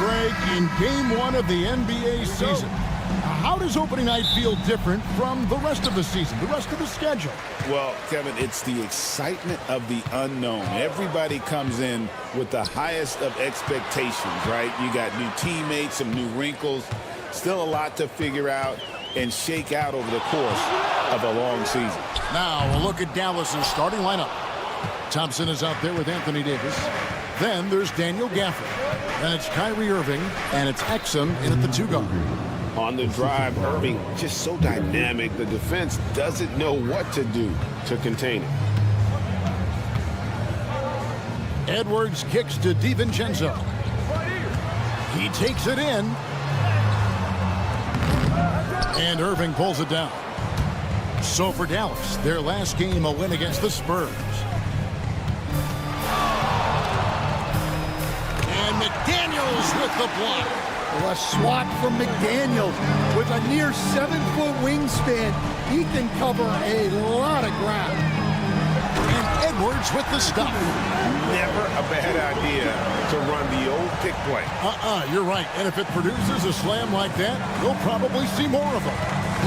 Greg, in Game 1 of the NBA season, how does opening night feel different from the rest of the season, the rest of the schedule? Well, Kevin, it's the excitement of the unknown. Everybody comes in with the highest of expectations, right? You got new teammates, some new wrinkles, still a lot to figure out and shake out over the course of a long season. Now, a look at Dallas's starting lineup. Thompson is out there with Anthony Davis. Then there's Daniel Gafford. Then it's Kyrie Irving, and it's Exum in at the 2-guard. On the drive, Irving just so dynamic. The defense doesn't know what to do to contain it. Edwards kicks to DiVincenzo. He takes it in. And Irving pulls it down. So for Dallas, their last game, a win against the Spurs. And McDaniels with the block. Well, a swat from McDaniels with a near 7-foot wingspan. He can cover a lot of ground. And Edwards with the stop. Never a bad idea to run the old pick play. You're right. And if it produces a slam like that, we'll probably see more of them.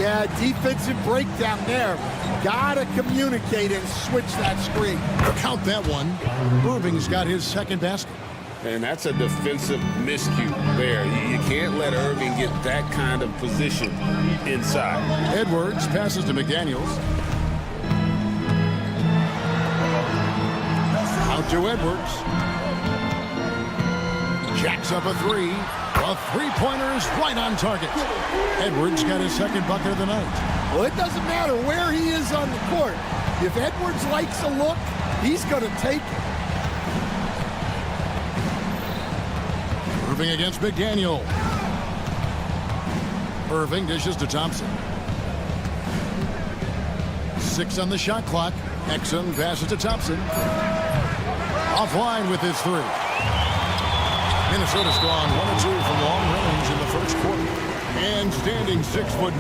Yeah, defensive breakdown there. Gotta communicate and switch that screen. Count that one. Irving's got his second basket. And that's a defensive miscue there. You can't let Irving get that kind of position inside. Edwards passes to McDaniels. Out to Edwards. Jacks up a three. A three-pointer is right on target. Edwards got his second bucket of the night. Well, it doesn't matter where he is on the court. If Edwards likes a look, he's going to take it. Irving against McDaniel. Irving dishes to Thompson. 6 on the shot clock. Exum passes to Thompson. Offline with his three. Minnesota's gone 1-2 from long range in the first quarter. And standing 6'9",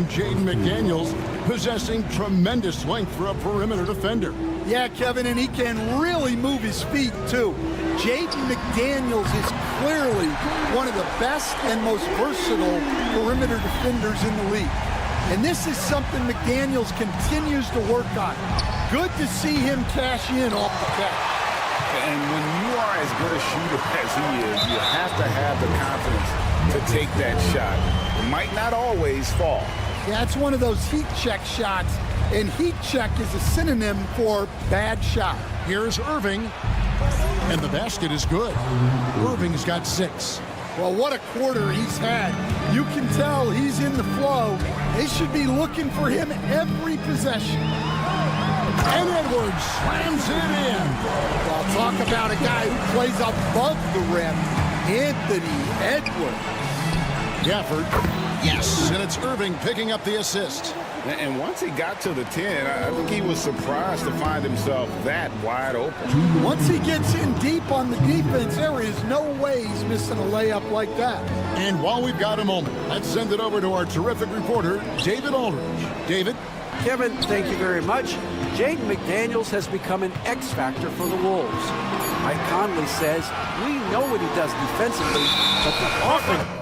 Jaden McDaniels possessing tremendous length for a perimeter defender. Yeah, Kevin, and he can really move his feet, too. Jaden McDaniels is clearly one of the best and most versatile perimeter defenders in the league. And this is something McDaniels continues to work on. Good to see him cash in off the catch. And when you are as good a shooter as he is, you have to have the confidence to take that shot. It might not always fall. Yeah, it's one of those heat check shots, and heat check is a synonym for bad shot. Here's Irving, and the basket is good. Irving's got 6. Well, what a quarter he's had. You can tell he's in the flow. They should be looking for him every possession. And Edwards slams it in. Well, talk about a guy who plays above the rim. Anthony Edwards. Gafford, yes, and it's Irving picking up the assist. And once he got to the 10, I think he was surprised to find himself that wide open. Once he gets in deep on the defense, there is no way he's missing a layup like that. And while we've got a moment, let's send it over to our terrific reporter, David Aldridge. David? Kevin, thank you very much. Jaden McDaniels has become an X factor for the Wolves. Mike Conley says, we know what he does defensively, but the offense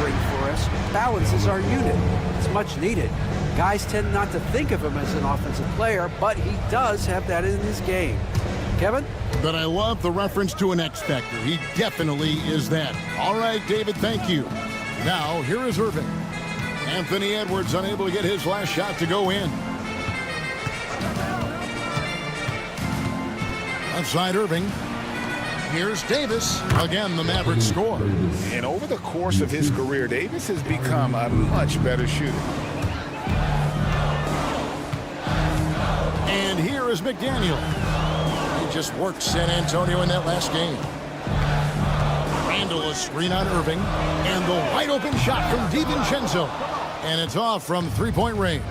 bring for us balances our unit. It's much needed. Guys tend not to think of him as an offensive player, but he does have that in his game. Kevin? But I love the reference to an X factor. He definitely is that. All right, David, thank you. Now, here is Irving. Anthony Edwards unable to get his last shot to go in. Outside Irving. Here's Davis. Again, the Mavericks score. And over the course of his career, Davis has become a much better shooter. And here is McDaniel. He just worked San Antonio in that last game. Randall, a screen on Irving. And the wide open shot from DiVincenzo. And it's off from three-point range.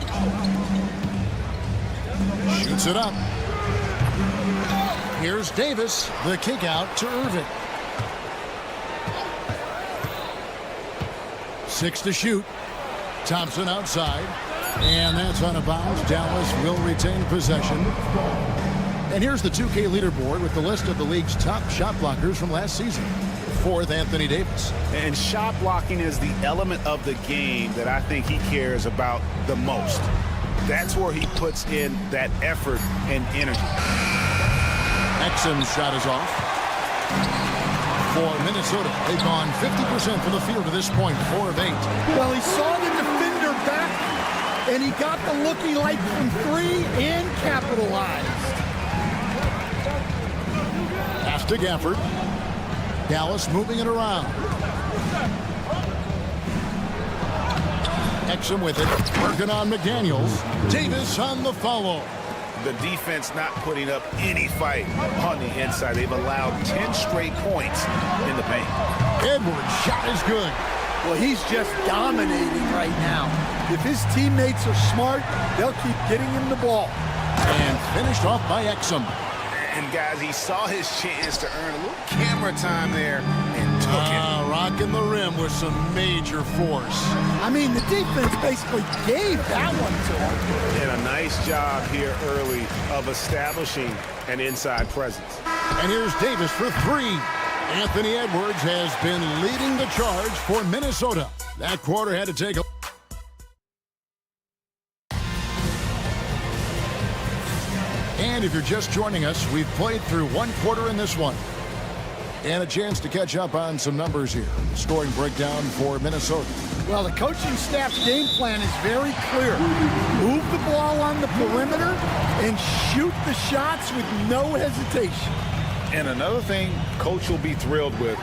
Shoots it up. Here's Davis. The kick out to Irving. 6 to shoot. Thompson outside. And that's out of bounds. Dallas will retain possession. And here's the 2K leaderboard with the list of the league's top shot blockers from last season. 4th, Anthony Davis. And shot blocking is the element of the game that I think he cares about the most. That's where he puts in that effort and energy. Exum's shot is off. For Minnesota, they've gone 50% from the field to this point, 4 of 8. Well, he saw the defender back, and he got the look he liked from 3 and capitalized. Pass to Gafford. Dallas moving it around. Exum with it. Working on McDaniels. Davis on the follow. The defense not putting up any fight on the inside. They've allowed 10 straight points in the paint. Edwards' shot is good. Well, he's just dominating right now. If his teammates are smart, they'll keep getting him the ball. And finished off by Exum. And, guys, he saw his chance to earn a little camera time there and took it. Rocking the rim with some major force. I mean, the defense basically gave that one to him. And a nice job here early of establishing an inside presence. And here's Davis for 3. Anthony Edwards has been leading the charge for Minnesota. That quarter had to take a... And if you're just joining us, we've played through 1 quarter in this one. And a chance to catch up on some numbers here. The scoring breakdown for Minnesota. Well, the coaching staff's game plan is very clear. Move the ball on the perimeter and shoot the shots with no hesitation. And another thing coach will be thrilled with,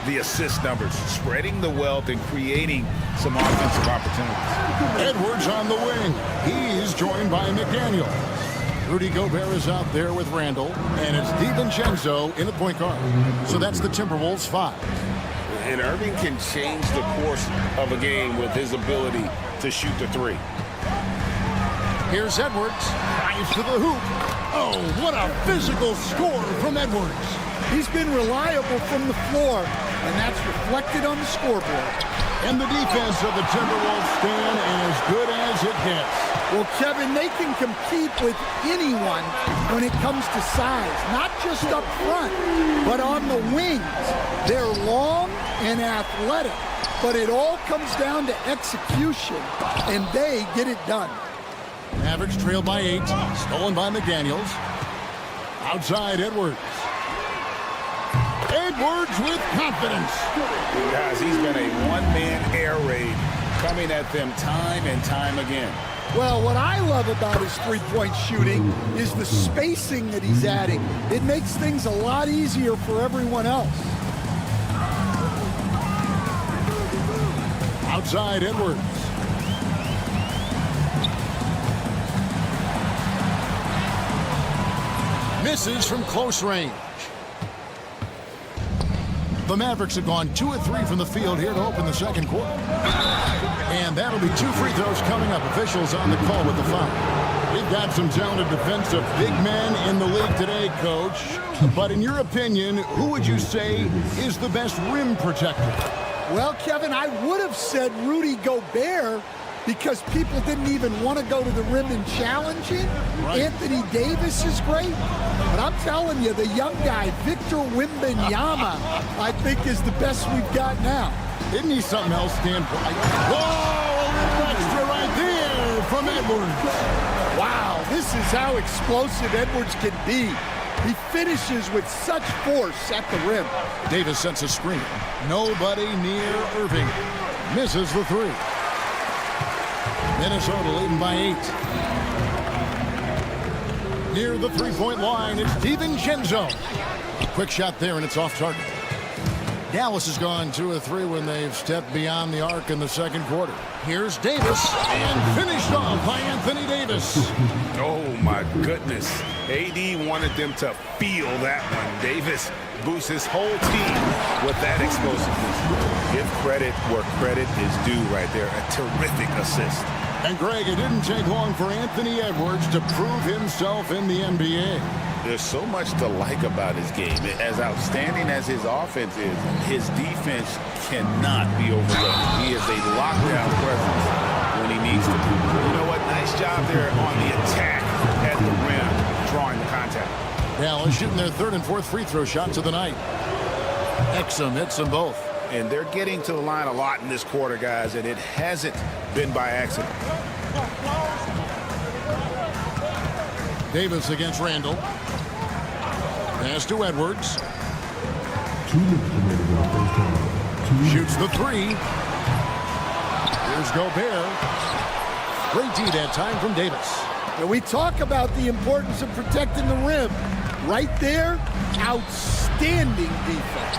the assist numbers, spreading the wealth and creating some offensive opportunities. Edwards on the wing. He's joined by McDaniel. Rudy Gobert is out there with Randall, and it's DiVincenzo in the point guard. So that's the Timberwolves 5. And Irving can change the course of a game with his ability to shoot the 3. Here's Edwards. Drives to the hoop. Oh, what a physical score from Edwards. He's been reliable from the floor, and that's reflected on the scoreboard. And the defense of the Timberwolves stand as good as it gets. Well, Kevin, they can compete with anyone when it comes to size, not just up front, but on the wings. They're long and athletic, but it all comes down to execution, and they get it done. Mavericks trailed by 8, stolen by McDaniels. Outside, Edwards. Edwards with confidence. Guys, he's been a one-man air raid coming at them time and time again. Well, what I love about his three-point shooting is the spacing that he's adding. It makes things a lot easier for everyone else. Outside, Edwards. Misses from close range. The Mavericks have gone 2 of 3 from the field here to open the second quarter. And that'll be 2 free throws coming up. Officials on the call with the foul. We've got some talented defensive big men in the league today, Coach. But in your opinion, who would you say is the best rim protector? Well, Kevin, I would have said Rudy Gobert because people didn't even want to go to the rim and challenge him. Right. Anthony Davis is great. But I'm telling you, the young guy, Victor Wembanyama, I think is the best we've got now. Isn't he something else, Stan? Whoa, a little extra right there from Edwards. Wow, this is how explosive Edwards can be. He finishes with such force at the rim. Davis sets a screen. Nobody near Irving. Misses the 3. Minnesota leading by 8. Near the three-point line, it's DiVincenzo. A quick shot there, and it's off target. Dallas has gone 2 of 3 when they've stepped beyond the arc in the second quarter. Here's Davis, and finished off by Anthony Davis. Oh, my goodness. AD wanted them to feel that one. Davis boosts his whole team with that explosiveness. Give credit where credit is due right there. A terrific assist. And, Greg, it didn't take long for Anthony Edwards to prove himself in the NBA. There's so much to like about his game. As outstanding as his offense is, his defense cannot be overlooked. He is a lockdown presence when he needs to be. You know what? Nice job there on the attack at the rim, drawing the contact. Dallas shooting their 3rd and 4th free throw shots of the night. Exum hits them both. And they're getting to the line a lot in this quarter, guys, and it hasn't been by accident. Davis against Randall. Pass to Edwards. Shoots the 3. Here's Gobert. Great D that time from Davis. And we talk about the importance of protecting the rim. Right there, outstanding defense.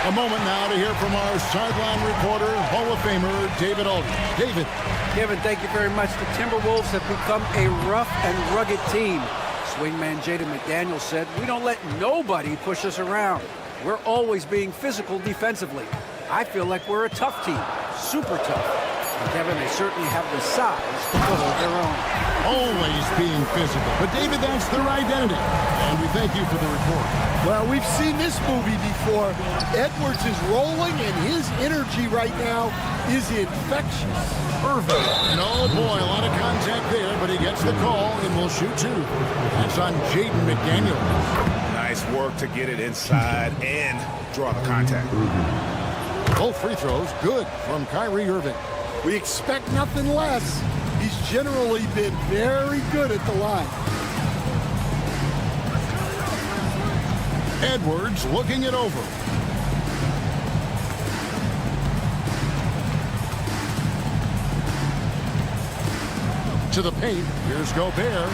A moment now to hear from our sideline reporter, Hall of Famer David Aldridge. David. Kevin, thank you very much. The Timberwolves have become a rough and rugged team. Swingman Jaden McDaniels said, "We don't let nobody push us around. We're always being physical defensively. I feel like we're a tough team, super tough." And Kevin, they certainly have the size to hold their own. Always being physical. But, David, that's their identity. And we thank you for the report. Well, we've seen this movie before. Edwards is rolling, and his energy right now is infectious. Perfect. And, oh, boy, a lot of contact there, but he gets the call and will shoot 2. That's on Jaden McDaniels. Nice work to get it inside and draw the contact. Both free throws good from Kyrie Irving. We expect nothing less. He's generally been very good at the line. Edwards looking it over. To the paint. Here's Gobert.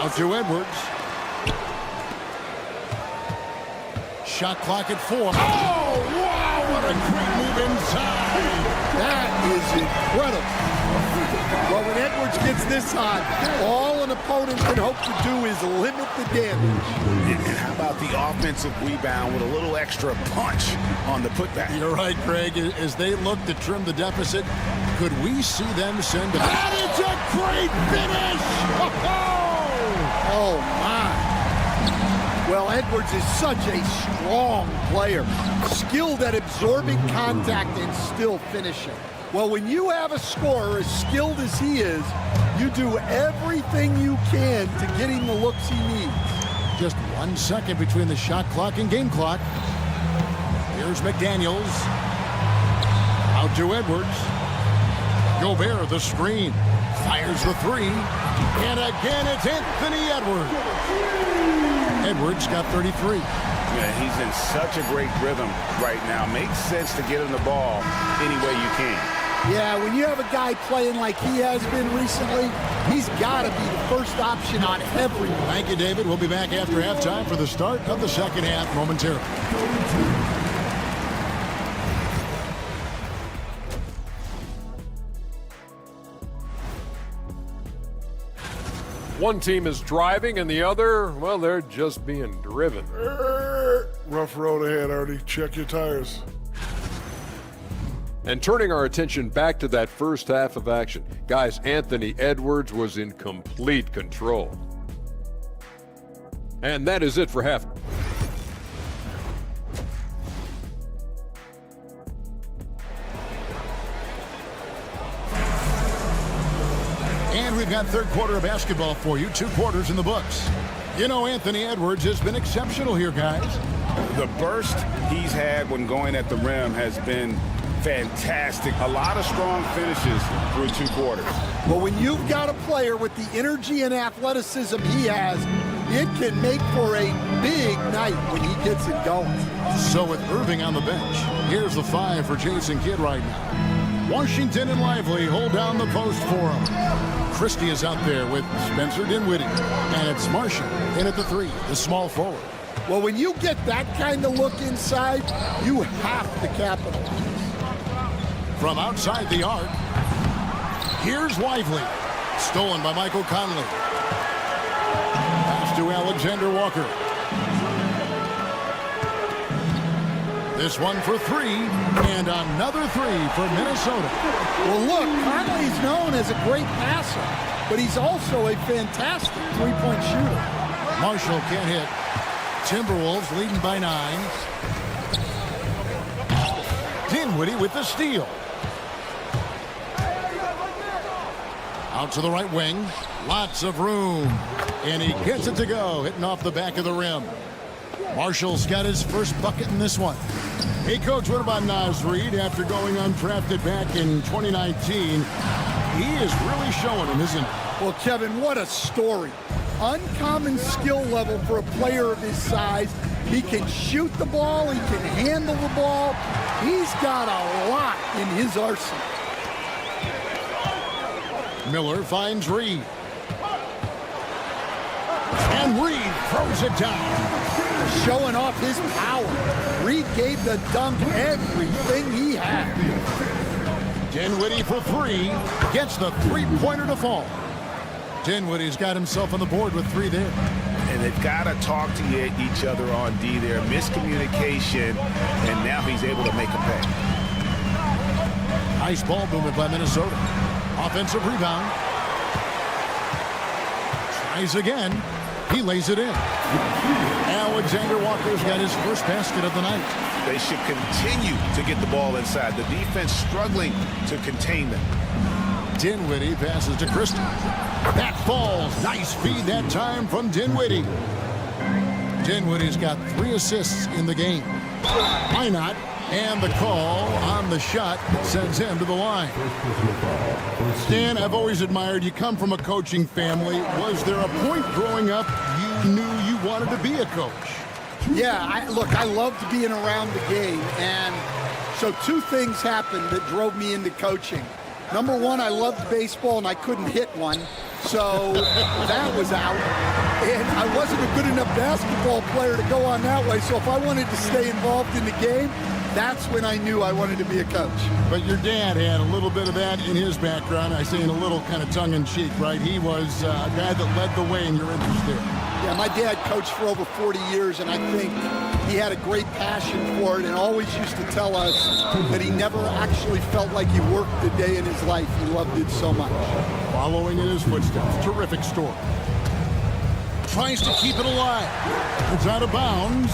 Out to Edwards. Shot clock at 4. Oh, wow, what a great move inside. That is incredible. Well, when Edwards gets this hot, all an opponent can hope to do is limit the damage. And how about the offensive rebound with a little extra punch on the putback? You're right, Greg. As they look to trim the deficit, could we see them send it? And it's a great finish! Oh, my. Well, Edwards is such a strong player, skilled at absorbing contact and still finishing. Well, when you have a scorer as skilled as he is, you do everything you can to get him the looks he needs. Just 1 second between the shot clock and game clock. Here's McDaniels. Out to Edwards. Gobert, the screen. Fires the 3. And again, it's Anthony Edwards. Edwards got 33. Yeah, he's in such a great rhythm right now. Makes sense to get him the ball any way you can. Yeah, when you have a guy playing like he has been recently, he's got to be the first option on everyone. Thank you, David. We'll be back after halftime for the start of the second half momentarily. One team is driving and the other, well, they're just being driven. Rough road ahead, Artie. Check your tires. And turning our attention back to that first half of action, guys, Anthony Edwards was in complete control. And that is it for half. And we've got third quarter of basketball for you. 2 quarters in the books. You know, Anthony Edwards has been exceptional here, guys. The burst he's had when going at the rim has been fantastic. A lot of strong finishes through 2 quarters. Well, when you've got a player with the energy and athleticism he has, it can make for a big night when he gets it going. So with Irving on the bench, here's the 5 for Jason Kidd right now. Washington and Lively hold down the post for him. Christie is out there with Spencer Dinwiddie. And it's Marshall in at the 3, the small forward. Well, when you get that kind of look inside, you have to capitalize. From outside the arc, here's Lively. Stolen by Michael Conley. Pass to Alexander Walker. This one for 3, and another 3 for Minnesota. Well, look, Conley's known as a great passer, but he's also a fantastic three-point shooter. Marshall can't hit. Timberwolves leading by 9. Dinwiddie with the steal. Out to the right wing. Lots of room. And he gets it to go, hitting off the back of the rim. Marshall's got his first bucket in this one. Hey, Coach, what about Naz Reid after going undrafted back in 2019? He is really showing him, isn't he? Well, Kevin, what a story. Uncommon skill level for a player of his size. He can shoot the ball. He can handle the ball. He's got a lot in his arsenal. Miller finds Reid. And Reid throws it down. Showing off his power. Reid gave the dunk everything he had. Dinwiddie for 3. Gets the three-pointer to fall. Dinwiddie's got himself on the board with 3 there. And they've got to talk to each other on D there. Miscommunication, and now he's able to make a pay. Nice ball movement by Minnesota. Offensive rebound. Tries again. He lays it in. Alexander Walker's got his first basket of the night. They should continue to get the ball inside. The defense struggling to contain them. Dinwiddie passes to Christie. That falls. Nice feed that time from Dinwiddie. Dinwiddie's got 3 assists in the game. Why not? And the call on the shot sends him to the line. Stan, I've always admired you. Come from a coaching family. Was there a point growing up you knew you wanted to be a coach? Yeah, look, I loved being around the game. And so 2 things happened that drove me into coaching. Number 1, I loved baseball, and I couldn't hit one. So that was out. And I wasn't a good enough basketball player to go on that way. So if I wanted to stay involved in the game, that's when I knew I wanted to be a coach. But your dad had a little bit of that in his background. I say in a little kind of tongue-in-cheek, right? He was a guy that led the way in your interest there. Yeah, my dad coached for over 40 years, and I think he had a great passion for it and always used to tell us that he never actually felt like he worked a day in his life. He loved it so much. Following in his footsteps. Terrific story. Tries to keep it alive. It's out of bounds.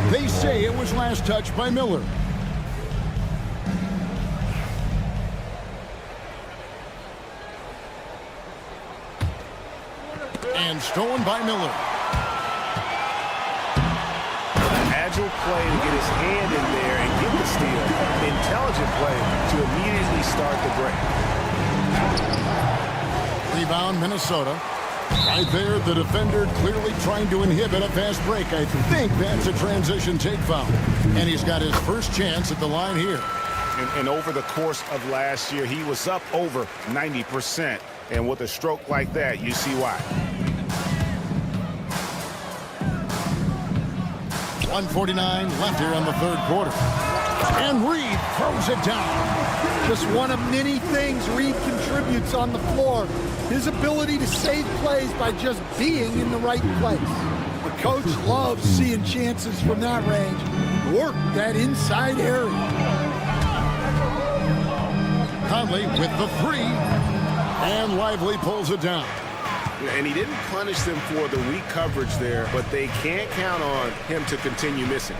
They say it was last touched by Miller. And stolen by Miller. An agile play to get his hand in there and get the steal. Intelligent play to immediately start the break. Rebound, Minnesota. Right there, the defender clearly trying to inhibit a fast break. I think that's a transition take foul. And he's got his first chance at the line here. And over the course of last year, he was up over 90%. And with a stroke like that, you see why. 1:49 left here in the 3rd quarter. And Reid throws it down. Just one of many things Reid contributes on the floor. His ability to save plays by just being in the right place. The coach loves seeing chances from that range. Work that inside area. Conley with the 3. And Lively pulls it down. And he didn't punish them for the weak coverage there, but they can't count on him to continue missing.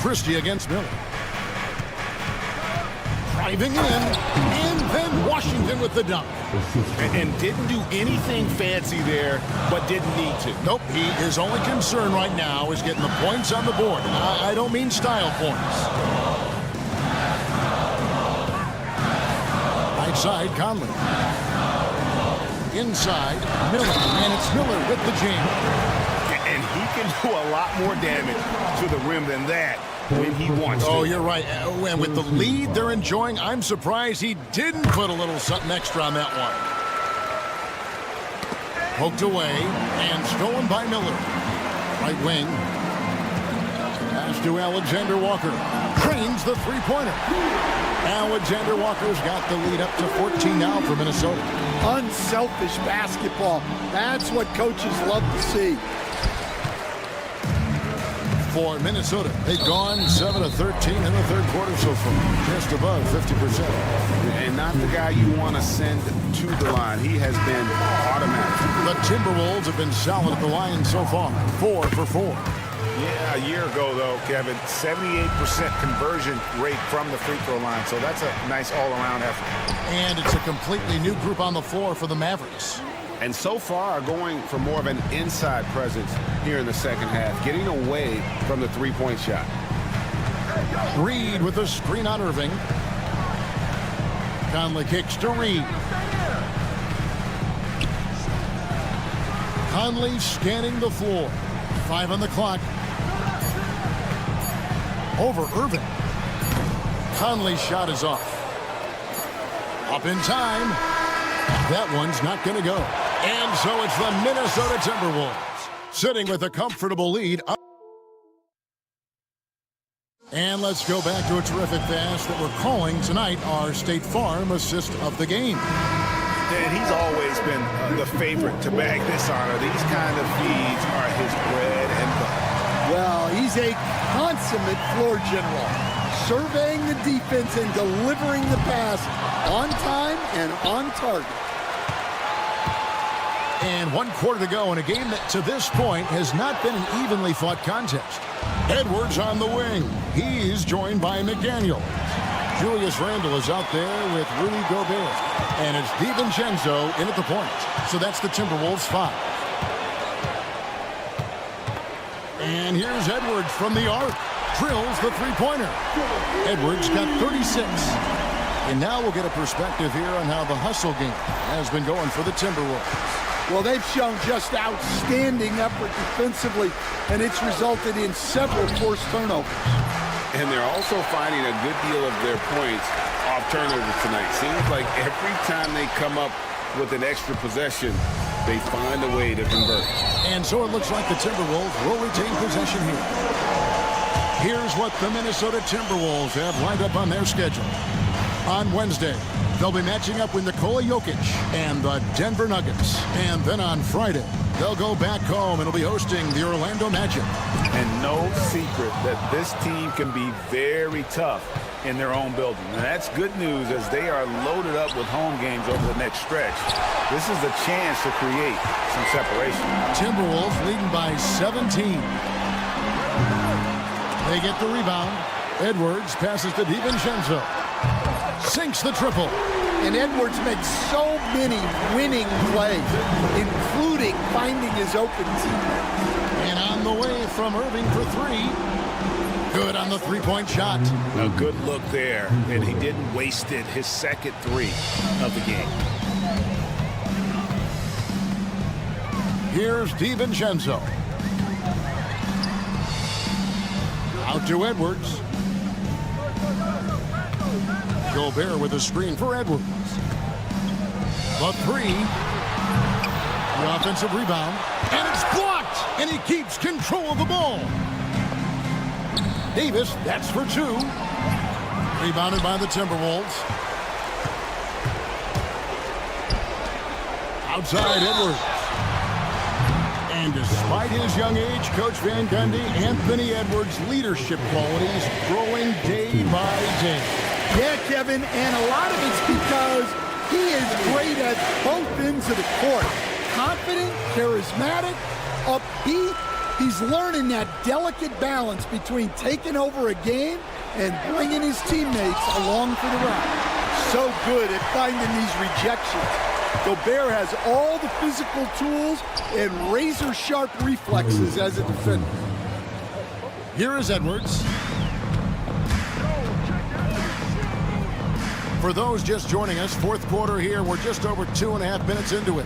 Christie against Miller. Driving in, and then Washington with the dunk. And didn't do anything fancy there, but didn't need to. Nope, his only concern right now is getting the points on the board. I don't mean style points. Right side, Conley. Inside, Miller, and it's Miller with the jam. And he can do a lot more damage to the rim than that when he wants to. Oh, you're right. And with the lead they're enjoying, I'm surprised he didn't put a little something extra on that one. Poked away and stolen by Miller. Right wing. Pass to Alexander Walker. Trains the three-pointer. Alexander Walker's got the lead up to 14 now for Minnesota. Unselfish basketball. That's what coaches love to see. For Minnesota, they've gone 7 of 13 in the third quarter so far, just above 50%. And not the guy you want to send to the line. He has been automatic. The Timberwolves have been solid at the line so far, 4 for 4. Yeah, a year ago, though, Kevin, 78% conversion rate from the free throw line. So that's a nice all-around effort. And it's a completely new group on the floor for the Mavericks. And so far are going for more of an inside presence here in the second half, getting away from the three-point shot. Reed with a screen on Irving. Conley kicks to Reed. Conley scanning the floor. 5 on the clock. Over Irving. Conley's shot is off. Up in time. That one's not going to go. And so it's the Minnesota Timberwolves sitting with a comfortable lead. And let's go back to a terrific pass that we're calling tonight our State Farm assist of the game. And he's always been the favorite to bag this honor. These kind of feeds are his bread and butter. Well, he's a consummate floor general, surveying the defense and delivering the pass on time and on target. And 1 quarter to go in a game that to this point has not been an evenly fought contest. Edwards on the wing. He's joined by McDaniel. Julius Randle is out there with Rudy Gobert. And it's DiVincenzo in at the point. So that's the Timberwolves 5. And here's Edwards from the arc. Drills the three-pointer. Edwards got 36. And now we'll get a perspective here on how the hustle game has been going for the Timberwolves. Well, they've shown just outstanding effort defensively, and it's resulted in several forced turnovers. And they're also finding a good deal of their points off turnovers tonight. Seems like every time they come up with an extra possession, they find a way to convert. And so it looks like the Timberwolves will retain possession here. Here's what the Minnesota Timberwolves have lined up on their schedule. On Wednesday, they'll be matching up with Nikola Jokic and the Denver Nuggets. And then on Friday, they'll go back home and will be hosting the Orlando Magic. And no secret that this team can be very tough in their own building. And that's good news as they are loaded up with home games over the next stretch. This is a chance to create some separation. Timberwolves leading by 17. They get the rebound. Edwards passes to DiVincenzo. Sinks the triple. And Edwards makes so many winning plays, including finding his open teammate. And on the way from Irving for 3. Good on the three-point shot. A good look there, and he didn't waste it. His second 3 of the game. Here's DiVincenzo. Out to Edwards. Gobert with a screen for Edwards. The 3. The offensive rebound. And it's blocked! And he keeps control of the ball. Davis, that's for 2. Rebounded by the Timberwolves. Outside Edwards. And despite his young age, Coach Van Gundy, Anthony Edwards' leadership qualities growing day by day. Yeah, Kevin, and a lot of it's because he is great at both ends of the court. Confident, charismatic, upbeat. He's learning that delicate balance between taking over a game and bringing his teammates along for the ride. So good at finding these rejections. Gobert has all the physical tools and razor-sharp reflexes as a defender. Here is Edwards. For those just joining us, fourth quarter here. We're just over 2.5 minutes into it.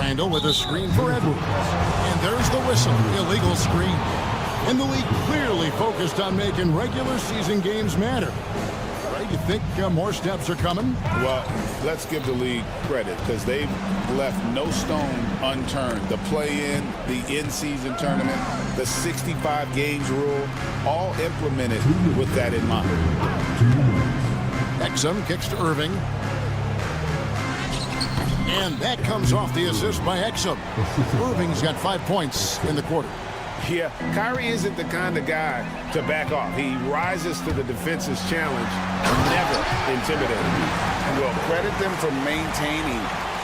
Randall with a screen for Edwards. And there's the whistle. Illegal screen. And the league clearly focused on making regular season games matter. Right, you think more steps are coming? Well, let's give the league credit because they've left no stone unturned. The play-in, the in-season tournament, the 65 games rule, all implemented with that in mind. Exum kicks to Irving. And that comes off the assist by Exum. Irving's got 5 points in the quarter. Yeah, Kyrie isn't the kind of guy to back off. He rises to the defense's challenge, never intimidated. Well, credit them for maintaining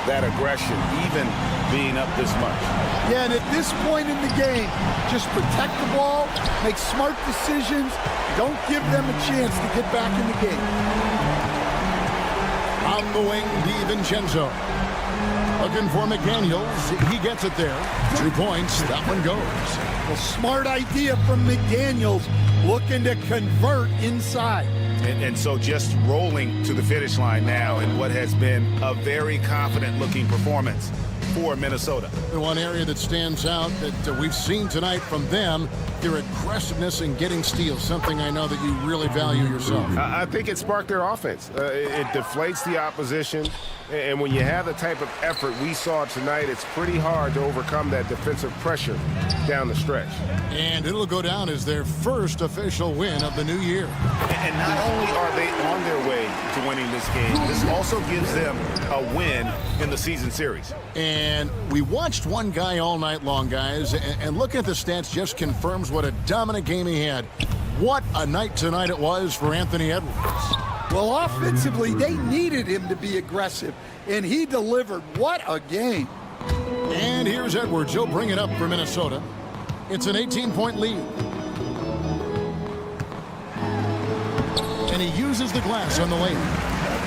that aggression, even being up this much. Yeah, and at this point in the game, just protect the ball, make smart decisions, don't give them a chance to get back in the game. On the wing, DiVincenzo. Looking for McDaniels. He gets it there. 2 points. That one goes. A smart idea from McDaniels, looking to convert inside. And so just rolling to the finish line now in what has been a very confident-looking performance for Minnesota. The one area that stands out that we've seen tonight from them, their aggressiveness in getting steals, something I know that you really value yourself. I think it sparked their offense. It deflates the opposition, and when you have the type of effort we saw tonight, it's pretty hard to overcome that defensive pressure down the stretch. And it'll go down as their first official win of the new year. And not only are they on their way to winning this game, this also gives them a win in the season series. And we watched one guy all night long, guys, and looking at the stats just confirms what a dominant game he had. What a night tonight it was for Anthony Edwards. Well, offensively, they needed him to be aggressive, and he delivered. What a game. And here's Edwards. He'll bring it up for Minnesota. It's an 18-point lead. And he uses the glass on the lane.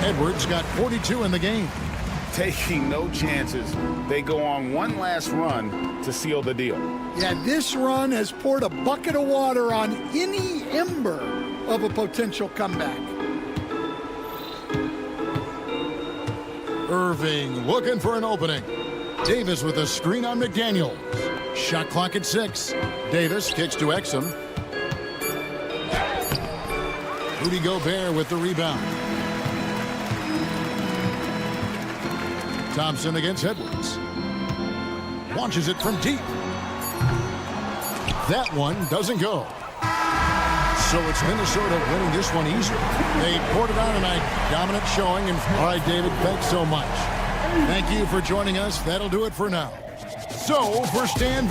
Edwards got 42 in the game. Taking no chances, they go on one last run to seal the deal. Yeah, this run has poured a bucket of water on any ember of a potential comeback. Irving looking for an opening. Davis with a screen on McDaniels. Shot clock at 6. Davis kicks to Exum. Rudy Gobert with the rebound. Thompson against Edwards. Launches it from deep. That one doesn't go. So it's Minnesota winning this one easily. They poured it on tonight. Dominant showing. And all right, David, thanks so much. Thank you for joining us. That'll do it for now. So for Stan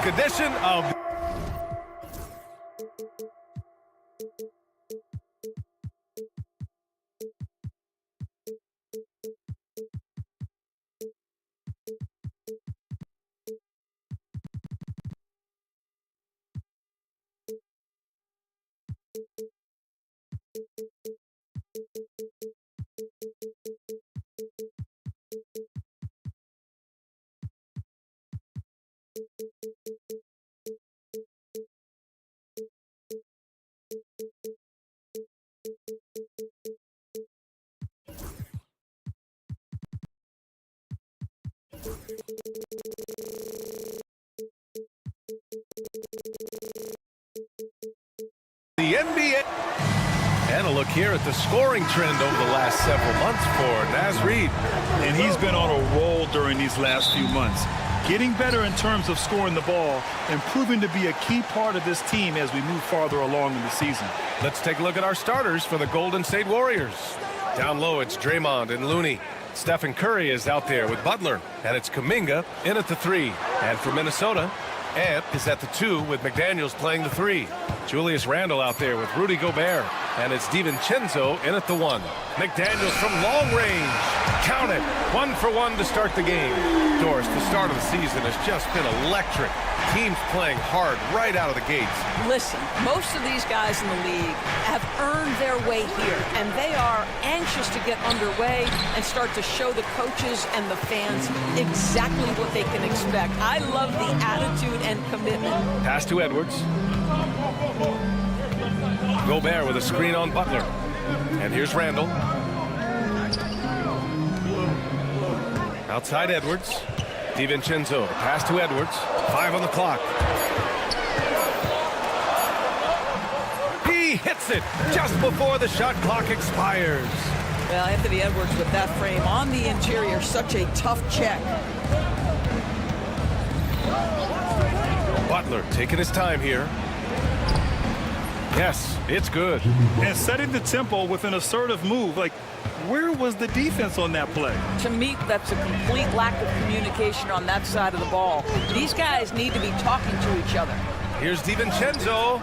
Edition of the NBA. And a look here at the scoring trend over the last several months for Naz Reid. And he's been on a roll during these last few months. Getting better in terms of scoring the ball and proving to be a key part of this team as we move farther along in the season. Let's take a look at our starters for the Golden State Warriors. Down low, it's Draymond and Looney. Stephen Curry is out there with Butler. And it's Kuminga in at the 3. And for Minnesota, Ant is at the 2 with McDaniels playing the 3. Julius Randle out there with Rudy Gobert. And it's DiVincenzo in at the 1. McDaniels from long range. Count it. 1 for 1 to start the game. Doris, the start of the season has just been electric. Teams playing hard right out of the gates. Listen, most of these guys in the league have earned their way here, and they are anxious to get underway and start to show the coaches and the fans exactly what they can expect. I love the attitude and commitment. Pass to Edwards. Gobert with a screen on Butler. And here's Randle. Outside Edwards. DiVincenzo, pass to Edwards. 5 on the clock. He hits it just before the shot clock expires. Well, Anthony Edwards with that frame on the interior, such a tough check. Butler taking his time here. Yes, it's good. And setting the tempo with an assertive move. Like, where was the defense on that play? To me, that's a complete lack of communication on that side of the ball. These guys need to be talking to each other. Here's DiVincenzo.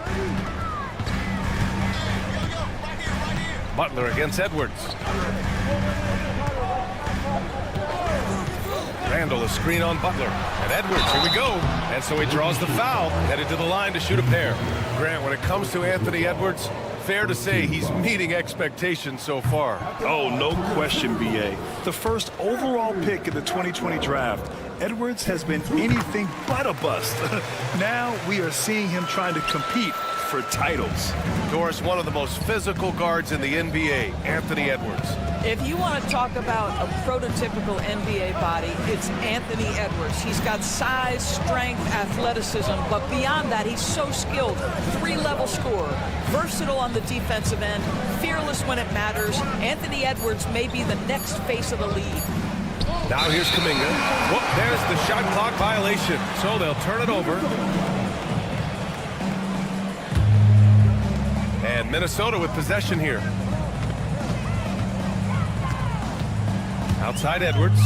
Butler against Edwards. Randle, a screen on Butler. And Edwards, here we go. And so he draws the foul, headed to the line to shoot a pair. Grant, when it comes to Anthony Edwards, fair to say he's meeting expectations so far. Oh, no question, B.A. The first overall pick in the 2020 draft, Edwards has been anything but a bust. Now we are seeing him trying to compete for titles. Doris, one of the most physical guards in the NBA, Anthony Edwards. If you want to talk about a prototypical NBA body, it's Anthony Edwards. He's got size, strength, athleticism, but beyond that, he's so skilled. 3-level scorer, versatile on the defensive end, fearless when it matters. Anthony Edwards may be the next face of the league. Now here's Kuminga. Whoop, there's the shot clock violation, so they'll turn it over. And Minnesota with possession here. Outside Edwards.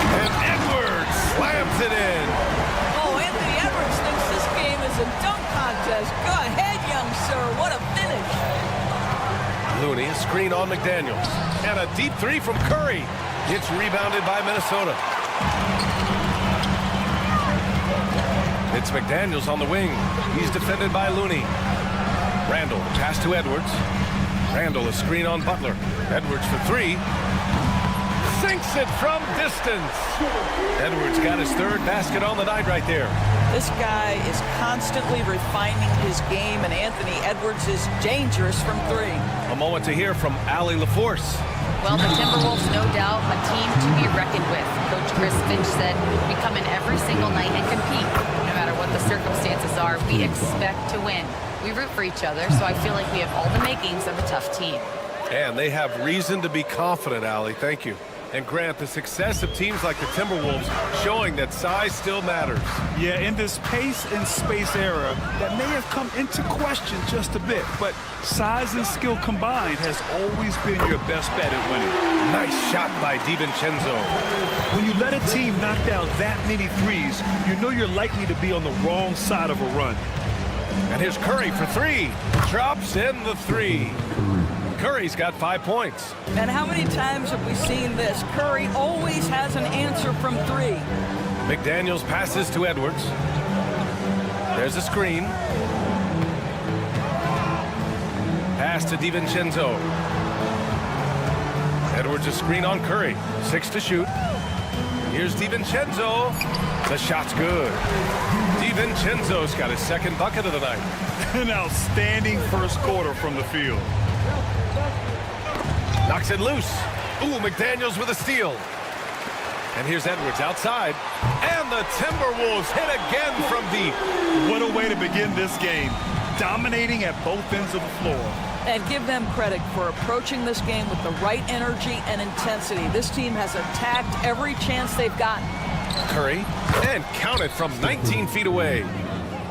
And Edwards slams it in. Oh, Anthony Edwards thinks this game is a dunk contest. Go ahead, young sir. What a finish. Looney, a screen on McDaniels. And a deep 3 from Curry. It's rebounded by Minnesota. It's McDaniels on the wing. He's defended by Looney. Randle, pass to Edwards. Randle, a screen on Butler. Edwards for 3. Sinks it from distance. Edwards got his 3rd basket on the night right there. This guy is constantly refining his game, and Anthony Edwards is dangerous from 3. A moment to hear from Allie LaForce. Well, the Timberwolves, no doubt, a team to be reckoned with. Coach Chris Finch said, we come in every single night and compete. No matter what the circumstances are, we expect to win. We root for each other, so I feel like we have all the makings of a tough team. And they have reason to be confident, Allie. Thank you. And Grant, the success of teams like the Timberwolves showing that size still matters. Yeah, in this pace and space era, that may have come into question just a bit, but size and skill combined has always been your best bet at winning. Nice shot by DiVincenzo. When you let a team knock down that many threes, you know you're likely to be on the wrong side of a run. And here's Curry for three. Drops in the three. Curry's got 5 points. And how many times have we seen this? Curry always has an answer from three. McDaniels passes to Edwards. There's a screen. Pass to DiVincenzo. Edwards a screen on Curry. 6 to shoot. Here's DiVincenzo. The shot's good. DiVincenzo's got his second bucket of the night. An outstanding first quarter from the field. Knocks it loose. Ooh, McDaniels with a steal. And here's Edwards outside. And the Timberwolves hit again from deep. What a way to begin this game. Dominating at both ends of the floor. And give them credit for approaching this game with the right energy and intensity. This team has attacked every chance they've gotten. Curry, and counted from 19 feet away.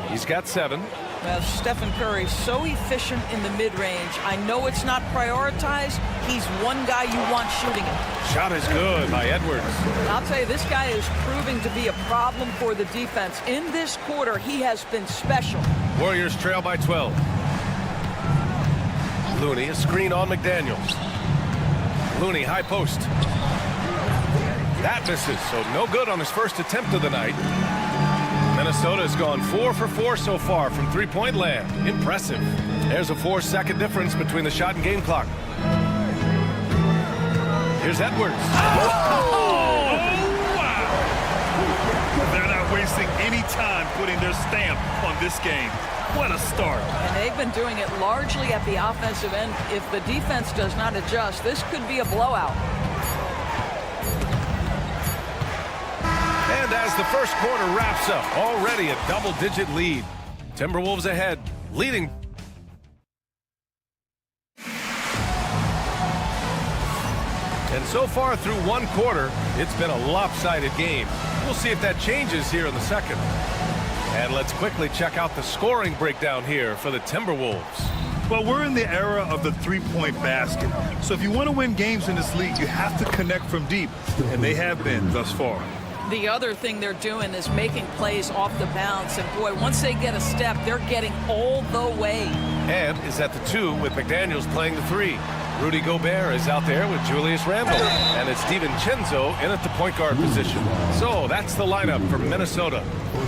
He's got 7. Well, Stephen Curry, so efficient in the mid-range. I know it's not prioritized. He's one guy you want shooting it. Shot is good by Edwards. I'll tell you, this guy is proving to be a problem for the defense. In this quarter, he has been special. Warriors trail by 12. Looney, a screen on McDaniels. Looney, high post. That misses, so no good on his first attempt of the night. Minnesota's gone 4 for 4 so far from three-point land. Impressive. There's a 4-second difference between the shot and game clock. Here's Edwards. Oh, wow. They're not wasting any time putting their stamp on this game. What a start. And they've been doing it largely at the offensive end. If the defense does not adjust, this could be a blowout. And as the first quarter wraps up, already a double-digit lead. Timberwolves ahead, leading. And so far through one quarter, it's been a lopsided game. We'll see if that changes here in the second. And let's quickly check out the scoring breakdown here for the Timberwolves. Well, we're in the era of the three-point basket. So if you want to win games in this league, you have to connect from deep. And they have been thus far. The other thing they're doing is making plays off the bounce. And, boy, once they get a step, they're getting all the way. And is at the 2 with McDaniels playing the 3. Rudy Gobert is out there with Julius Randle. And it's DiVincenzo in at the point guard position. So that's the lineup for Minnesota.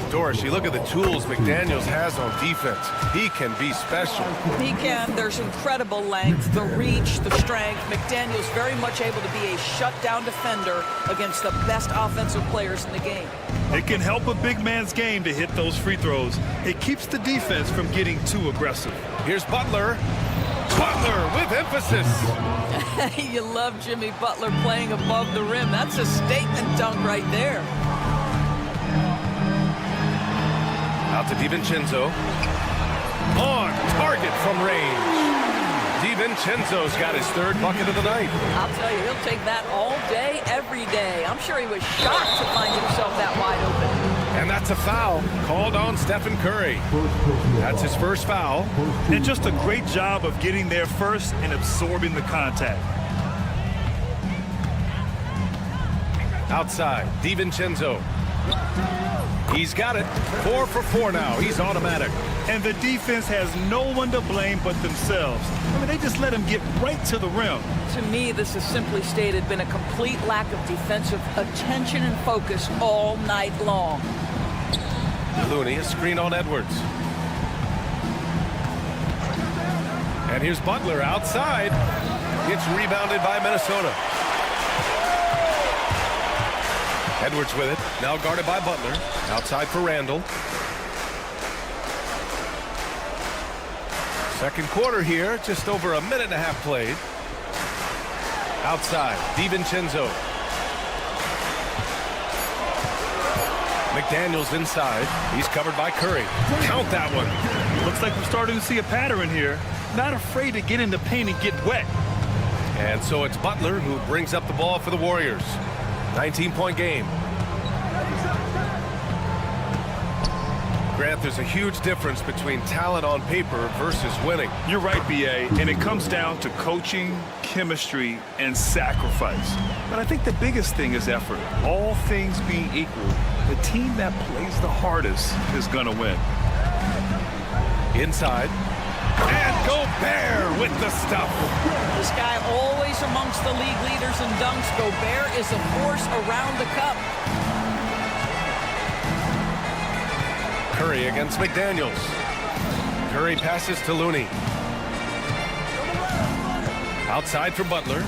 Doris, you look at the tools McDaniels has on defense. He can be special. He can. There's incredible length, the reach, the strength. McDaniels very much able to be a shutdown defender against the best offensive players in the game. It can help a big man's game to hit those free throws. It keeps the defense from getting too aggressive. Here's Butler. Butler with emphasis. You love Jimmy Butler playing above the rim. That's a statement dunk right there. Out to DiVincenzo. On target from range. DiVincenzo's got his 3rd bucket of the night. I'll tell you, he'll take that all day, every day. I'm sure he was shocked to find himself that wide open. And that's a foul called on Stephen Curry. That's his first foul. And just a great job of getting there first and absorbing the contact. Outside, DiVincenzo. He's got it. 4 for 4 now. He's automatic. And the defense has no one to blame but themselves. I mean, they just let him get right to the rim. To me, this has simply stated been a complete lack of defensive attention and focus all night long. Looney, a screen on Edwards. And here's Butler outside. It's rebounded by Minnesota. Edwards with it, now guarded by Butler. Outside for Randle. Second quarter here, just over a minute and a half played. Outside, DiVincenzo. McDaniels inside. He's covered by Curry. Count that one. Looks like we're starting to see a pattern here. Not afraid to get in the paint and get wet. And so it's Butler who brings up the ball for the Warriors. 19-point game. Grant, there's a huge difference between talent on paper versus winning. You're right, B.A., and it comes down to coaching, chemistry, and sacrifice. But I think the biggest thing is effort. All things being equal, the team that plays the hardest is going to win. Inside. And Gobert with the stuff. This guy always amongst the league leaders in dunks. Gobert is a force around the cup. Curry against McDaniels. Curry passes to Looney. Outside for Butler.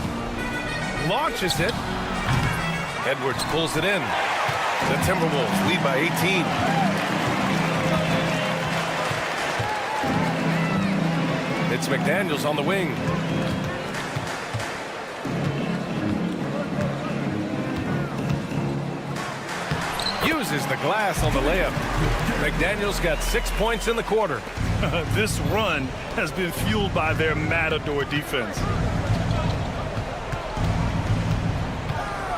Launches it. Edwards pulls it in. The Timberwolves lead by 18. It's McDaniels on the wing. Uses the glass on the layup. McDaniels got 6 points in the quarter. This run has been fueled by their Matador defense.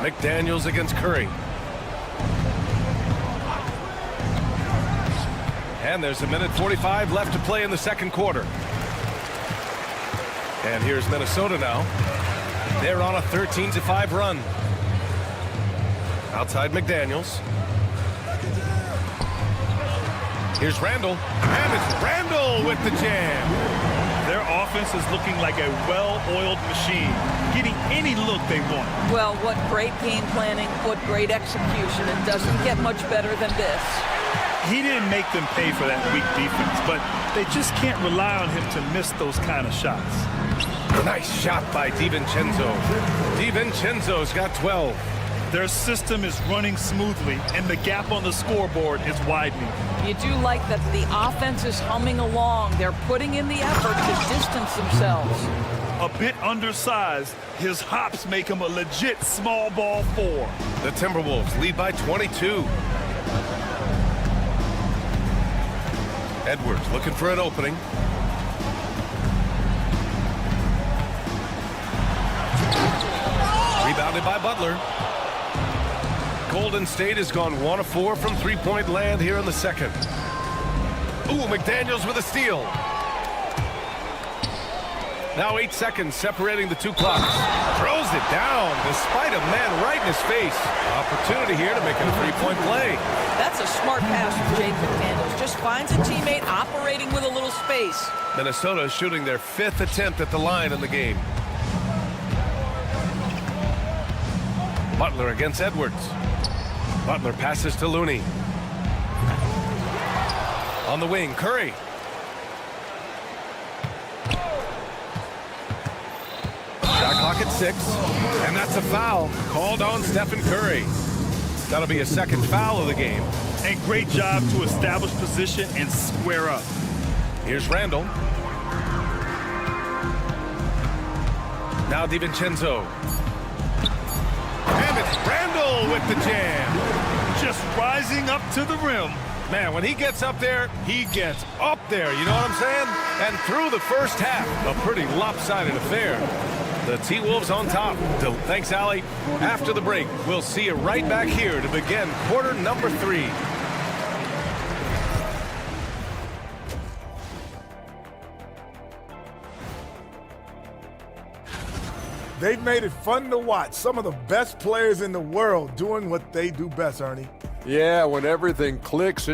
McDaniels against Curry. And there's a minute 45 left to play in the second quarter. And here's Minnesota now. They're on a 13-5 run. Outside McDaniels. Here's Randall. And it's Randall with the jam. Their offense is looking like a well-oiled machine, getting any look they want. Well, what great game planning, what great execution. It doesn't get much better than this. He didn't make them pay for that weak defense, but they just can't rely on him to miss those kind of shots. Nice shot by DiVincenzo. DiVincenzo's got 12. Their system is running smoothly, and the gap on the scoreboard is widening. You do like that the offense is humming along. They're putting in the effort to distance themselves. A bit undersized, his hops make him a legit small ball 4. The Timberwolves lead by 22. Edwards looking for an opening. Rebounded by Butler. Golden State has gone 1 of 4 from three-point land here in the second. Ooh, McDaniels with a steal. Now 8 seconds separating the two clocks. Throws it down despite a man right in his face. Opportunity here to make it a three-point play. That's a smart pass from Jaden McDaniels. Just finds a teammate operating with a little space. Minnesota is shooting their 5th attempt at the line in the game. Butler against Edwards. Butler passes to Looney. On the wing, Curry. Shot clock at 6, and that's a foul called on Stephen Curry. That'll be a second foul of the game. And great job to establish position and square up. Here's Randall. Now DiVincenzo. And it's Randall with the jam. Just rising up to the rim. Man, when he gets up there, he gets up there. You know what I'm saying? And through the first half, a pretty lopsided affair. The T-Wolves on top. Thanks, Allie. After the break, we'll see you right back here to begin quarter number 3. They've made it fun to watch. Some of the best players in the world doing what they do best, Ernie. Yeah, when everything clicks.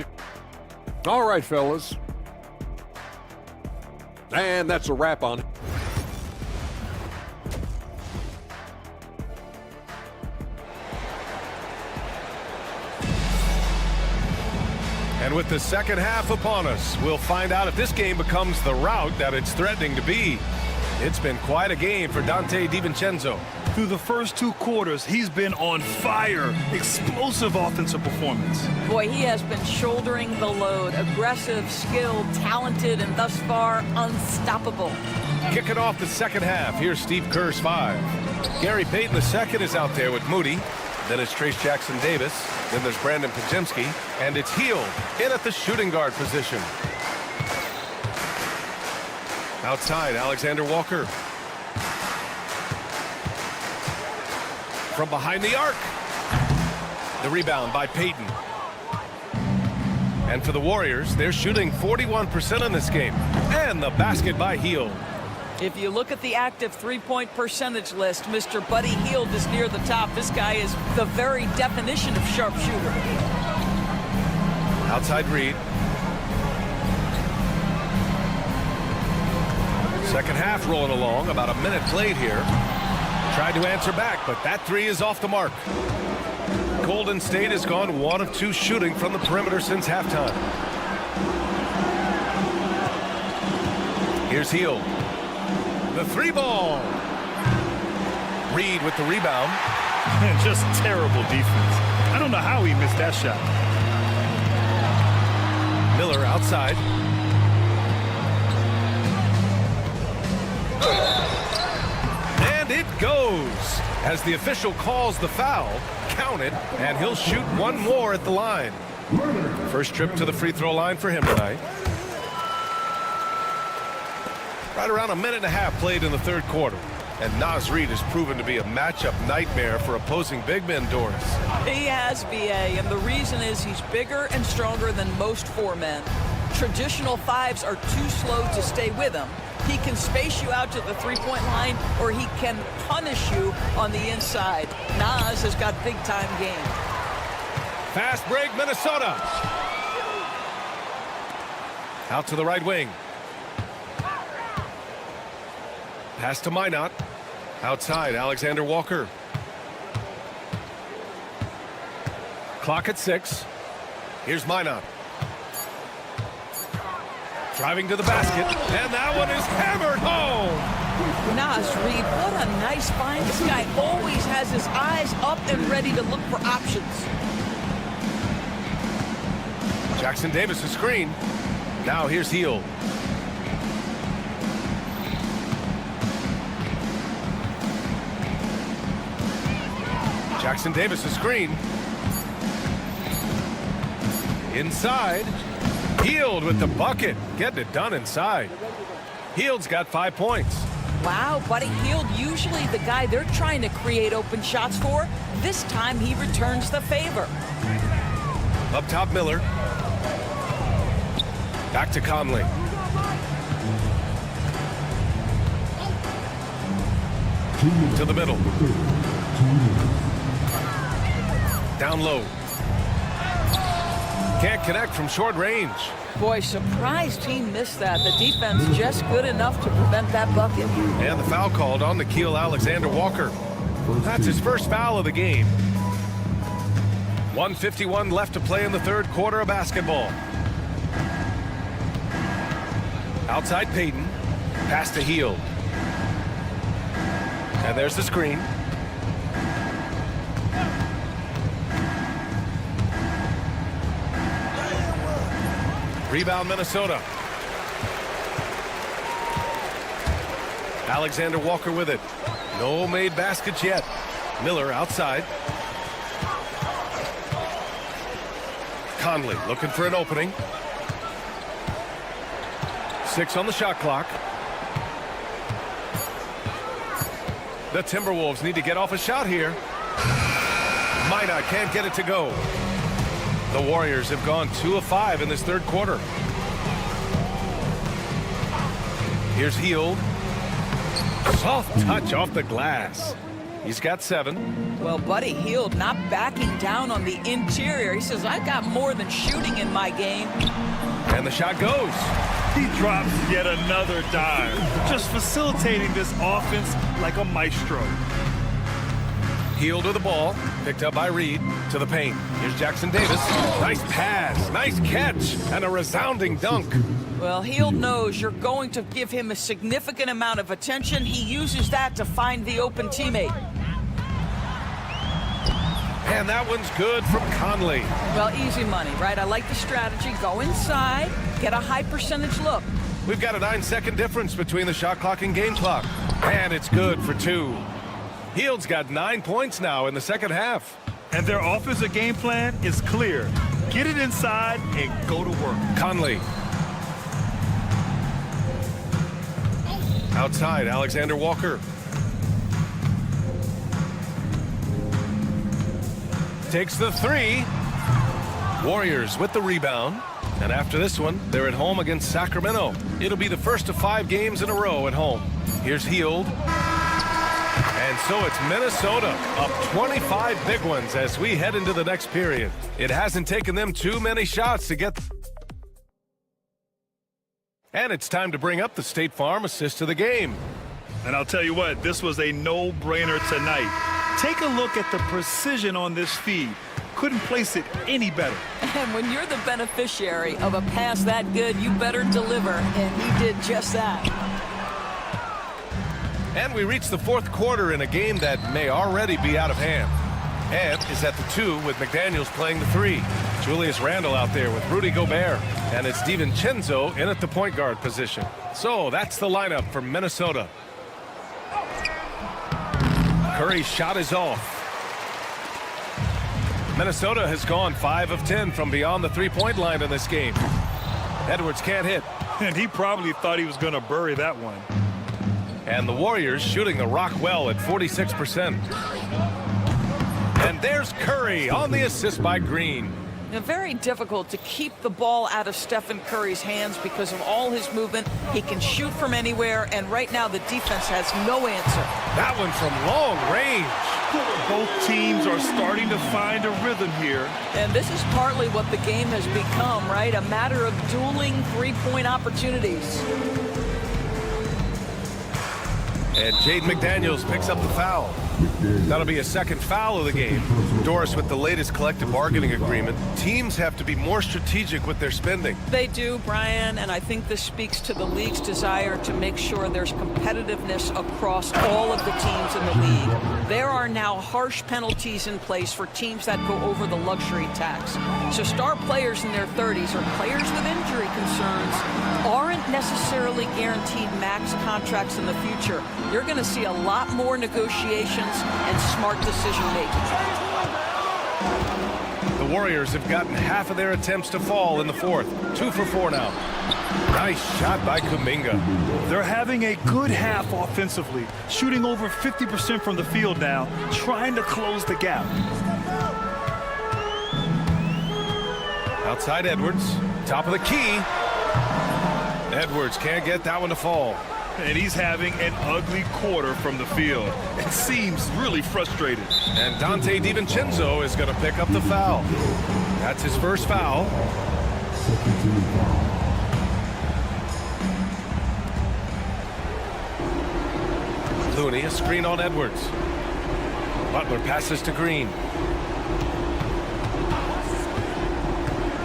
All right, fellas. And that's a wrap on it. And with the second half upon us, we'll find out if this game becomes the rout that it's threatening to be. It's been quite a game for Dante DiVincenzo. Through the first 2 quarters, he's been on fire. Explosive offensive performance. Boy, he has been shouldering the load. Aggressive, skilled, talented, and thus far unstoppable. Kicking off the second half, here's Steve Kerr's 5. Gary Payton II is out there with Moody. Then it's Trace Jackson Davis. Then there's Brandon Podziemski. And it's Hield in at the shooting guard position. Outside, Alexander Walker. from behind the arc. The rebound by Payton. And for the Warriors, they're shooting 41% in this game. And the basket by Hield. If you look at the active three-point percentage list, Mr. Buddy Hield is near the top. This guy is the very definition of sharpshooter. Outside Reed. Second half rolling along, about a minute played here. Tried to answer back, but that three is off the mark. Golden State has gone 1 of 2 shooting from the perimeter since halftime. Here's Hield. The 3-ball. Reed with the rebound. Just terrible defense. I don't know how he missed that shot. Miller outside. And it goes as the official calls the foul. Counted, and he'll shoot one more at the line. First trip to the free throw line for him tonight. Right around a minute and a half played in the third quarter. And Naz Reid has proven to be a matchup nightmare for opposing big men, Doris. He has, B.A., and the reason is he's bigger and stronger than most 4 men. Traditional 5s are too slow to stay with him. He can space you out to the three-point line, or he can punish you on the inside. Naz has got big-time game. Fast break, Minnesota. Out to the right wing. Pass to Minot. Outside, Alexander Walker. Clock at 6. Here's Minot. Driving to the basket, and that one is hammered home. Naz Reid, what a nice find. This guy always has his eyes up and ready to look for options. Jackson Davis' screen. Now here's Hield. Jackson Davis' screen. Inside. Hield with the bucket. Getting it done inside. Hield's got 5 points. Wow, Buddy Hield, usually the guy they're trying to create open shots for. This time he returns the favor. Up top, Miller. Back to Conley. To the middle. Down low. Can't connect from short range. Boy, surprised he missed that. The defense just good enough to prevent that bucket. And the foul called on Nickeil Alexander-Walker. That's his first foul of the game. 1:51 left to play in the third quarter of basketball. Outside Payton. Pass to Hield. And there's the screen. Rebound Minnesota. Alexander Walker with it. No made baskets yet. Miller outside. Conley looking for an opening. 6 on the shot clock. The Timberwolves need to get off a shot here. Minot can't get it to go. The Warriors have gone 2 of 5 in this third quarter. Here's Hield. Soft touch off the glass. He's got 7. Well, Buddy Hield not backing down on the interior. He says, I got more than shooting in my game. And the shot goes. He drops yet another dime, just facilitating this offense like a maestro. Hield with the ball, picked up by Reed, to the paint. Here's Jackson Davis. Nice pass, nice catch, and a resounding dunk. Well, Hield knows you're going to give him a significant amount of attention. He uses that to find the open teammate. And that one's good from Conley. Well, easy money, right? I like the strategy. Go inside, get a high percentage look. We've got a 9-second difference between the shot clock and game clock. And it's good for 2. Hield's got 9 points now in the second half. And their offensive game plan is clear. Get it inside and go to work. Conley. Outside, Alexander Walker. takes the three. Warriors with the rebound. And after this one, they're at home against Sacramento. It'll be the first of 5 games in a row at home. Here's Hield. And so it's Minnesota up 25 big ones as we head into the next period. It hasn't taken them too many shots to get. And it's time to bring up the State Farm assist of the game. And I'll tell you what, this was a no-brainer tonight. Take a look at the precision on this feed. Couldn't place it any better. And when you're the beneficiary of a pass that good, you better deliver, and he did just that. And we reach the fourth quarter in a game that may already be out of hand. Ant is at the 2 with McDaniels playing the 3. Julius Randle out there with Rudy Gobert. And it's DiVincenzo in at the point guard position. So that's the lineup for Minnesota. Curry's shot is off. Minnesota has gone 5 of 10 from beyond the three-point line in this game. Edwards can't hit. And he probably thought he was going to bury that one. And the Warriors shooting the rock well at 46%. And there's Curry on the assist by Green. Very difficult to keep the ball out of Stephen Curry's hands because of all his movement. He can shoot from anywhere, and right now the defense has no answer. That one from long range. Both teams are starting to find a rhythm here. And this is partly what the game has become, right? A matter of dueling three-point opportunities. And Jaden McDaniels picks up the foul. That'll be a second foul of the game. Doris, with the latest collective bargaining agreement, teams have to be more strategic with their spending. They do, Brian, and I think this speaks to the league's desire to make sure there's competitiveness across all of the teams in the league. There are now harsh penalties in place for teams that go over the luxury tax. So star players in their 30s or players with injury concerns aren't necessarily guaranteed max contracts in the future. You're going to see a lot more negotiations and smart decision-making. The Warriors have gotten half of their attempts to fall in the fourth. 2 for 4 now. Nice shot by Kuminga. They're having a good half offensively, shooting over 50% from the field now, trying to close the gap. Outside Edwards, top of the key. Edwards can't get that one to fall. And he's having an ugly quarter from the field. It seems really frustrated. And Dante DiVincenzo is going to pick up the foul. That's his first foul. Looney, a screen on Edwards. Butler passes to Green.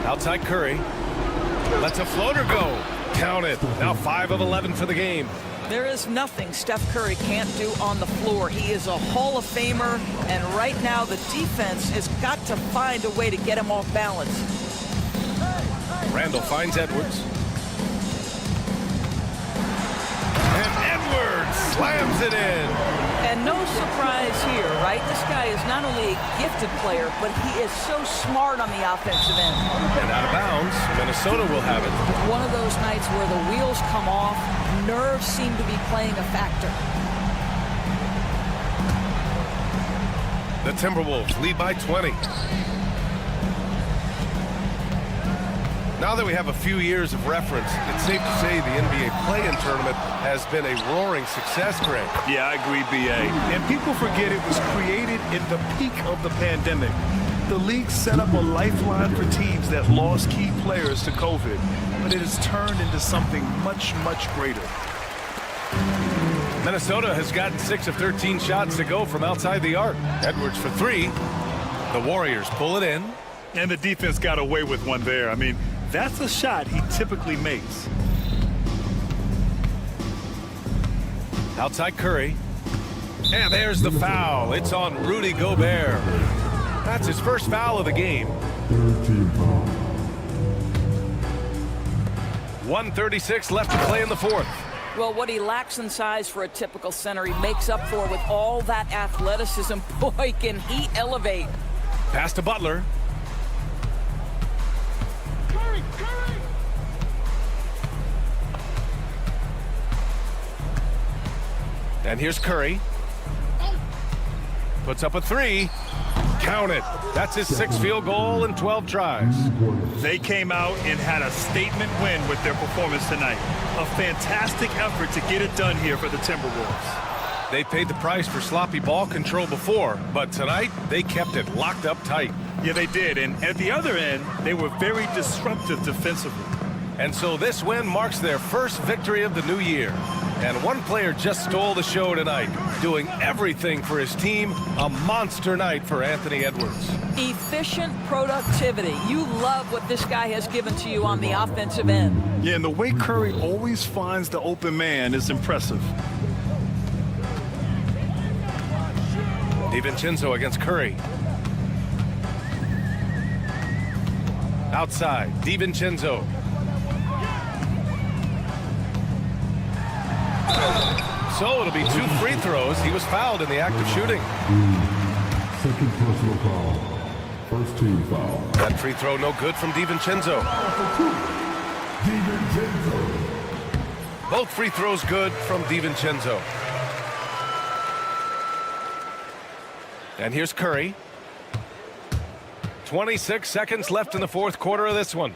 Outside Curry. Lets a floater go. Count it. Now 5 of 11 for the game. There is nothing Steph Curry can't do on the floor. He is a Hall of Famer, and right now the defense has got to find a way to get him off balance. Randle finds Edwards. And Edwards slams it in. And no surprise here, right? This guy is not only a gifted player, but he is so smart on the offensive end. And out of bounds, Minnesota will have it. One of those nights where the wheels come off, nerves seem to be playing a factor. The Timberwolves lead by 20. Now that we have a few years of reference, it's safe to say the NBA play-in tournament has been a roaring success, Greg. Yeah, I agree, B.A. And people forget it was created in the peak of the pandemic. The league set up a lifeline for teams that lost key players to COVID, but it has turned into something much, much greater. Minnesota has gotten 6 of 13 shots to go from outside the arc. Edwards for 3. The Warriors pull it in. And the defense got away with one there. I mean, that's a shot he typically makes. Outside Curry. And there's the foul. It's on Rudy Gobert. That's his first foul of the game. 1:36 left to play in the fourth. Well, what he lacks in size for a typical center, he makes up for with all that athleticism. Boy, can he elevate. Pass to Butler. And here's Curry. Puts up a 3. Count it. That's his 6th field goal in 12 tries. They came out and had a statement win with their performance tonight. A fantastic effort to get it done here for the Timberwolves. They paid the price for sloppy ball control before, but tonight they kept it locked up tight. Yeah, they did. And at the other end, they were very disruptive defensively. And so this win marks their first victory of the new year. And one player just stole the show tonight, doing everything for his team. A monster night for Anthony Edwards. Efficient productivity. You love what this guy has given to you on the offensive end. Yeah, and the way Curry always finds the open man is impressive. DiVincenzo against Curry. Outside, DiVincenzo. So it'll be 2 free throws. He was fouled in the act of shooting. Second personal foul. First team foul. That free throw no good from DiVincenzo. Both free throws good from DiVincenzo. And here's Curry. 26 seconds left in the 4th quarter of this one.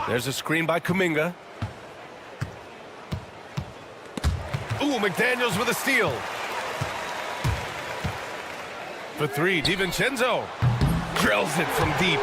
There's a screen by Kuminga. Ooh, McDaniels with a steal. For 3, DiVincenzo drills it from deep.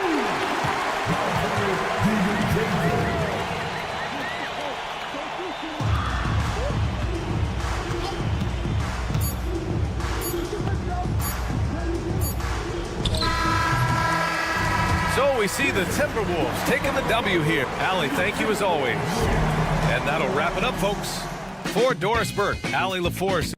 So we see the Timberwolves taking the W here. Allie, thank you as always. And that'll wrap it up, folks. For Doris Burke, Allie LaForce.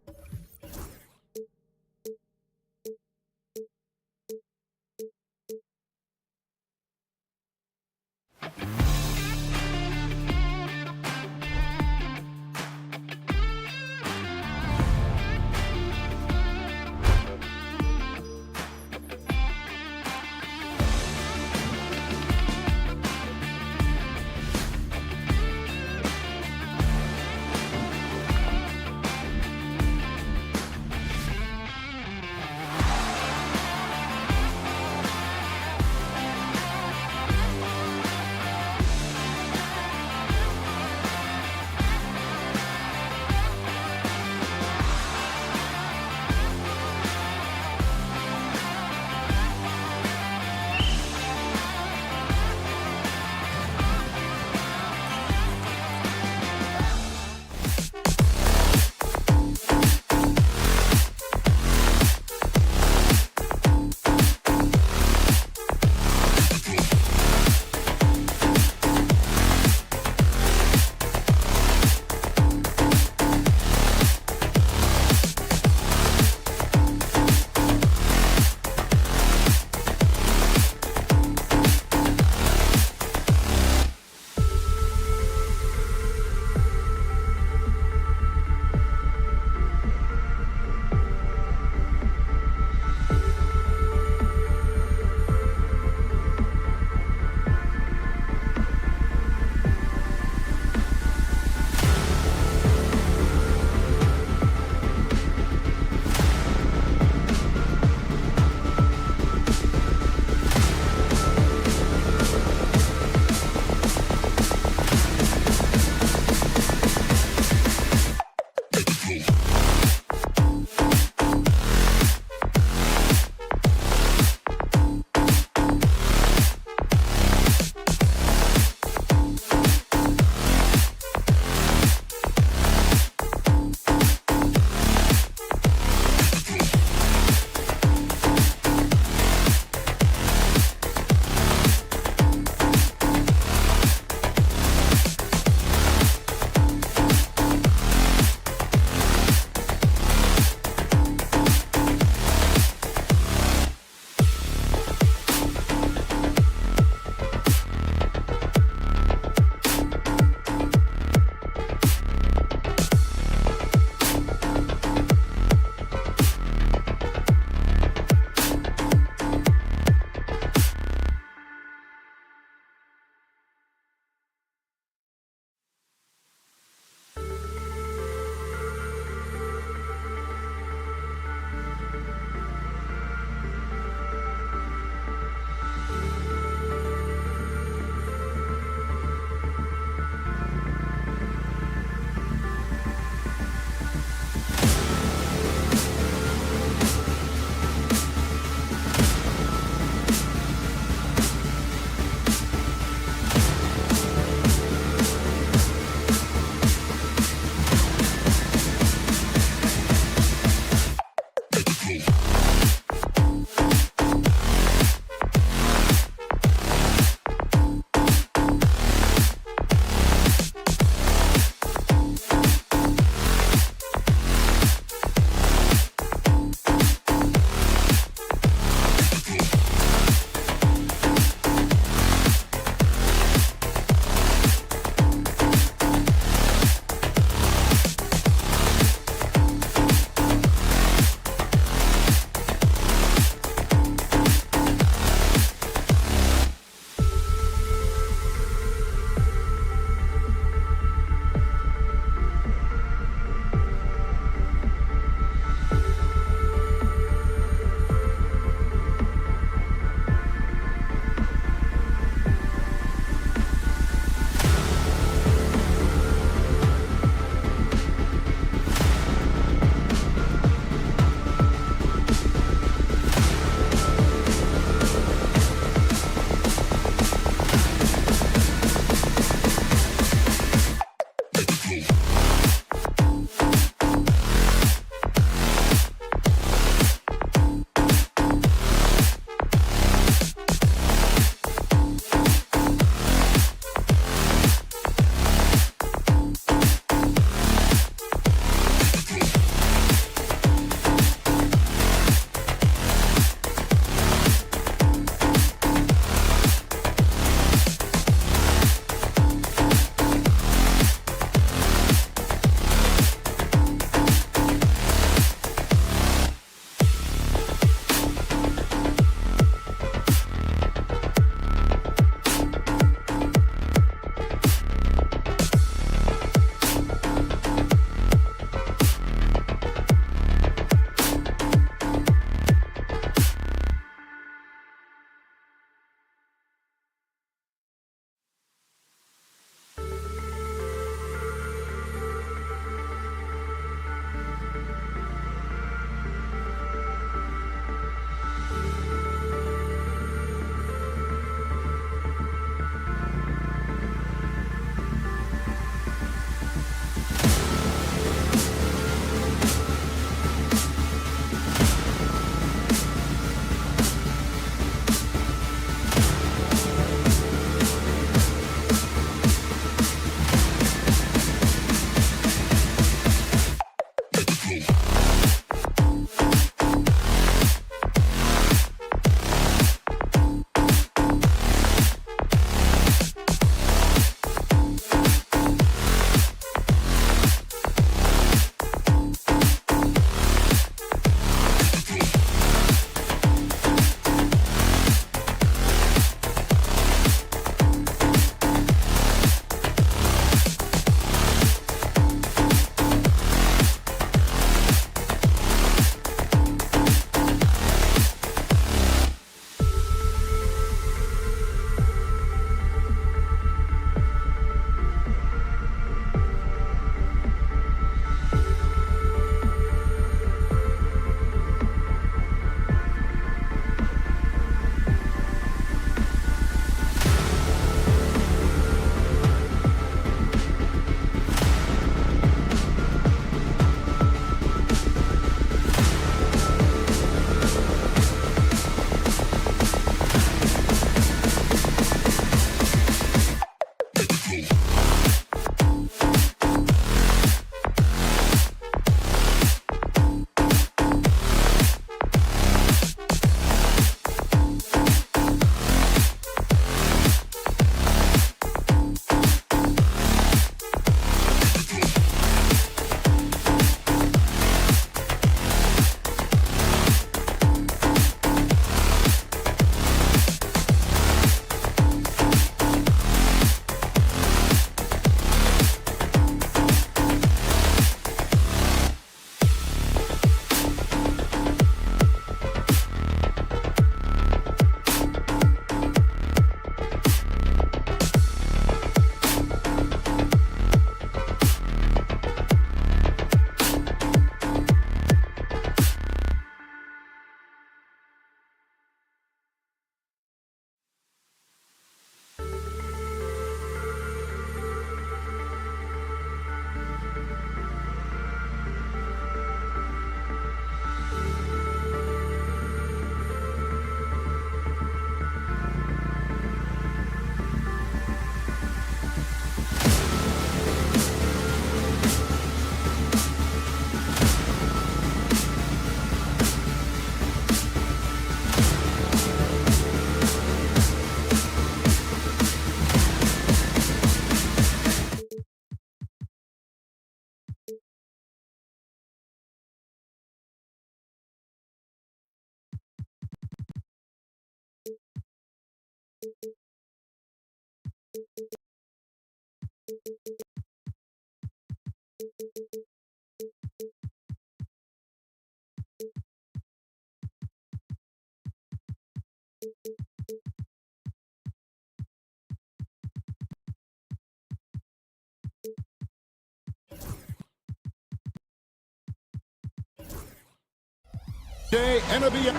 NBA.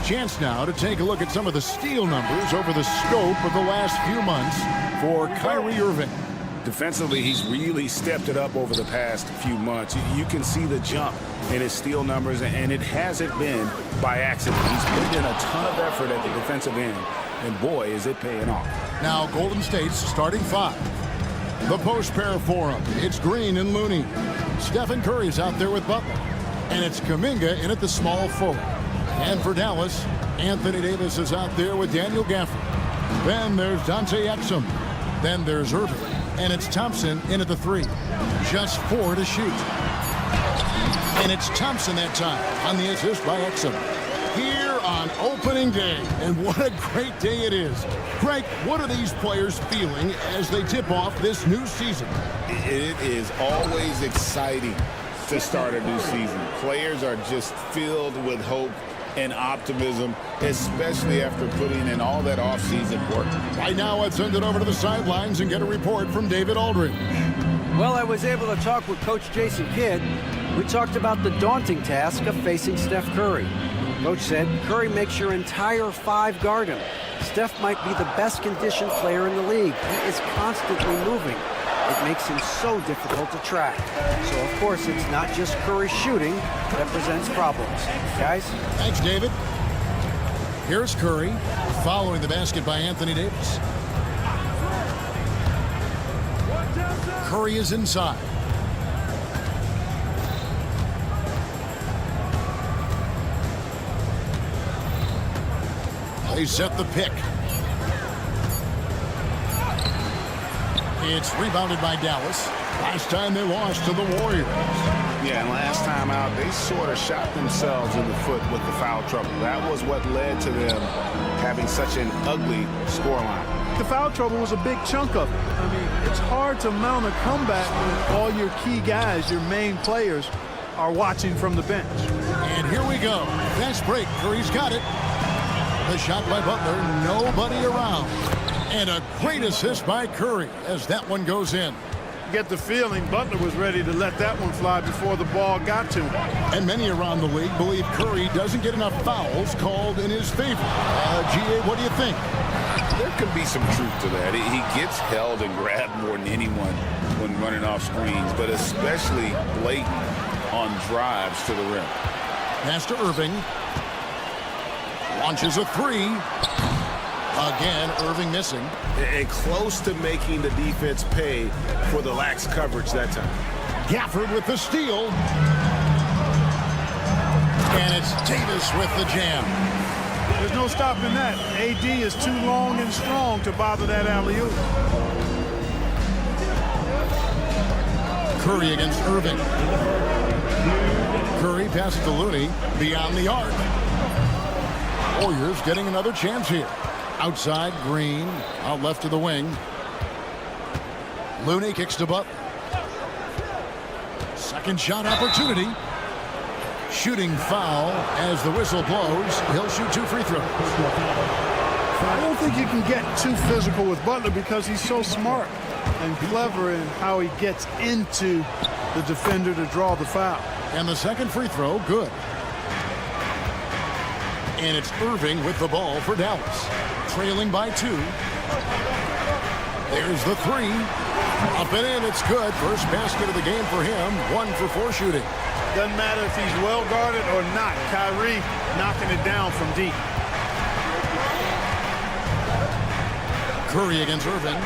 Chance now to take a look at some of the steal numbers over the scope of the last few months for Kyrie Irving. Defensively, he's really stepped it up over the past few months. You can see the jump in his steal numbers, and it hasn't been by accident. He's put in a ton of effort at the defensive end, and boy, is it paying off. Now Golden State's starting five. The post pair for him. It's Green and Looney. Stephen Curry's out there with Butler. And it's Kuminga in at the small forward. And for Dallas, Anthony Davis is out there with Daniel Gafford. Then there's Dante Exum. Then there's Irving. And it's Thompson in at the three. Just 4 to shoot. And it's Thompson that time on the assist by Exum. Here on opening day. And what a great day it is. Greg, what are these players feeling as they tip off this new season? It is always exciting to start a new season. Players are just filled with hope and optimism, especially after putting in all that offseason work. Right now, let's send it over to the sidelines and get a report from David Aldridge. Well, I was able to talk with Coach Jason Kidd. We talked about the daunting task of facing Steph Curry. Coach said Curry makes your entire five guard him. Steph might be the best conditioned player in the league. He is constantly moving. It makes him so difficult to track. So, of course, it's not just Curry shooting that presents problems. Guys? Thanks, David. Here's Curry following the basket by Anthony Davis. Curry is inside. They set the pick. It's rebounded by Dallas. Last time they lost to the Warriors. Yeah, and last time out, they sort of shot themselves in the foot with the foul trouble. That was what led to them having such an ugly scoreline. The foul trouble was a big chunk of it. I mean, it's hard to mount a comeback when all your key guys, your main players, are watching from the bench. And here we go. Fast break. Curry's got it. The shot by Butler. Nobody around. And a great assist by Curry as that one goes in. You get the feeling Butler was ready to let that one fly before the ball got to him. And many around the league believe Curry doesn't get enough fouls called in his favor. GA, what do you think? There could be some truth to that. He gets held and grabbed more than anyone when running off screens, but especially late on drives to the rim. Pass to Irving. Launches a three. Again, Irving missing. And close to making the defense pay for the lax coverage that time. Gafford with the steal. And it's Davis with the jam. There's no stopping that. AD is too long and strong to bother that alley-oop. Curry against Irving. Curry passes to Looney beyond the arc. Warriors getting another chance here. Outside, Green, out left to the wing. Looney kicks to Butler. Second shot opportunity. Shooting foul as the whistle blows. He'll shoot 2 free throws. I don't think you can get too physical with Butler because he's so smart and clever in how he gets into the defender to draw the foul. And the second free throw, good. And it's Irving with the ball for Dallas. Trailing by 2. There's the three. Up and in, it's good. First basket of the game for him. 1 for 4 shooting. Doesn't matter if he's well guarded or not. Kyrie knocking it down from deep. Curry against Irving.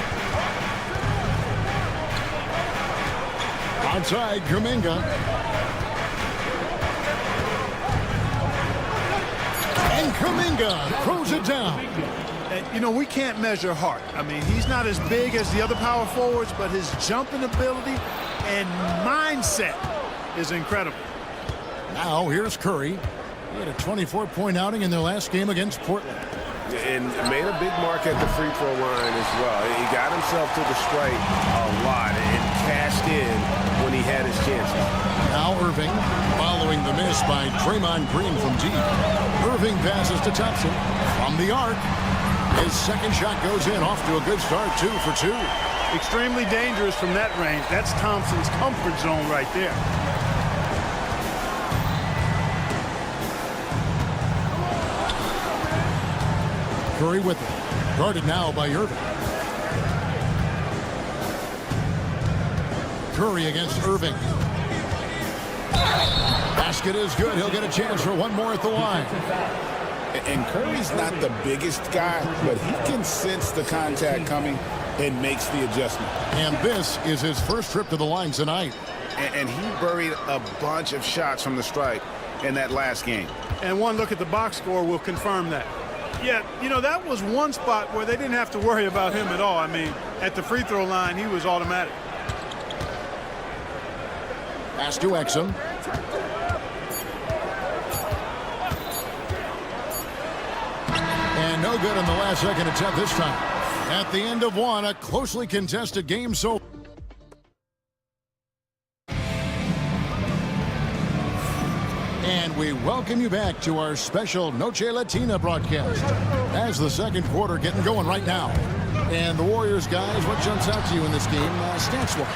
Outside, Kuminga. And Kuminga throws it down. And, you know, we can't measure heart. I mean, he's not as big as the other power forwards, but his jumping ability and mindset is incredible. Now, here's Curry. He had a 24-point outing in their last game against Portland. and made a big mark at the free throw line as well. He got himself to the stripe a lot and cashed in when he had his chances. Now Irving following the miss by Draymond Green from deep. Irving passes to Thompson from the arc. His second shot goes in, off to a good start, 2 for 2. Extremely dangerous from that range. That's Thompson's comfort zone right there. Curry with it. Guarded now by Irving. Curry against Irving. Basket is good. He'll get a chance for one more at the line. And Curry's not the biggest guy, but he can sense the contact coming and makes the adjustment. And this is his first trip to the line tonight. And he buried a bunch of shots from the stripe in that last game. And one look at the box score will confirm that. Yeah, you know, that was one spot where they didn't have to worry about him at all. I mean, at the free throw line, he was automatic. Pass to Exum. And no good on the last second attempt this time. At the end of one, a closely contested game so. And we welcome you back to our special Noche Latina broadcast as the second quarter getting going right now. And the Warriors, guys, what jumps out to you in this game stats-wise?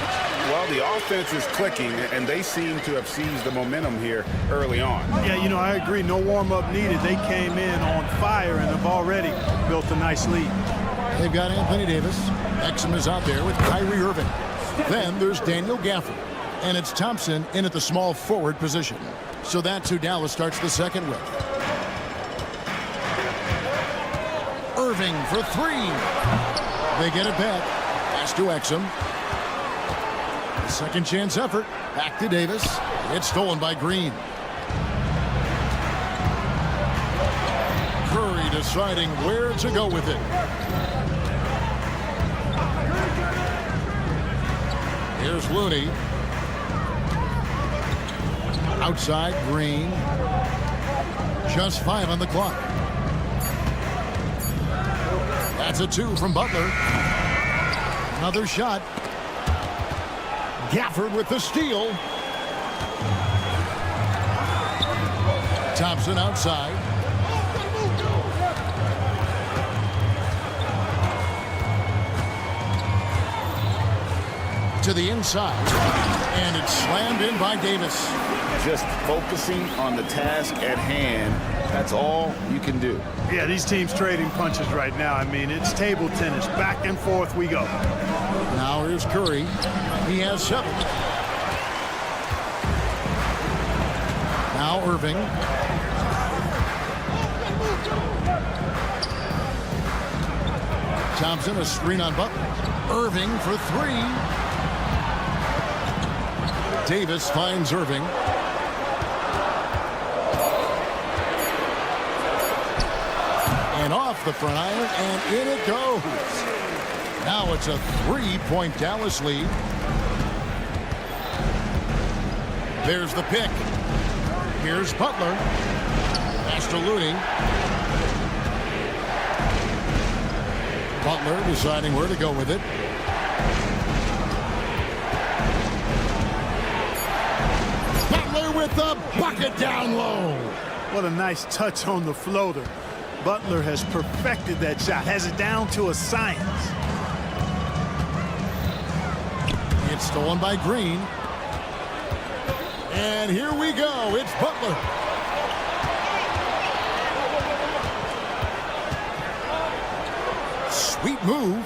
Well, the offense is clicking, and they seem to have seized the momentum here early on. Yeah, you know, I agree. No warm-up needed. They came in on fire and have already built a nice lead. They've got Anthony Davis. Exum is out there with Kyrie Irving. Then there's Daniel Gafford. And it's Thompson in at the small forward position. So that's who Dallas starts the second with. Irving for three. They get it back. Pass to Exum. Second chance effort. Back to Davis. It's stolen by Green. Curry deciding where to go with it. Here's Looney. Outside, Green. Just 5 on the clock. That's a 2 from Butler. Another shot. Gafford with the steal. Thompson outside. To the inside. And it's slammed in by Davis. Just focusing on the task at hand. That's all you can do. Yeah, these teams trading punches right now. I mean, it's table tennis. Back and forth we go. Now here's Curry. He has 7. Now Irving. Thompson, a screen on Butler. Irving for 3. Davis finds Irving. And off the front iron, and in it goes. Now it's a 3-point Dallas lead. There's the pick. Here's Butler. Pass to Looney. Butler deciding where to go with it. Butler with the bucket down low. What a nice touch on the floater. Butler has perfected that shot, has it down to a science. It's stolen by Green. And here we go. It's Butler. Sweet move.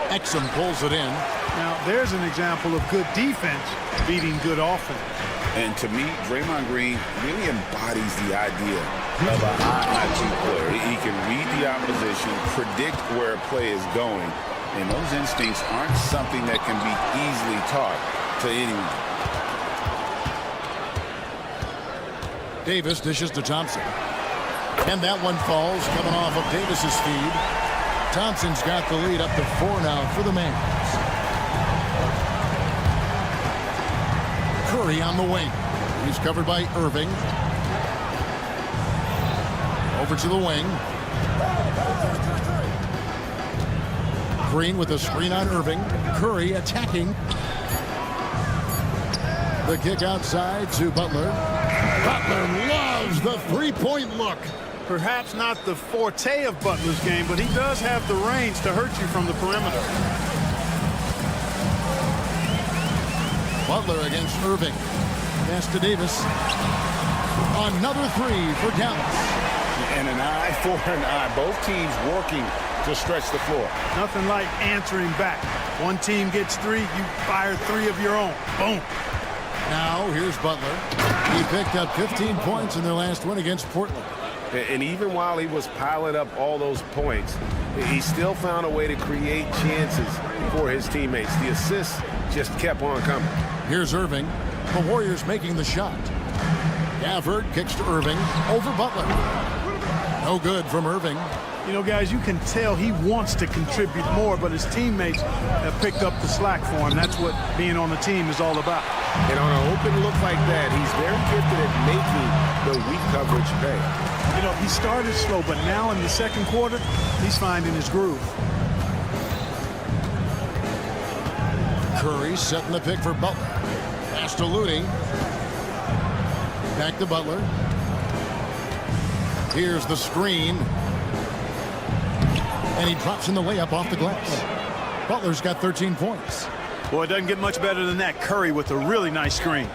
Exum pulls it in. Now, there's an example of good defense beating good offense. And to me, Draymond Green really embodies the idea of a high IQ player. He can read the opposition, predict where a play is going, and those instincts aren't something that can be easily taught to anyone. Davis dishes to Thompson. And that one falls, coming off of Davis's feed. Thompson's got the lead up to 4 now for the Mavs. Curry on the wing. He's covered by Irving. Over to the wing. Green with a screen on Irving. Curry attacking. The kick outside to Butler. Butler loves the three-point look. Perhaps not the forte of Butler's game, but he does have the range to hurt you from the perimeter. Butler against Irving. Pass to Davis. Another three for Dallas. And an eye for an eye. Both teams working to stretch the floor. Nothing like answering back. One team gets three, you fire three of your own. Boom. Now here's Butler. He picked up 15 points in their last win against Portland. And even while he was piling up all those points, he still found a way to create chances for his teammates. The assists just kept on coming. Here's Irving. The Warriors making the shot. Gafford kicks to Irving over Butler. No good from Irving. You know, guys, you can tell he wants to contribute more, but his teammates have picked up the slack for him. That's what being on the team is all about. And on an open look like that, he's very gifted at making the weak coverage pay. You know, he started slow, but now in the second quarter, he's finding his groove. Curry setting the pick for Butler. Pass to Looney. Back to Butler. Here's the screen. And he drops in the layup off the glass. Butler's got 13 points. Boy, it doesn't get much better than that. Curry with a really nice screen.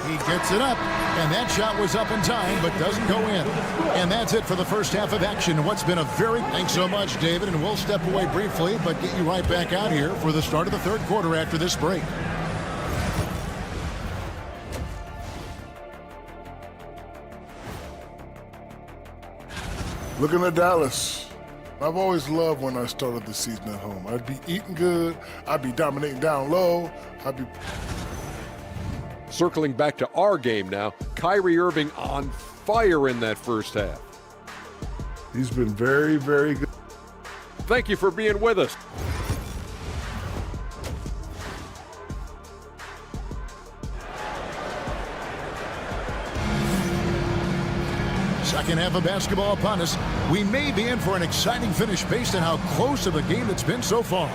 He gets it up, and that shot was up in time, but doesn't go in. And that's it for the first half of action. What's been a very... Thanks so much, David, and we'll step away briefly, but get you right back out here for the start of the third quarter after this break. Looking at Dallas, I've always loved when I started the season at home. I'd be eating good, I'd be dominating down low, I'd be... Circling back to our game now, Kyrie Irving on fire in that first half. He's been very, very good. Thank you for being with us. Second half of basketball upon us. We may be in for an exciting finish based on how close of a game it's been so far.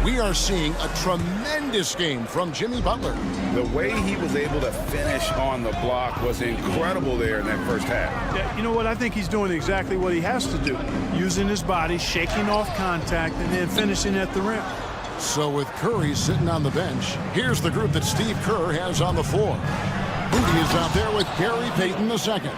We are seeing a tremendous game from Jimmy Butler. The way he was able to finish on the block was incredible there in that first half. Yeah, you know what? I think he's doing exactly what he has to do. Using his body, shaking off contact, and then finishing at the rim. So with Curry sitting on the bench, here's the group that Steve Kerr has on the floor. Booty is out there with Gary Payton II.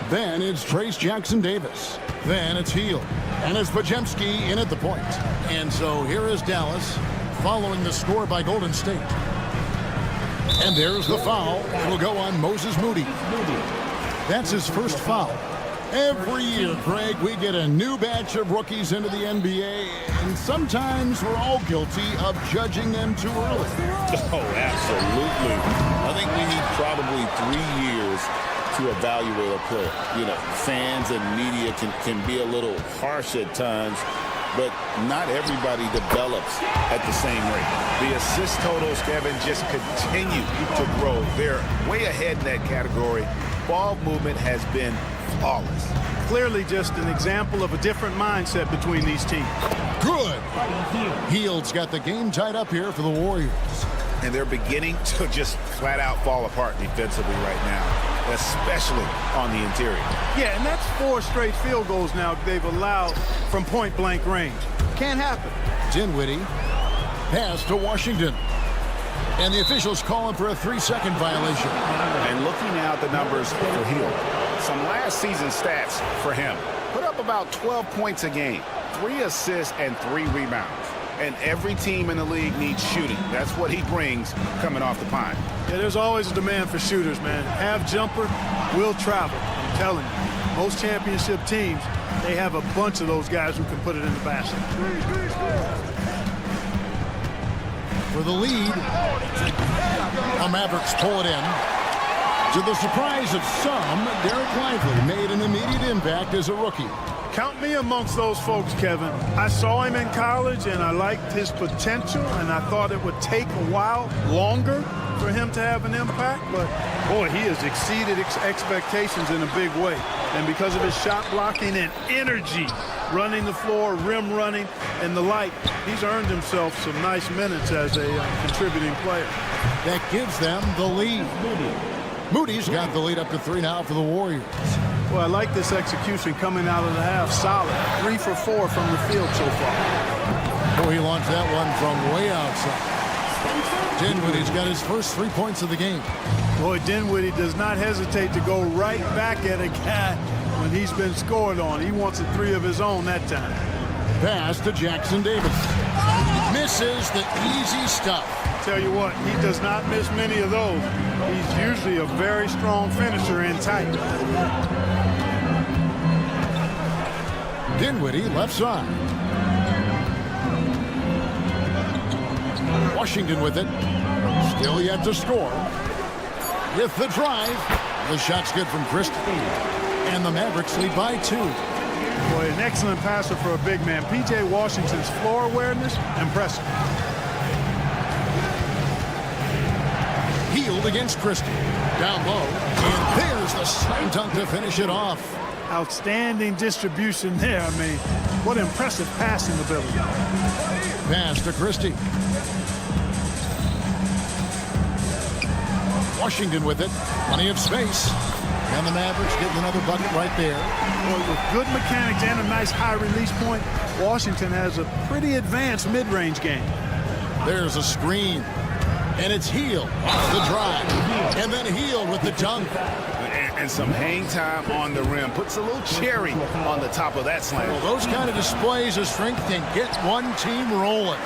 Then it's Trace Jackson Davis. Then it's Hield. And it's Podziemski in at the point. And so here is Dallas following the score by Golden State. And there's the foul. It'll go on Moses Moody. That's his first foul. Every year, Greg, we get a new batch of rookies into the NBA, and sometimes we're all guilty of judging them too early. Oh, absolutely. I think we need probably 3 years to evaluate a player. You know, fans and media can be a little harsh at times, but not everybody develops at the same rate. The assist totals, Kevin, just continue to grow. They're way ahead in that category. Ball movement has been flawless. Clearly just an example of a different mindset between these teams. Good. Hield's got the game tied up here for the Warriors. And they're beginning to just flat out fall apart defensively right now, especially on the interior. Yeah, and that's 4 straight field goals now they've allowed from point-blank range. Can't happen. Dinwiddie pass to Washington. And the officials calling for a 3-second violation. And looking now at the numbers for Hield. Some last season stats for him. Put up about 12 points a game, 3 assists and 3 rebounds. And every team in the league needs shooting. That's what he brings coming off the pine. Yeah, there's always a demand for shooters, man. Have jumper, will travel. I'm telling you. Most championship teams, they have a bunch of those guys who can put it in the basket. For the lead, the Mavericks pull it in. To the surprise of some, Derek Lively made an immediate impact as a rookie. Count me amongst those folks, Kevin. I saw him in college, and I liked his potential, and I thought it would take a while longer for him to have an impact, but boy, he has exceeded expectations in a big way. And because of his shot blocking and energy, running the floor, rim running, and the like, he's earned himself some nice minutes as a contributing player. That gives them the lead. Moody's got the lead up to 3 now for the Warriors. Well, I like this execution coming out of the half. Solid. 3 for 4 from the field so far. Oh, he launched that one from way outside. Dinwiddie's got his first 3 points of the game. Boy, Dinwiddie does not hesitate to go right back at a guy when he's been scored on. He wants a 3 of his own that time. Pass to Jackson Davis. Misses the easy stuff. Tell you what, he does not miss many of those. He's usually a very strong finisher in tight. Dinwiddie left side. Washington with it. Still yet to score. With the drive. The shot's good from Christie. And the Mavericks lead by 2. Boy, an excellent passer for a big man. P.J. Washington's floor awareness, impressive. Healed against Christie. Down low. And there's the slam dunk to finish it off. Outstanding distribution there. I mean, what impressive passing ability. Pass to Christie. Washington with it. Plenty of space. And the Mavericks getting another bucket right there. Well, with good mechanics and a nice high release point, Washington has a pretty advanced mid-range game. There's a screen. And it's Hield off the drive. And then Hield with the dunk. And some hang time on the rim. Puts a little cherry on the top of that slam. Well, those kind of displays of strength can get one team rolling.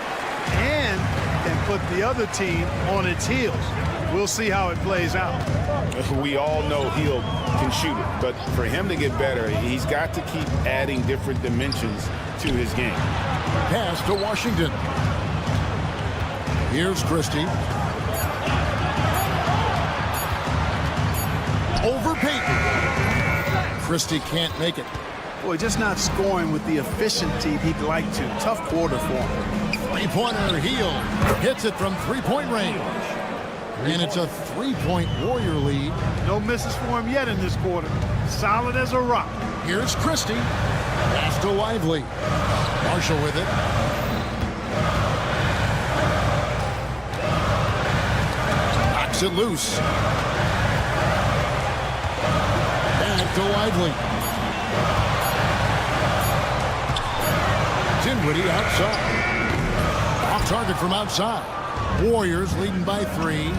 And can put the other team on its heels. We'll see how it plays out. We all know Hield can shoot it, but for him to get better, he's got to keep adding different dimensions to his game. Pass to Washington. Here's Christie. Over Payton. Christie can't make it. Boy, just not scoring with the efficiency he'd like to. Tough quarter for him. Three-pointer Hield hits it from three-point range. And it's a 3-point Warrior lead. No misses for him yet in this quarter. Solid as a rock. Here's Christie. Pass to Lively. Marshall with it. Knocks it loose. Back to Lively. Dinwiddie outside. Off target from outside. Warriors leading by 3.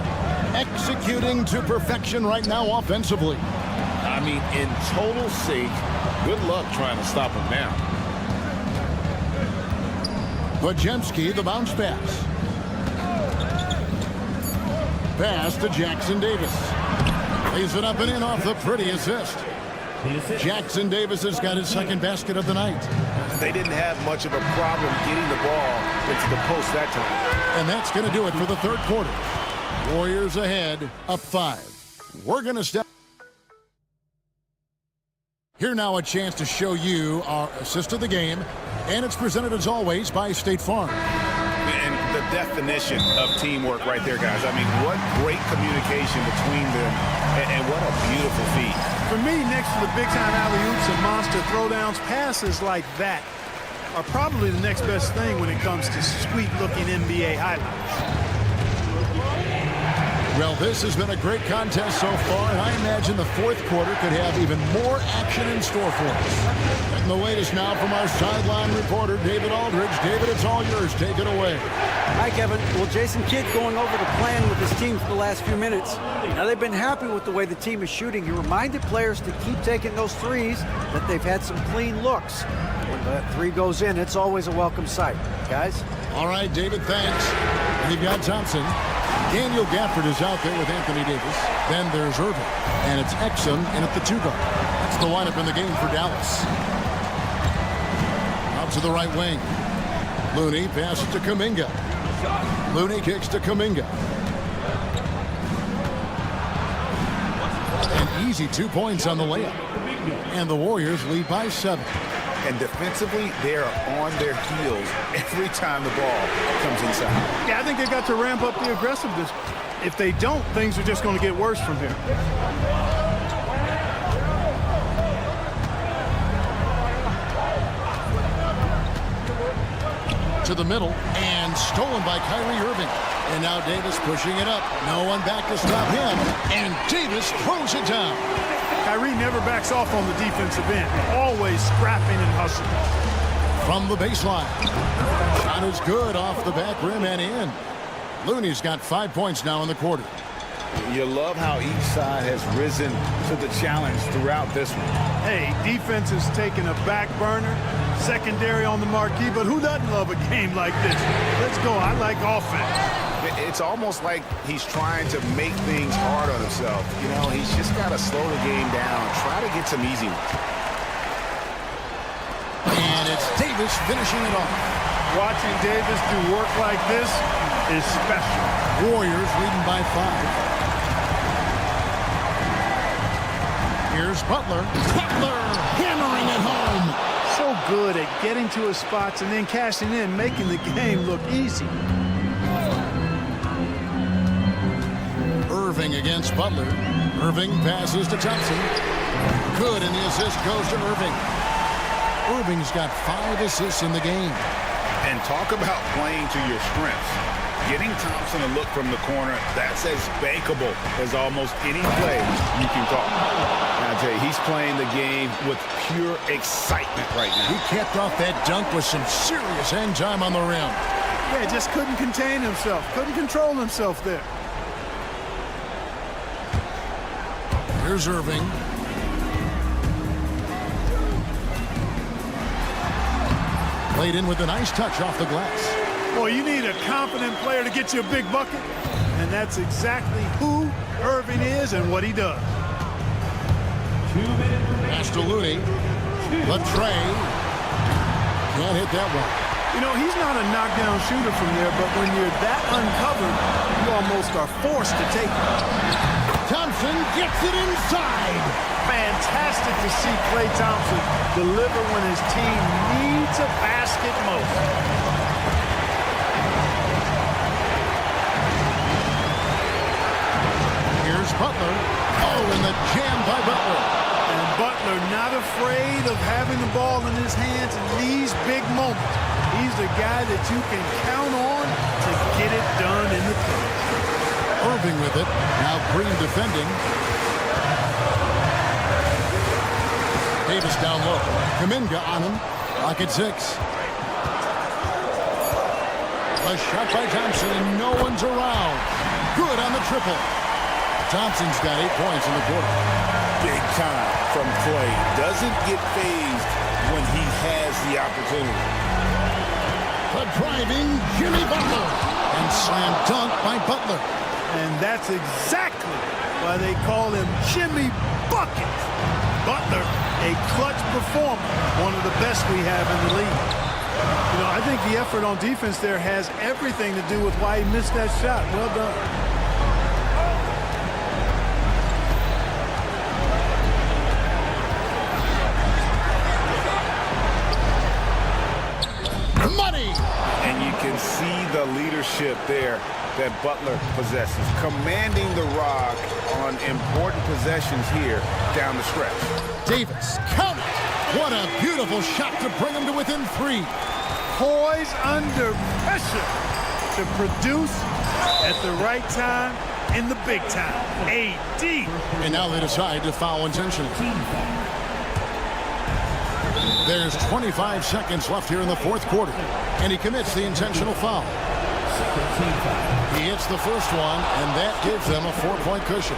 Executing to perfection right now offensively. I mean, in total sync. Good luck trying to stop him now. Podziemski, the bounce pass. Pass to Jackson Davis. Lays it up and in off the pretty assist. Jackson Davis has got his second basket of the night. They didn't have much of a problem getting the ball into the post that time. And that's going to do it for the third quarter. Warriors ahead, up 5. We're going to step. Here now a chance to show you our assist of the game. And it's presented as always by State Farm. And the definition of teamwork right there, guys. I mean, what great communication between them. And what a beautiful feat. For me, next to the big-time alley-oops and monster throwdowns, passes like that are probably the next best thing when it comes to sweet-looking NBA highlights. Well, this has been a great contest so far, and I imagine the fourth quarter could have even more action in store for us. And the latest now from our sideline reporter, David Aldridge. David, it's all yours. Take it away. Hi, Kevin. Well, Jason Kidd going over the plan with his team for the last few minutes. Now, they've been happy with the way the team is shooting. He reminded players to keep taking those threes, that they've had some clean looks. When that 3 goes in, it's always a welcome sight. Guys? All right, David, thanks. We've got Thompson. Daniel Gafford is out there with Anthony Davis. Then there's Irving. And it's Exum in at the 2 guard. That's the lineup in the game for Dallas. Out to the right wing. Looney passes to Kuminga. Looney kicks to Kuminga. An easy 2 points on the layup. And the Warriors lead by 7. And defensively, they are on their heels every time the ball comes inside. Yeah, I think they've got to ramp up the aggressiveness. If they don't, things are just going to get worse from here. To the middle, and stolen by Kyrie Irving. And now Davis pushing it up. No one back to stop him, and Davis throws it down. Kyrie never backs off on the defensive end. Always scrapping and hustling. From the baseline. Shot is good off the back rim and in. Looney's got 5 points now in the quarter. You love how each side has risen to the challenge throughout this one. Hey, defense is taking a back burner, secondary on the marquee, but who doesn't love a game like this? Let's go. I like offense. It's almost like he's trying to make things hard on himself. You know, he's just got to slow the game down, try to get some easy ones. And it's Davis finishing it off. Watching Davis do work like this is special. Warriors leading by 5. Here's Butler. Butler hammering it home. So good at getting to his spots and then cashing in, making the game look easy. Irving against Butler. Irving passes to Thompson. Good, and the assist goes to Irving. Irving's got 5 assists in the game. And talk about playing to your strengths. Getting Thompson a look from the corner, that's as bankable as almost any play you can call. And I tell you, he's playing the game with pure excitement right now. He kept off that dunk with some serious end time on the rim. Yeah, just couldn't contain himself. Couldn't control himself there. Here's Irving. Played in with a nice touch off the glass. Boy, you need a confident player to get you a big bucket. And that's exactly who Irving is and what he does. Pass to Looney. Latrey. Can't hit that one. You know, he's not a knockdown shooter from there, but when you're that uncovered, you almost are forced to take it. Thompson gets it inside. Fantastic to see Klay Thompson deliver when his team needs a basket most. Here's Butler. Oh, and the jam by Butler. And Butler not afraid of having the ball in his hands in these big moments. He's the guy that you can count on to get it done in the clutch. Irving with it. Now Green defending. Davis down low. Kuminga on him. Lock at 6. A shot by Thompson, and no one's around. Good on the triple. Thompson's got 8 points in the quarter. Big time from Klay. Doesn't get phased when he has the opportunity. The driving Jimmy Butler. And slam dunk by Butler. And that's exactly why they call him Jimmy Bucket. Butler, a clutch performer, one of the best we have in the league. You know, I think the effort on defense there has everything to do with why he missed that shot. Well done. Money! And you can see the leadership there that Butler possesses, commanding the rock on important possessions here down the stretch. Davis, count it! What a beautiful shot to bring him to within 3. Poise under pressure to produce at the right time in the big time. AD. And now they decide to foul intentionally. There's 25 seconds left here in the 4th quarter, and he commits the intentional foul. He hits the first one, and that gives them a 4-point cushion.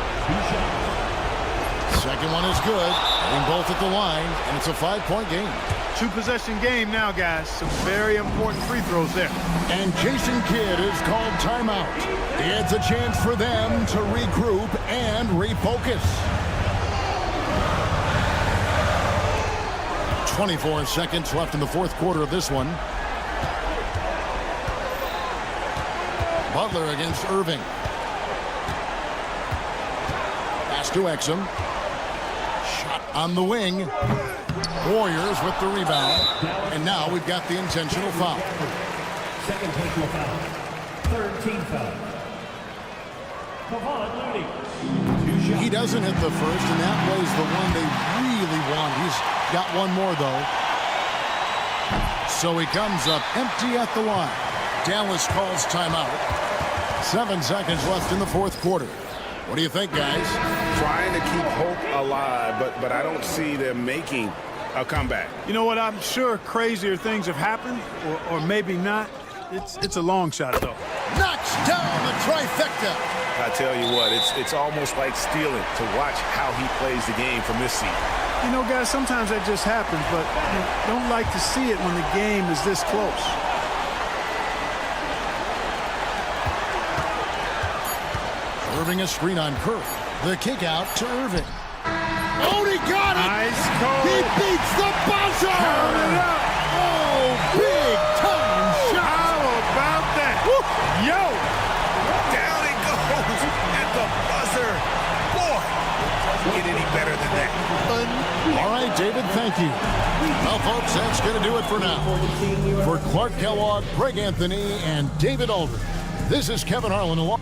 Second one is good, hitting both at the line, and it's a 5-point game. 2-possession game now, guys. Some very important free throws there. And Jason Kidd is called timeout. It's a chance for them to regroup and refocus. 24 seconds left in the 4th quarter of this one. Butler against Irving. Pass to Exum. Shot on the wing. Warriors with the rebound. And now we've got the intentional foul. Second personal foul. 13 foul. He doesn't hit the first, and that was the one they really want. He's got one more, though. So he comes up empty at the line. Dallas calls timeout. 7 seconds left in the fourth quarter. What do you think, guys? Trying to keep hope alive, but I don't see them making a comeback. You know what? I'm sure crazier things have happened, or maybe not. It's a long shot, though. Knocks down the trifecta. I tell you what, it's almost like stealing to watch how he plays the game from this seat. You know, guys, sometimes that just happens, but you don't like to see it when the game is this close. Irving a screen on Curry. The kick out to Irving. Oh, he got it! Ice cold. He beats the buzzer! Count it up. Oh, big time shot! How about that? Woo. Yo! Down it goes at the buzzer. Boy, doesn't get any better than that. All right, David, thank you. Well, folks, that's going to do it for now. For Clark Kellogg, Greg Anthony, and David Aldridge, this is Kevin Harlan along.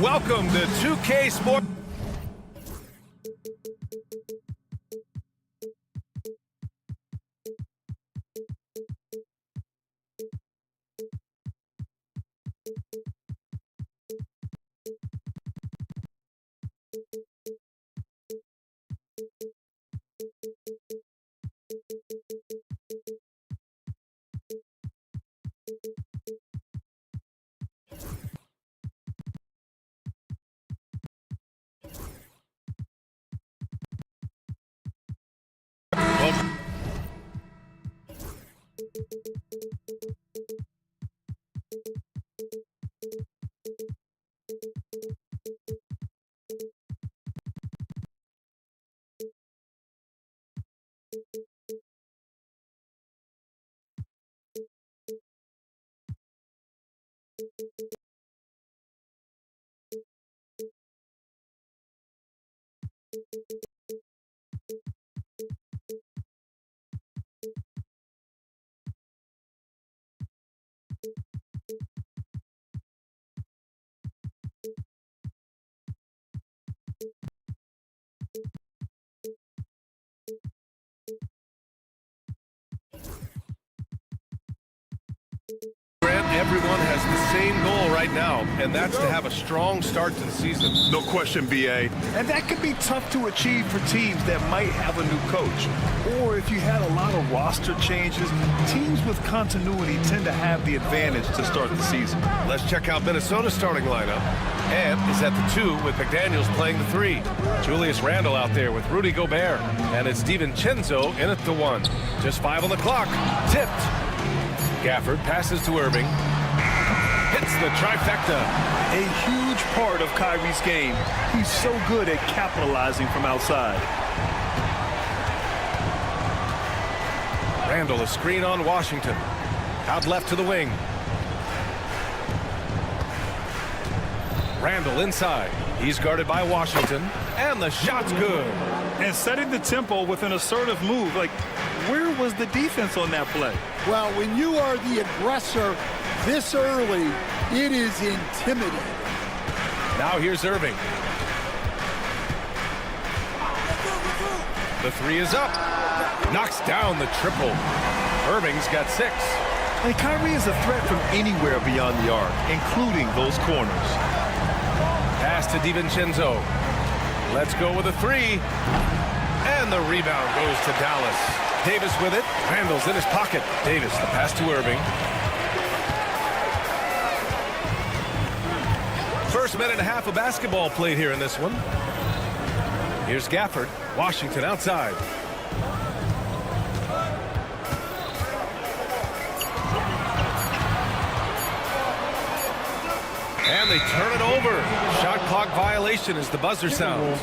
Welcome to 2K Sports. Everyone has the same goal right now, and that's to have a strong start to the season. No question, BA. And that can be tough to achieve for teams that might have a new coach. Or if you had a lot of roster changes, teams with continuity tend to have the advantage to start the season. Let's check out Minnesota's starting lineup. Ant is at the 2 with McDaniels playing the 3. Julius Randle out there with Rudy Gobert. And it's DiVincenzo in at the 1. Just 5 on the clock. Tipped. Gafford passes to Irving. Hits the trifecta. A huge part of Kyrie's game. He's so good at capitalizing from outside. Randle, a screen on Washington. Out left to the wing. Randle inside. He's guarded by Washington. And the shot's good. And setting the tempo with an assertive move. Like, where was the defense on that play? Well, when you are the aggressor this early, it is intimidating. Now here's Irving. The 3 is up. Knocks down the triple. Irving's got 6. And Kyrie is a threat from anywhere beyond the arc, including those corners. Pass to DiVincenzo. Let's go with a 3. And the rebound goes to Dallas. Davis with it. Randle's in his pocket. Davis, the pass to Irving. First minute and a half of basketball played here in this one. Here's Gafford. Washington outside. And they turn it over. Shot clock violation as the buzzer sounds.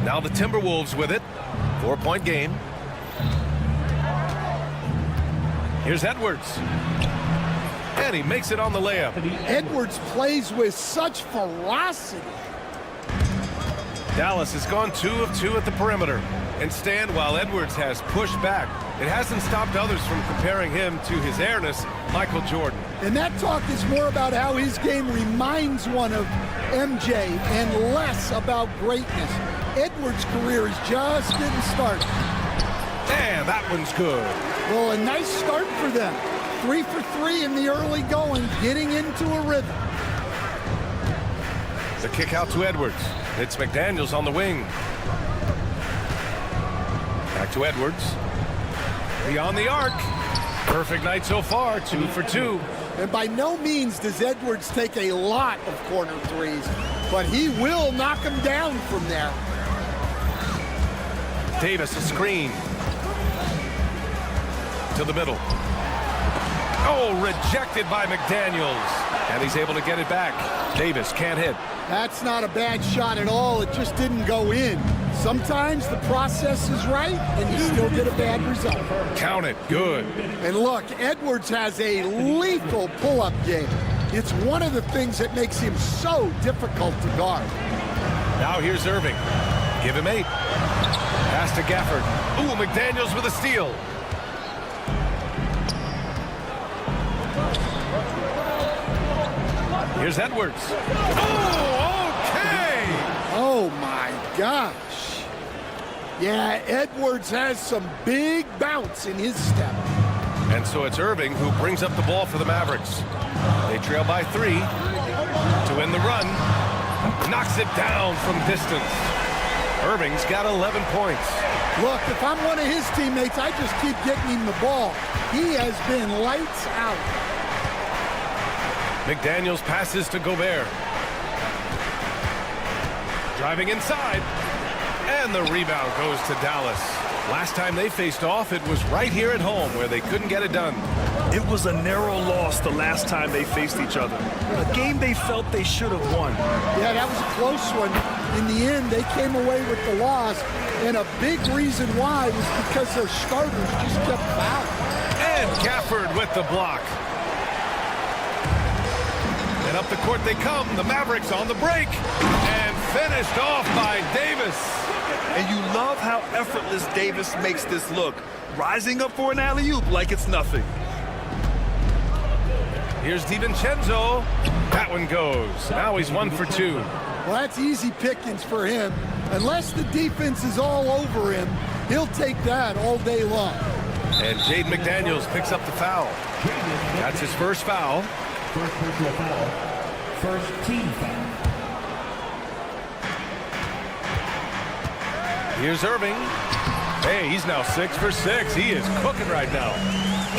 Now the Timberwolves with it. 4-point game. Here's Edwards. And he makes it on the layup. Edwards plays with such ferocity. Dallas has gone 2 of 2 at the perimeter. And stand while Edwards has pushed back. It hasn't stopped others from comparing him to his airness, Michael Jordan. And that talk is more about how his game reminds one of MJ and less about greatness. Edwards' career is just getting started. And that one's good. Well, a nice start for them. 3 for 3 in the early going, getting into a rhythm. The kick out to Edwards. It's McDaniels on the wing. Back to Edwards. Beyond the arc. Perfect night so far, 2 for 2. And by no means does Edwards take a lot of corner threes, but he will knock them down from there. Davis, a screen. To the middle. Oh, rejected by McDaniels. And he's able to get it back. Davis can't hit. That's not a bad shot at all. It just didn't go in. Sometimes the process is right, and you still get a bad result. Count it. Good. And look, Edwards has a lethal pull-up game. It's one of the things that makes him so difficult to guard. Now here's Irving. Give him 8. Pass Pass to Gafford. Ooh, McDaniels with a steal. Here's Edwards. Oh, okay! Oh, my gosh. Yeah, Edwards has some big bounce in his step. And so it's Irving who brings up the ball for the Mavericks. They trail by 3 to win the run. Knocks it down from distance. Irving's got 11 points. Look, if I'm one of his teammates, I just keep getting him the ball. He has been lights out. McDaniels passes to Gobert. Driving inside. And the rebound goes to Dallas. Last time they faced off, it was right here at home where they couldn't get it done. It was a narrow loss the last time they faced each other. A game they felt they should have won. Yeah, that was a close one. In the end, they came away with the loss, and a big reason why was because their starters just kept fouling. And Gafford with the block. And up the court they come. The Mavericks on the break. And finished off by Davis. And you love how effortless Davis makes this look. Rising up for an alley-oop like it's nothing. Here's DiVincenzo. That one goes. Now he's 1 for 2. Well, that's easy pickings for him. Unless the defense is all over him, he'll take that all day long. And Jaden McDaniels picks up the foul. That's his first foul. First personal foul. First team foul. Here's Irving. Hey, he's now 6 for 6. He is cooking right now.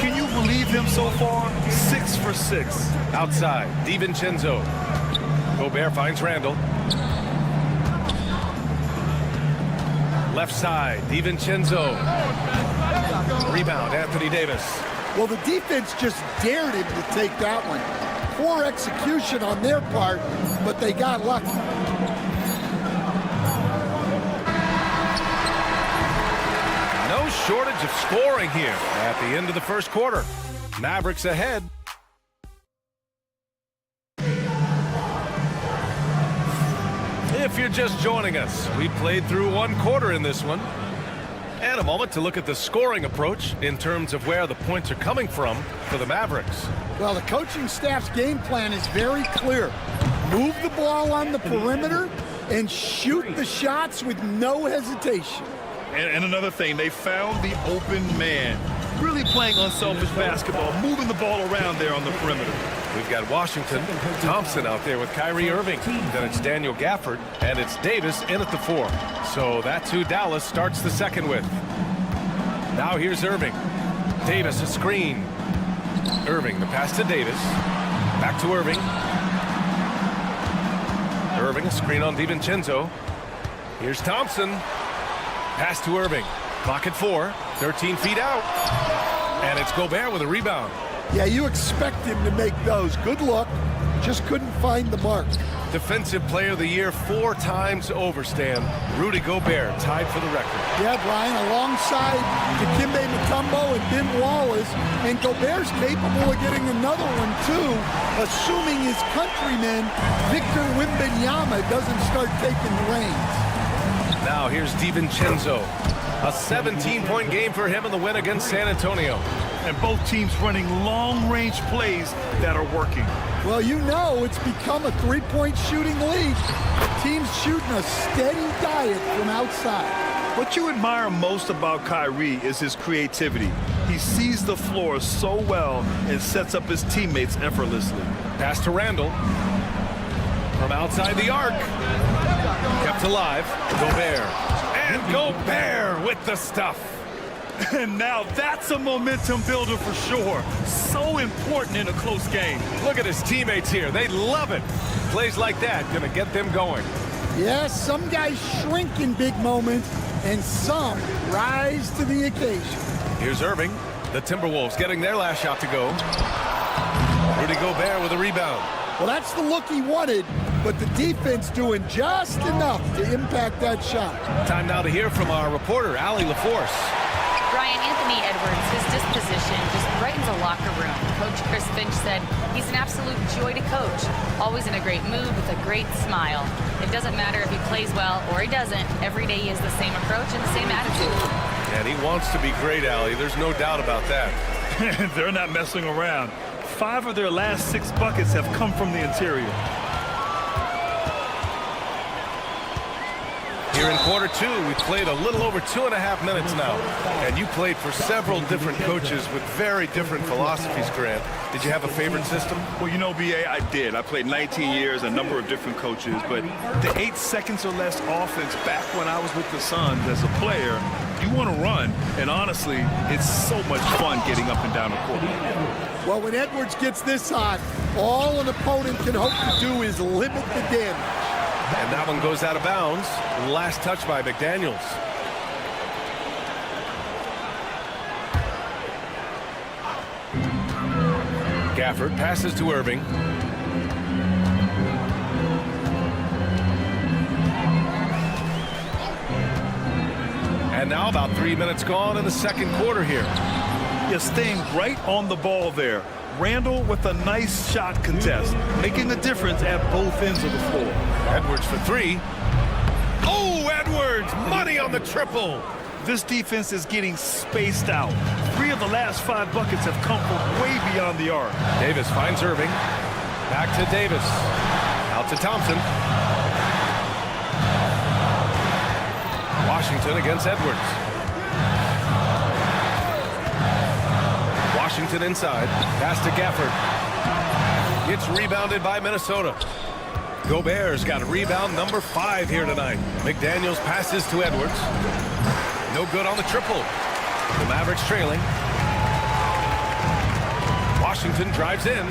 Can you believe him so far? 6 for 6. Outside, DiVincenzo. Gobert finds Randall. Left side, DiVincenzo. Rebound, Anthony Davis. Well, the defense just dared him to take that one. Poor execution on their part, but they got lucky. No shortage of scoring here at the end of the first quarter. Mavericks ahead. If you're just joining us, we played through 1 quarter in this one. And a moment to look at the scoring approach in terms of where the points are coming from for the Mavericks. Well, the coaching staff's game plan is very clear. Move the ball on the perimeter and shoot the shots with no hesitation. And another thing, they found the open man. Really playing unselfish basketball, moving the ball around there on the perimeter. We've got Washington, Thompson out there with Kyrie Irving. Then it's Daniel Gafford, and it's Davis in at the 4. So that's who Dallas starts the second with. Now here's Irving. Davis a screen. Irving, the pass to Davis. Back to Irving. Irving, a screen on DiVincenzo. Here's Thompson. Pass to Irving. Clock at 4. 13 feet out. And it's Gobert with a rebound. Yeah, you expect him to make those. Good luck. Just couldn't find the mark. Defensive Player of the Year 4 times over, Stan. Rudy Gobert tied for the record. Yeah, Brian, alongside Dikembe Mutombo and Ben Wallace, and Gobert's capable of getting another one, too, assuming his countryman, Victor Wembanyama, doesn't start taking the reins. Now here's DiVincenzo. A 17-point game for him in the win against San Antonio. And both teams running long-range plays that are working. Well, you know it's become a three-point shooting league. The team's shooting a steady diet from outside. What you admire most about Kyrie is his creativity. He sees the floor so well and sets up his teammates effortlessly. Pass to Randall. From outside the arc. Kept alive. Gobert. And Gobert with the stuff. And now that's a momentum builder for sure. So important in a close game. Look at his teammates here. They love it. Plays like that gonna get them going. Yes, some guys shrink in big moments, and some rise to the occasion. Here's Irving. The Timberwolves getting their last shot to go. Rudy Gobert with a rebound. Well, that's the look he wanted, but the defense doing just enough to impact that shot. Time now to hear from our reporter, Allie LaForce. Brian, Anthony Edwards, his disposition just brightens a locker room. Coach Coach Chris Finch said he's an absolute joy to coach, always in a great mood with a great smile. It doesn't matter if he plays well or he doesn't. Every day he has the same approach and the same attitude. And he wants to be great, Allie. There's no doubt about that. They're not messing around. 5 of their last 6 buckets have come from the interior. Here in quarter 2, we've played a little over 2.5 minutes now. And you played for several different coaches with very different philosophies, Grant. Did you have a favorite system? Well, you know, B.A., I did. I played 19 years, a number of different coaches. But the 8 seconds or less offense back when I was with the Suns as a player, you want to run. And honestly, it's so much fun getting up and down the court. Well, when Edwards gets this hot, all an opponent can hope to do is limit the damage. And that one goes out of bounds. Last touch by McDaniels. Gafford passes to Irving. And now about 3 minutes gone in the second quarter here. You're staying right on the ball there. Randall with a nice shot contest, making a difference at both ends of the floor. Edwards for 3. Oh, Edwards! Money on the triple! This defense is getting spaced out. 3 of the last 5 buckets have come from way beyond the arc. Davis finds Irving. Back to Davis. Out to Thompson. Washington against Edwards. Washington inside. Pass to Gafford. It's rebounded by Minnesota. Gobert's got a rebound number 5 here tonight. McDaniels passes to Edwards. No good on the triple. The Mavericks trailing. Washington drives in.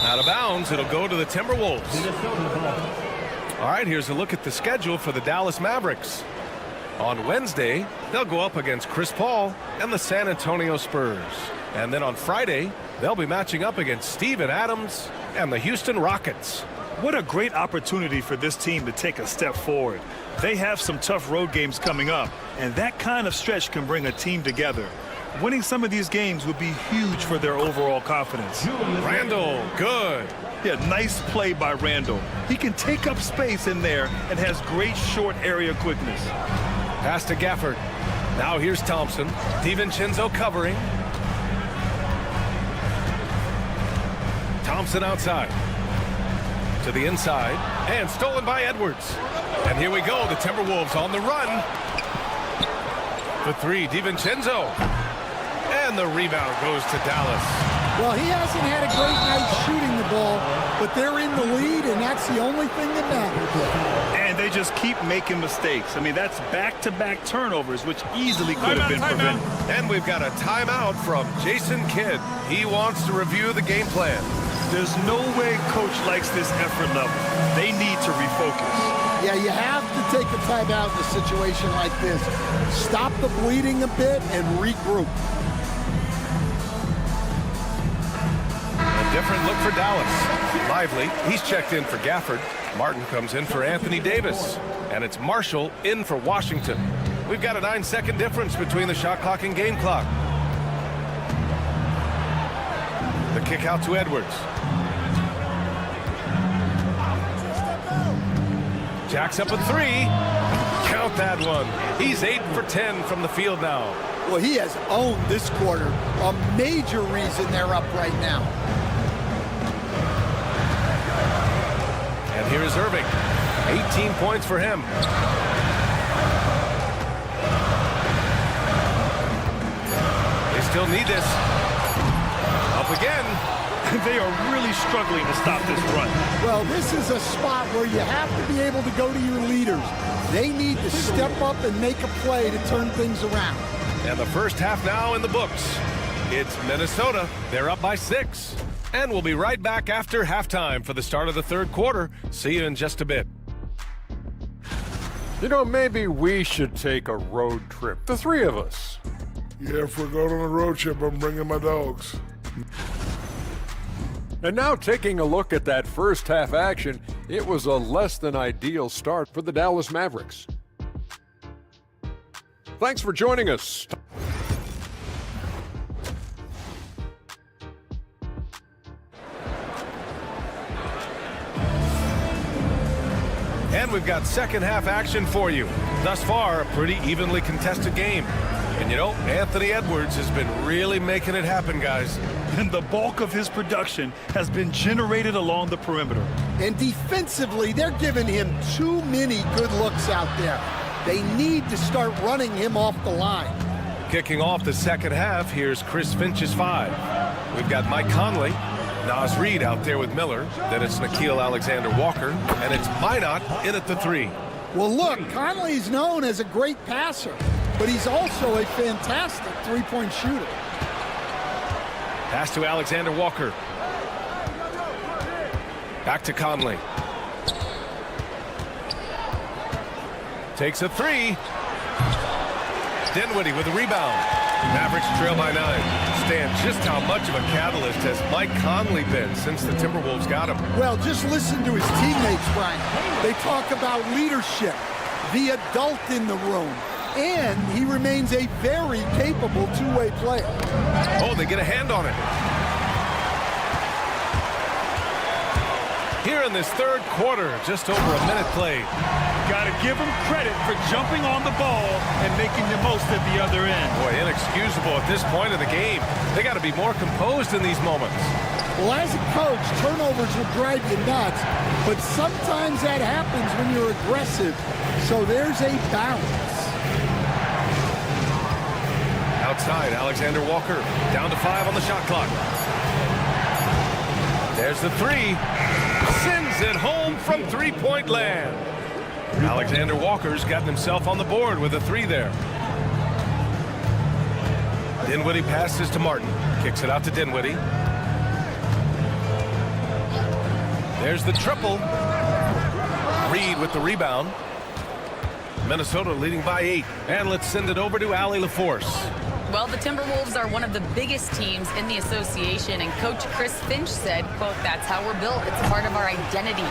Out of bounds. It'll go to the Timberwolves. All right, here's a look at the schedule for the Dallas Mavericks. On Wednesday, they'll go up against Chris Paul and the San Antonio Spurs. And then on Friday, they'll be matching up against Steven Adams and the Houston Rockets. What a great opportunity for this team to take a step forward. They have some tough road games coming up, and that kind of stretch can bring a team together. Winning some of these games would be huge for their overall confidence. Randall, good. Yeah, nice play by Randall. He can take up space in there and has great short area quickness. Pass to Gafford. Now here's Thompson. DiVincenzo covering. Thompson outside. To the inside. And stolen by Edwards. And here we go. The Timberwolves on the run. For 3, DiVincenzo. And the rebound goes to Dallas. Well, he hasn't had a great night shooting the ball, but they're in the lead, and that's the only thing that matters. And they just keep making mistakes. I mean, that's back-to-back turnovers, which easily could have been prevented. And we've got a timeout from Jason Kidd. He wants to review the game plan. There's no way coach likes this effort level. They need to refocus. Yeah, you have to take a timeout in a situation like this. Stop the bleeding a bit and regroup. Different look for Dallas. Lively, he's checked in for Gafford. Martin comes in for Anthony Davis. And it's Marshall in for Washington. We've got a 9-second difference between the shot clock and game clock. The kick out to Edwards. Jacks up a 3. Count that one. He's 8 for 10 from the field now. Well, he has owned this quarter. A major reason they're up right now. And here is Irving. 18 points for him. They still need this. Up again. They are really struggling to stop this run. Well, this is a spot where you have to be able to go to your leaders. They need to step up and make a play to turn things around. And the first half now in the books. It's Minnesota. They're up by 6. And we'll be right back after halftime for the start of the third quarter. See you in just a bit. You know, maybe we should take a road trip, the 3 of us. Yeah, if we're going on a road trip, I'm bringing my dogs. And now taking a look at that first half action, it was a less than ideal start for the Dallas Mavericks. Thanks for joining us. And we've got second half action for you. Thus far, a pretty evenly contested game. And you know, Anthony Edwards has been really making it happen, guys. And the bulk of his production has been generated along the perimeter. And defensively, they're giving him too many good looks out there. They need to start running him off the line. Kicking off the second half, here's Chris Finch's 5. We've got Mike Conley, Naz Reid out there with Miller. Then it's Nickeil Alexander-Walker, and it's Minot in at the 3. Well, look, Conley's known as a great passer, but he's also a fantastic three-point shooter. Pass to Alexander-Walker. Back to Conley. Takes a 3. Dinwiddie with a rebound. Mavericks trail by 9. Stan, just how much of a catalyst has Mike Conley been since the Timberwolves got him? Well, just listen to his teammates, Brian. They talk about leadership, the adult in the room, and he remains a very capable two-way player. Oh, they get a hand on it. Here in this third quarter, just over a minute played. Got to give him credit for jumping on the ball and making the most at the other end. Boy, inexcusable at this point of the game. They got to be more composed in these moments. Well, as a coach, turnovers will drive you nuts, but sometimes that happens when you're aggressive. So there's a balance. Outside, Alexander-Walker down to 5 on the shot clock. There's the 3. Sends it home from three-point land. Alexander-Walker's gotten himself on the board with a 3 there. Dinwiddie passes to Martin. Kicks it out to Dinwiddie. There's the triple. Reid with the rebound. Minnesota leading by 8. And let's send it over to Allie LaForce. Well, the Timberwolves are one of the biggest teams in the association, and Coach Chris Finch said, quote, "That's how we're built. It's part of our identity.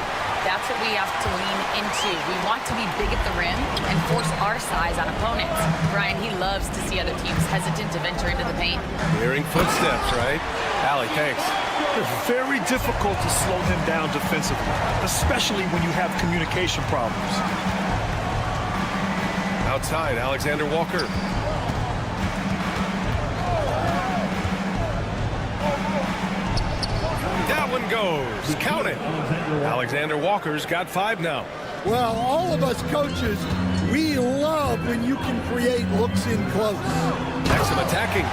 That's what we have to lean into. We want to be big at the rim and force our size on opponents." Brian, he loves to see other teams hesitant to venture into the paint. Hearing footsteps, right? Allie, thanks. It's very difficult to slow him down defensively, especially when you have communication problems. Outside, Alexander-Walker. That one goes. Count it. Alexander-Walker's got 5 now. Well, all of us coaches, we love when you can create looks in close. Exum attacking.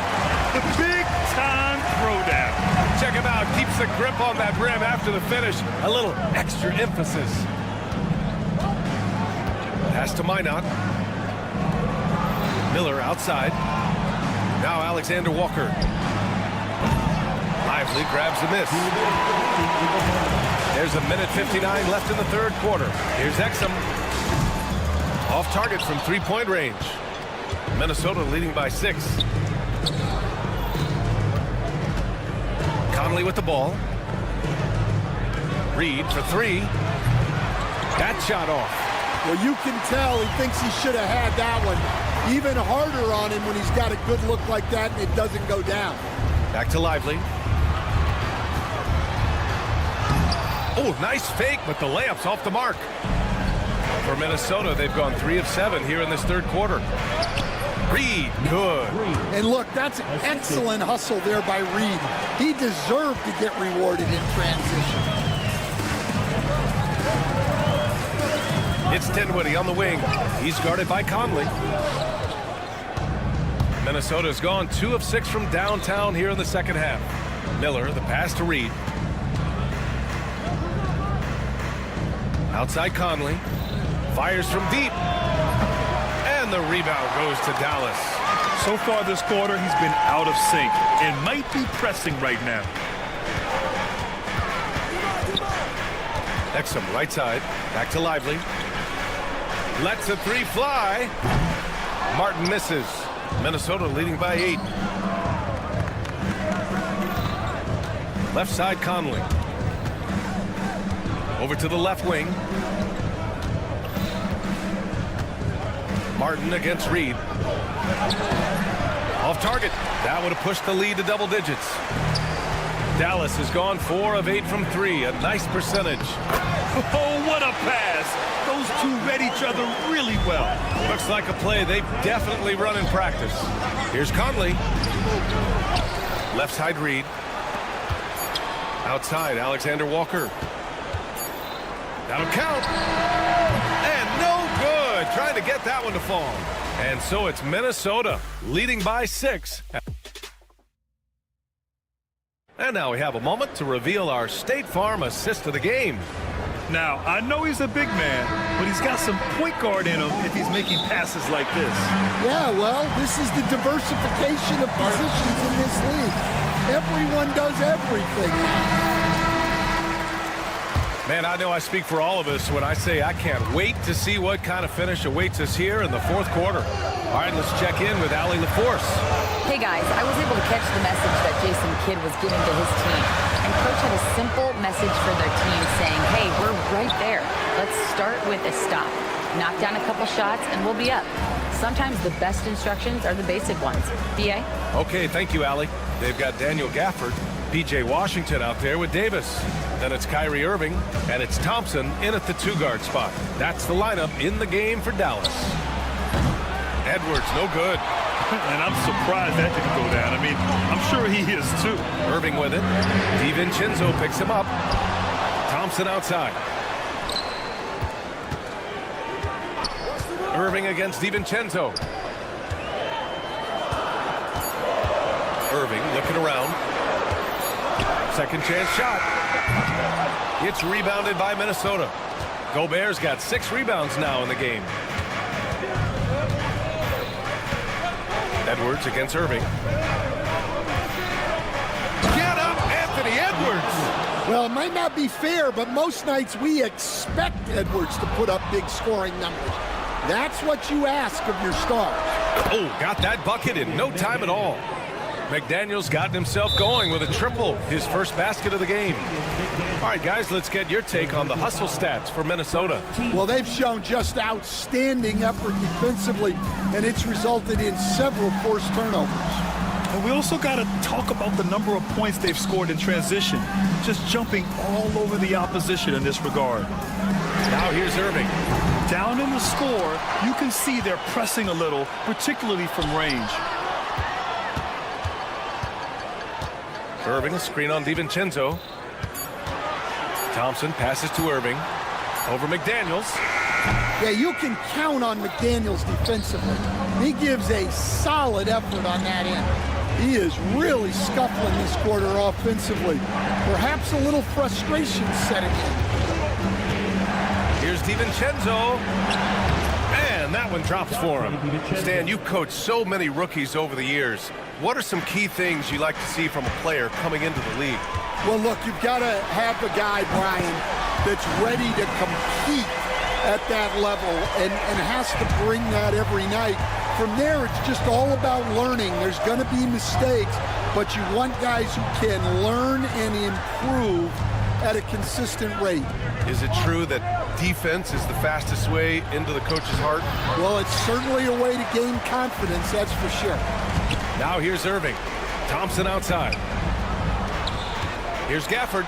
The big-time throwdown. Check him out. Keeps the grip on that rim after the finish. A little extra emphasis. Pass to Minot. Miller outside. Now Alexander-Walker. Lively grabs the miss. There's a minute 59 left in the third quarter. Here's Exum. Off target from three-point range. Minnesota leading by 6. Conley with the ball. Reid for 3. That shot off. Well, you can tell he thinks he should have had that one. Even harder on him when he's got a good look like that and it doesn't go down. Back to Lively. Oh, nice fake, but the layup's off the mark. For Minnesota, they've gone 3 of 7 here in this third quarter. Reid, good. And look, that's an excellent hustle there by Reid. He deserved to get rewarded in transition. It's Dinwiddie on the wing. He's guarded by Conley. Minnesota's gone 2 of 6 from downtown here in the second half. Miller, the pass to Reid. Outside Conley. Fires from deep. And the rebound goes to Dallas. So far this quarter, he's been out of sync and might be pressing right now. Exum right side. Back to Lively. Lets a 3 fly. Martin misses. Minnesota leading by 8. Left side Conley. Over to the left wing. Martin against Reid. Off target. That would have pushed the lead to double digits. Dallas has gone 4 of 8 from 3. A nice percentage. Oh, what a pass. Those two read each other really well. Looks like a play they've definitely run in practice. Here's Conley. Left side read. Outside, Alexander Walker. That'll count. And no good. Trying to get that one to fall. And so it's Minnesota leading by 6. And now we have a moment to reveal our State Farm assist of the game. Now, I know he's a big man, but he's got some point guard in him if he's making passes like this. Yeah, well, this is the diversification of positions in this league. Everyone does everything. Man, I know I speak for all of us when I say I can't wait to see what kind of finish awaits us here in the fourth quarter. All right, let's check in with Allie LaForce. Hey guys, I was able to catch the message that Jason Kidd was giving to his team. And Coach had a simple message for their team saying, hey, we're right there. Let's start with a stop. Knock down a couple shots and we'll be up. Sometimes the best instructions are the basic ones. B.A.? Okay, thank you, Allie. They've got Daniel Gafford, P.J. Washington out there with Davis. Then it's Kyrie Irving, and it's Thompson in at the 2-guard spot. That's the lineup in the game for Dallas. Edwards, no good. And I'm surprised that didn't go down. I mean, I'm sure he is too. Irving with it. DiVincenzo picks him up. Thompson outside. Irving against DiVincenzo. Irving looking around. Second chance shot. It's rebounded by Minnesota. Gobert's got 6 rebounds now in the game. Edwards against Irving. Get up, Anthony Edwards! Well, it might not be fair, but most nights we expect Edwards to put up big scoring numbers. That's what you ask of your stars. Oh, got that bucket in no time at all. McDaniel's gotten himself going with a triple, his first basket of the game. All right, guys, let's get your take on the hustle stats for Minnesota. Well, they've shown just outstanding effort defensively, and it's resulted in several forced turnovers. And we also got to talk about the number of points they've scored in transition, just jumping all over the opposition in this regard. Now here's Irving. Down in the score, you can see they're pressing a little, particularly from range. Irving, a screen on DiVincenzo. Thompson passes to Irving. Over McDaniels. Yeah, you can count on McDaniels defensively. He gives a solid effort on that end. He is really scuffling this quarter offensively. Perhaps a little frustration setting in. Here's DiVincenzo. And that one drops for him. Stan, you've coached so many rookies over the years. What are some key things you like to see from a player coming into the league? Well, look, you've got to have a guy, Brian, that's ready to compete at that level and has to bring that every night. From there, it's just all about learning. There's going to be mistakes, but you want guys who can learn and improve at a consistent rate. Is it true that defense is the fastest way into the coach's heart? Well, it's certainly a way to gain confidence, that's for sure. Now here's Irving. Thompson outside. Here's Gafford.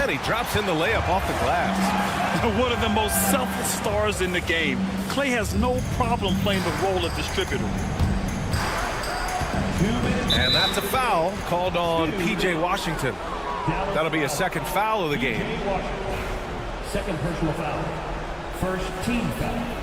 And he drops in the layup off the glass. One of the most selfless stars in the game. Clay has no problem playing the role of distributor. And that's a foul called on P.J. Washington. That'll be a second foul of the game. Second personal foul. First team foul.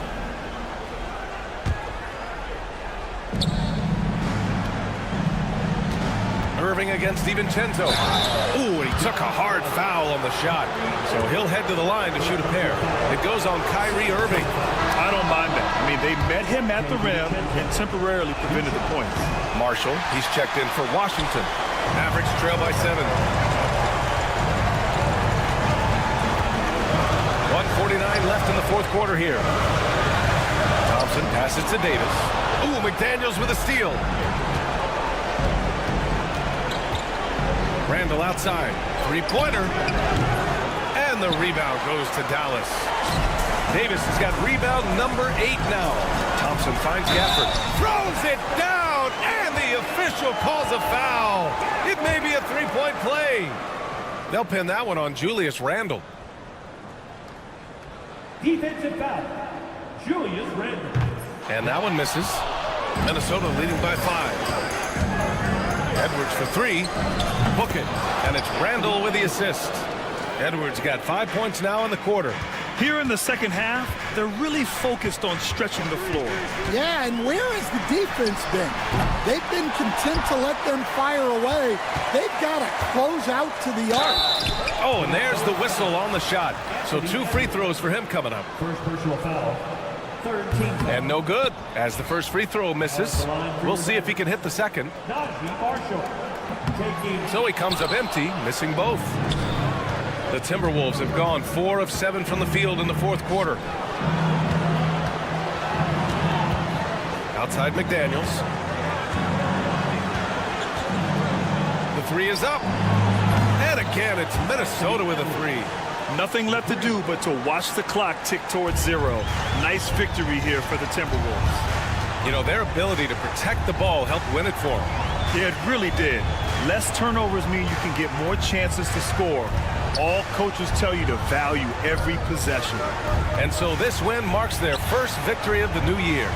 Irving against DiVincenzo. Ooh, and he took a hard foul on the shot. So he'll head to the line to shoot a pair. It goes on Kyrie Irving. I don't mind that. I mean, they met him at the rim and temporarily prevented the points. Marshall, he's checked in for Washington. Mavericks trail by 7. 1:49 left in the fourth quarter here. Thompson passes to Davis. Ooh, McDaniels with a steal. Randall outside. Three-pointer. And the rebound goes to Dallas. Davis has got rebound number 8 now. Thompson finds Gafford. Throws it down. And the official calls a foul. It may be a 3-point play. They'll pin that one on Julius Randle. Defensive foul, Julius Randle. And that one misses. Minnesota leading by 5. Edwards for 3. Book it. And it's Randle with the assist. Edwards got 5 points now in the quarter. Here in the second half, they're really focused on stretching the floor. Yeah, and where has the defense been? They've been content to let them fire away. They've got to close out to the arc. Oh, and there's the whistle on the shot. So 2 free throws for him coming up. First personal foul, third team foul. And no good, as the first free throw misses. We'll see if he can hit the second. Najee Marshall. So he comes up empty, missing both. The Timberwolves have gone 4 of 7 from the field in the fourth quarter. Outside McDaniels. The 3 is up. And again, it's Minnesota with a 3. Nothing left to do but to watch the clock tick towards 0. Nice victory here for the Timberwolves. You know, their ability to protect the ball helped win it for them. Yeah, it really did. Less turnovers mean you can get more chances to score. All coaches tell you to value every possession. And so this win marks their first victory of the new year.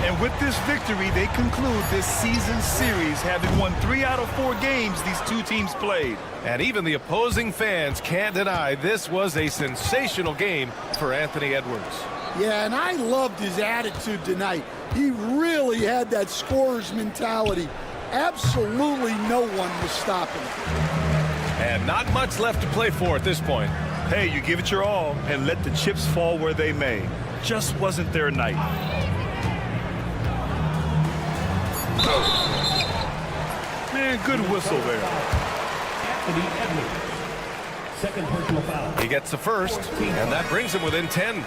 And with this victory, they conclude this season series, having won 3 out of 4 games these two teams played. And even the opposing fans can't deny this was a sensational game for Anthony Edwards. Yeah, and I loved his attitude tonight. He really had that scorer's mentality. Absolutely no one was stopping him. And not much left to play for at this point. Hey, you give it your all and let the chips fall where they may. Just wasn't their night. Man, good whistle there. Anthony Edwards. Second personal foul. He gets the first, and that brings him within 10.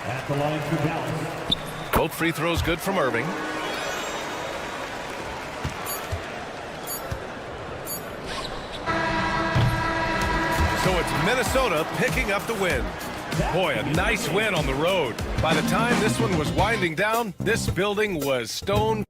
At the line for Dallas. Both free throws good from Irving. So it's Minnesota picking up the win. Boy, a nice win on the road. By the time this one was winding down, this building was stone.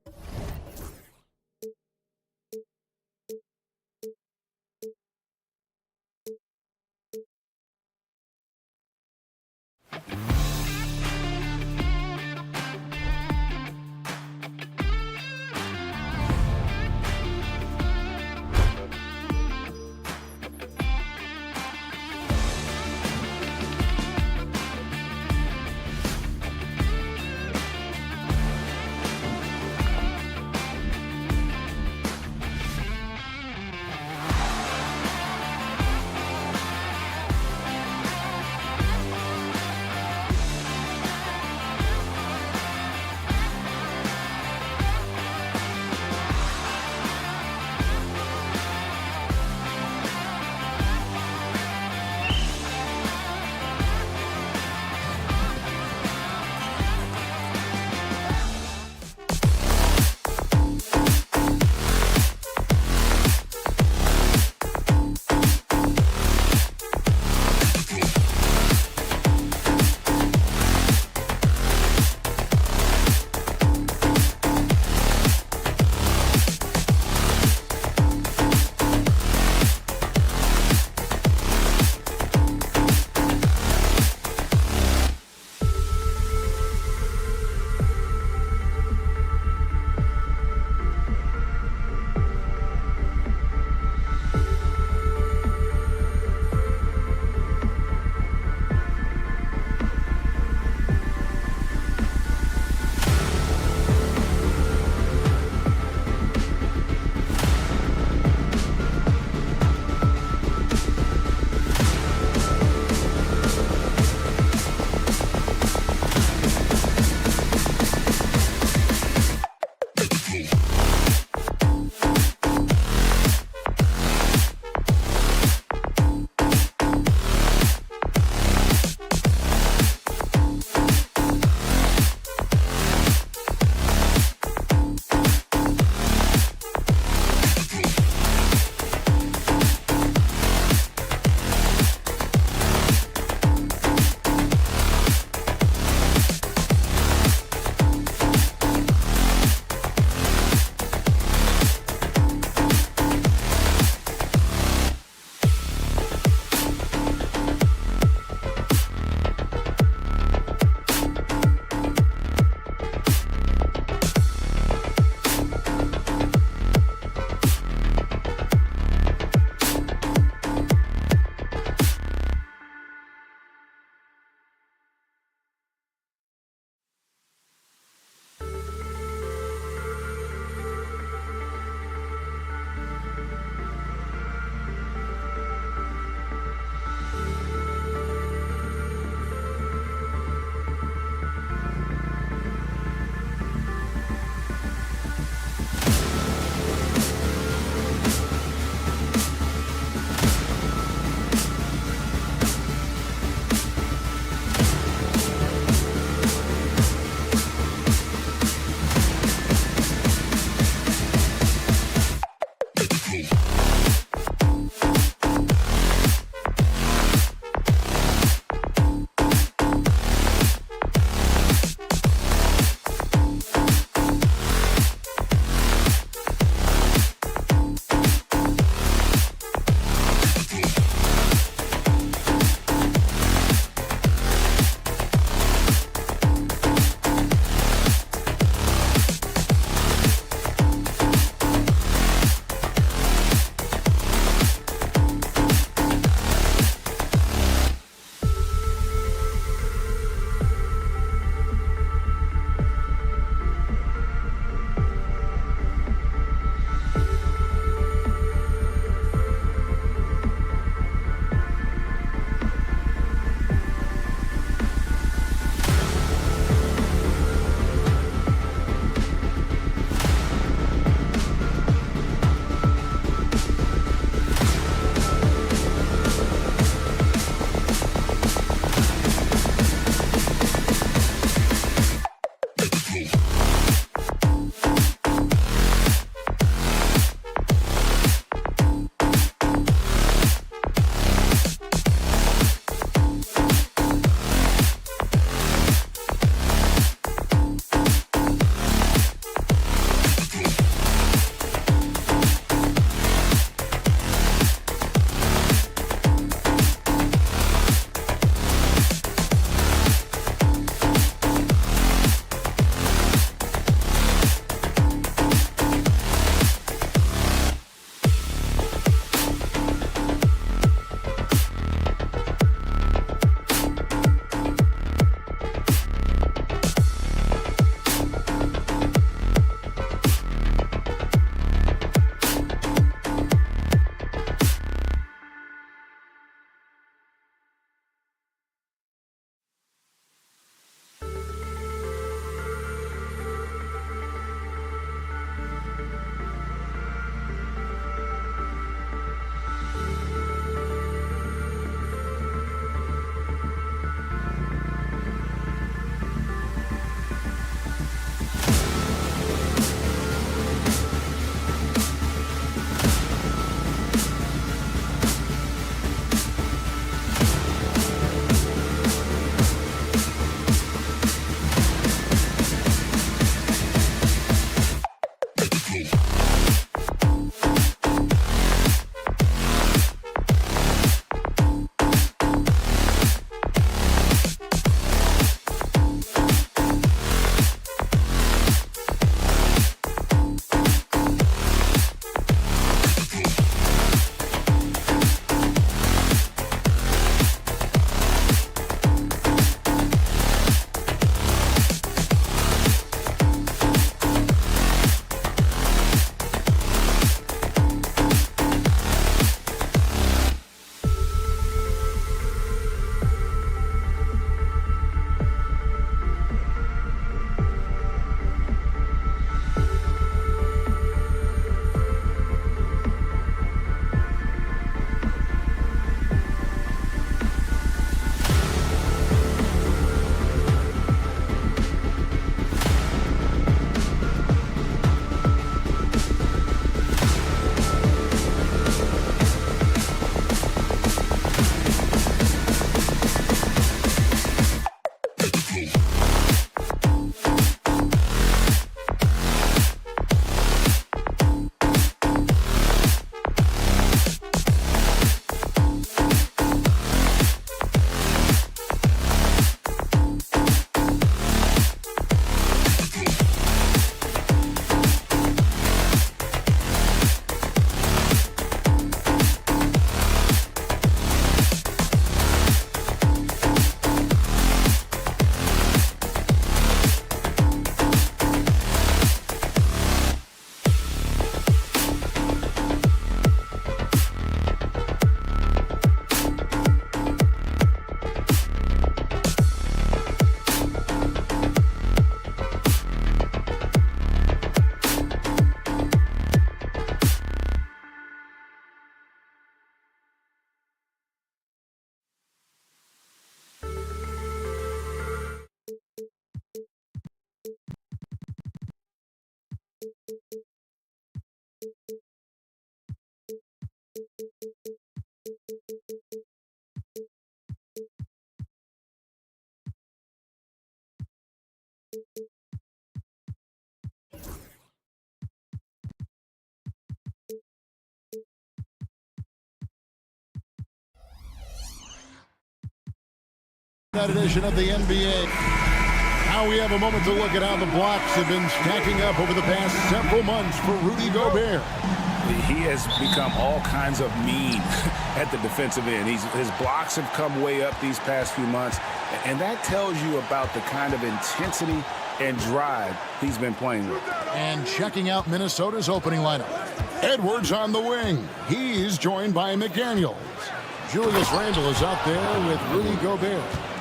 That edition of the NBA. Now we have a moment to look at how the blocks have been stacking up over the past several months for Rudy Gobert. He has become all kinds of mean at the defensive end. His blocks have come way up these past few months, and that tells you about the kind of intensity and drive he's been playing with. And checking out Minnesota's opening lineup. Edwards on the wing. He's joined by McDaniels. Julius Randle is out there with Rudy Gobert.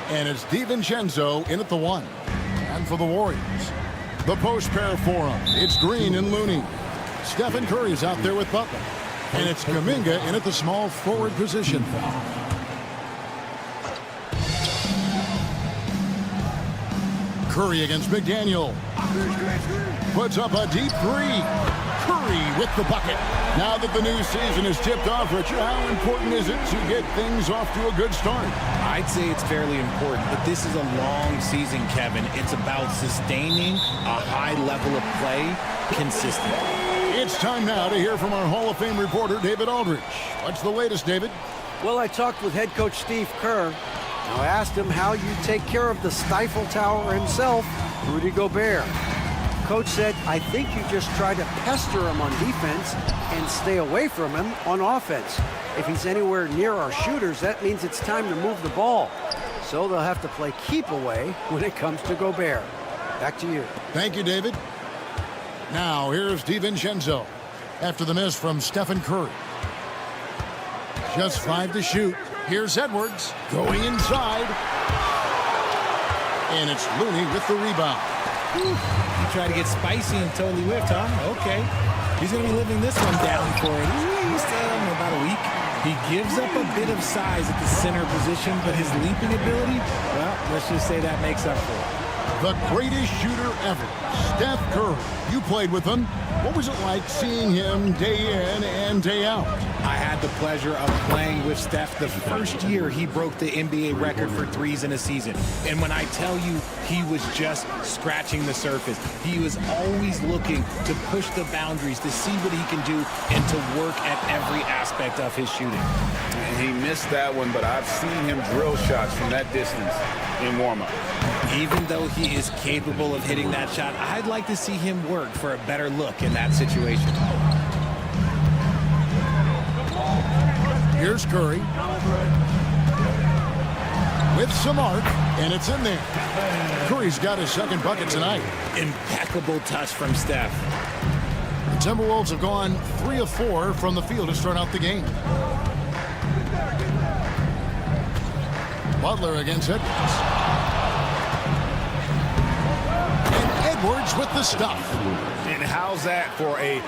And it's DiVincenzo in at the 1. And for the Warriors, the post pair for him. It's Green and Looney. Stephen Curry's out there with Butler. And it's Kuminga in at the small forward position. Curry against McDaniel. Puts up a deep 3. Curry with the bucket. Now that the new season is tipped off, Richard, how important is it to get things off to a good start? I'd say it's fairly important, but this is a long season, Kevin. It's about sustaining a high level of play consistently. It's time now to hear from our Hall of Fame reporter, David Aldridge. What's the latest, David? Well, I talked with head coach Steve Kerr. Now, I asked him how you take care of the Stifle Tower himself, Rudy Gobert. Coach said, I think you just try to pester him on defense and stay away from him on offense. If he's anywhere near our shooters, that means it's time to move the ball. So they'll have to play keep away when it comes to Gobert. Back to you. Thank you, David. Now, here's DiVincenzo after the miss from Stephen Curry. Just 5 to shoot. Here's Edwards going inside. And it's Looney with the rebound. You try to get spicy and totally whiffed, huh? Okay. He's going to be living this one down for at least about a week. He gives up a bit of size at the center position, but his leaping ability, well, let's just say that makes up for it. The greatest shooter ever, Steph Curry. You played with him. What was it like seeing him day in and day out? I had the pleasure of playing with Steph the first year he broke the NBA record for threes in a season. And when I tell you he was just scratching the surface, he was always looking to push the boundaries, to see what he can do, and to work at every aspect of his shooting. And he missed that one, but I've seen him drill shots from that distance in warm-up. Even though he is capable of hitting that shot, I'd like to see him work for a better look in that situation. Here's Curry with some arc, and it's in there. Curry's got his second bucket tonight. Impeccable touch from Steph. The Timberwolves have gone 3 of 4 from the field to start out the game. Butler against Edwards. And Edwards with the stuff. And how's that for a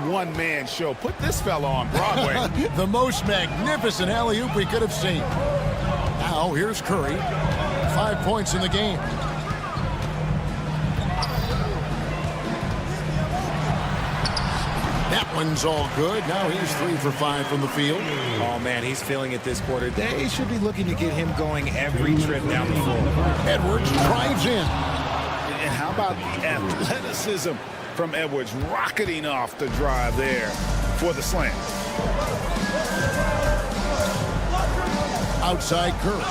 one-man show? Put this fella on Broadway. The most magnificent alley-oop we could have seen. Now here's Curry. 5 points in the game. That one's all good. Now he's 3 for 5 from the field. Oh, man, he's feeling it this quarter. They should be looking to get him going every trip down the floor. Edwards drives in. And how about the athleticism from Edwards rocketing off the drive there for the slam. Outside Curry.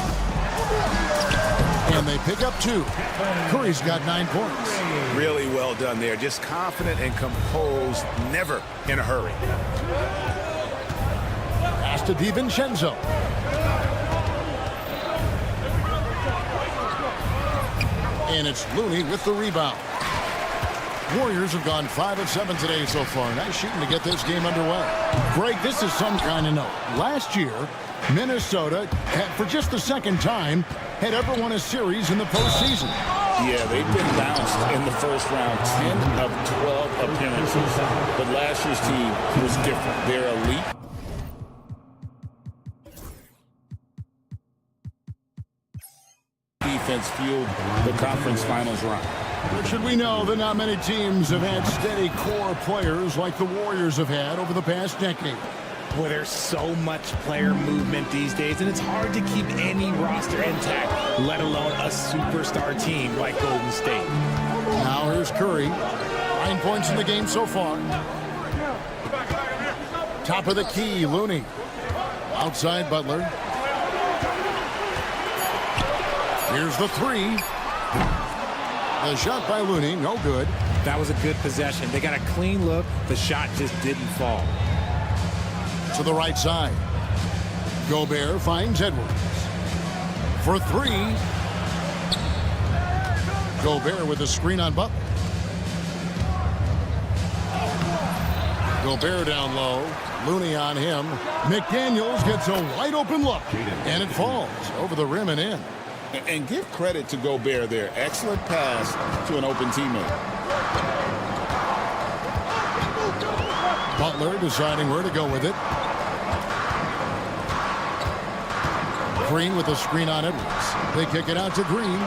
And they pick up 2. Curry's got 9 points. Really well done there. Just confident and composed, never in a hurry. Pass to DiVincenzo. And it's Looney with the rebound. Warriors have gone 5 of 7 today so far. Nice shooting to get this game underway. Greg, this is some kind of note. Last year, Minnesota, for just the second time, had ever won a series in the postseason. Yeah, they've been bounced in the first round, 10 of 12 appearances. But last year's team was different. They're elite. Defense fueled the conference finals run. Should we know that not many teams have had steady core players like the Warriors have had over the past decade. Boy, there's so much player movement these days, and it's hard to keep any roster intact, let alone a superstar team like Golden State. Now here's Curry. 9 points in the game so far. Top of the key, Looney. Outside Butler. Here's the three. The shot by Looney, no good. That was a good possession. They got a clean look. The shot just didn't fall. To the right side. Gobert finds Edwards. For three. Gobert with a screen on Butler. Gobert down low. Looney on him. McDaniels gets a wide open look. And it falls over the rim and in. And give credit to Gobert there. Excellent pass to an open teammate. Butler deciding where to go with it. Green with a screen on Edwards. They kick it out to Green.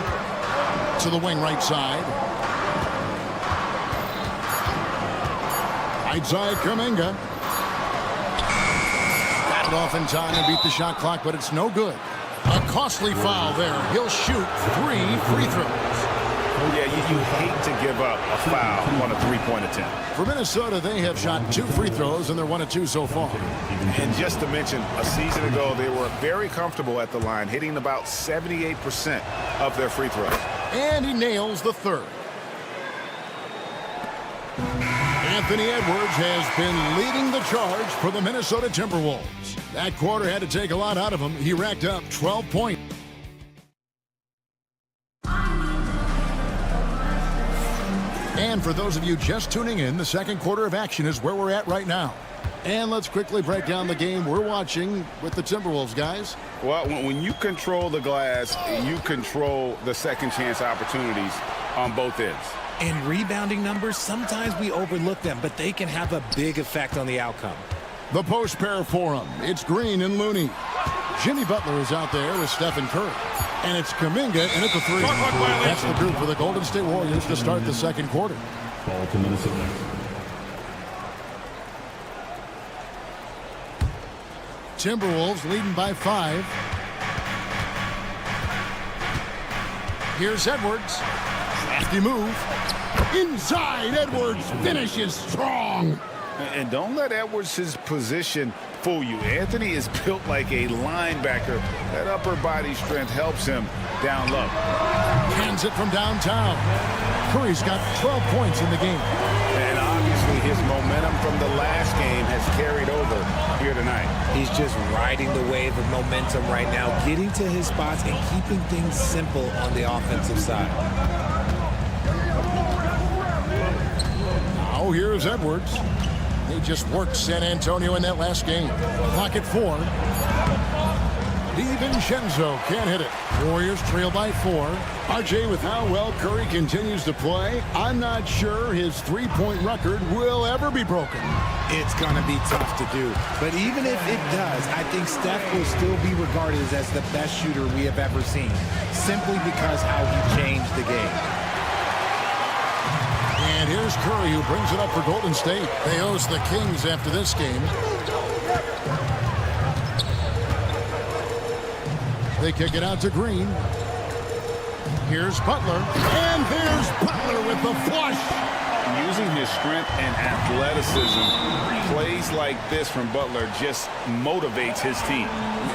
To the wing right side. Right side, Kuminga. Got it off in time and beat the shot clock, but it's no good. A costly foul there. He'll shoot 3 free throws. Yeah, you hate to give up a foul on a three-point attempt. For Minnesota, they have shot 2 free throws, and they're 1 of 2 so far. And just to mention, a season ago, they were very comfortable at the line, hitting about 78% of their free throws. And he nails the third. Anthony Edwards has been leading the charge for the Minnesota Timberwolves. That quarter had to take a lot out of him. He racked up 12 points. And for those of you just tuning in, the second quarter of action is where we're at right now. And let's quickly break down the game we're watching with the Timberwolves, guys. Well, when you control the glass, you control the second chance opportunities on both ends. And rebounding numbers, sometimes we overlook them, but they can have a big effect on the outcome. The post pair for him. It's Green and Looney. Jimmy Butler is out there with Stephen Curry. And it's Kuminga in at the three. That's the group for the Golden State Warriors to start the second quarter. Ball to Minnesota. Timberwolves leading by 5. Here's Edwards. Crafty move. Inside, Edwards finishes strong. And don't let Edwards' position fool you. Anthony is built like a linebacker. That upper body strength helps him down low. Hands it from downtown. Curry's got 12 points in the game. And obviously his momentum from the last game has carried over here tonight. He's just riding the wave of momentum right now, getting to his spots and keeping things simple on the offensive side. Now here's Edwards. They just worked San Antonio in that last game. Clock at 4. DiVincenzo can't hit it. Warriors trail by 4. RJ, with how well Curry continues to play, I'm not sure his three-point record will ever be broken. It's going to be tough to do. But even if it does, I think Steph will still be regarded as the best shooter we have ever seen, simply because how he changed the game. And here's Curry, who brings it up for Golden State. They host the Kings after this game. They kick it out to Green. Here's Butler. And there's Butler with the flush. Using his strength and athleticism, plays like this from Butler just motivates his team.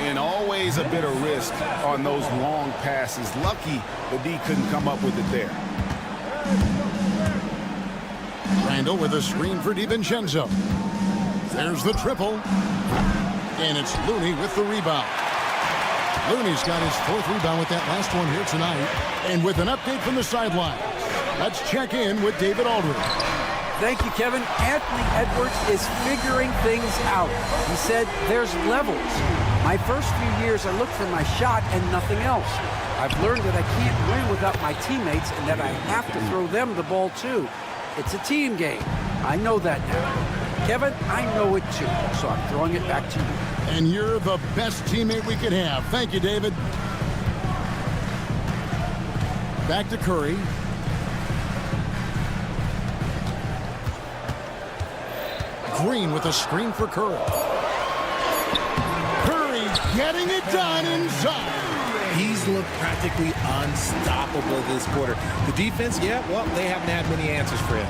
And always a bit of risk on those long passes. Lucky the D couldn't come up with it there. Randall with a screen for DiVincenzo. There's the triple. And it's Looney with the rebound. Looney's got his 4th rebound with that last one here tonight. And with an update from the sidelines, let's check in with David Aldridge. Thank you, Kevin. Anthony Edwards is figuring things out. He said there's levels. My first few years, I looked for my shot and nothing else. I've learned that I can't win without my teammates and that I have to throw them the ball too. It's a team game. I know that now. Kevin, I know it too, so I'm throwing it back to you. And you're the best teammate we could have. Thank you, David. Back to Curry. Green with a screen for Curry. Curry getting it done inside. He's looked practically unstoppable this quarter. The defense, yeah, well, they haven't had many answers for him.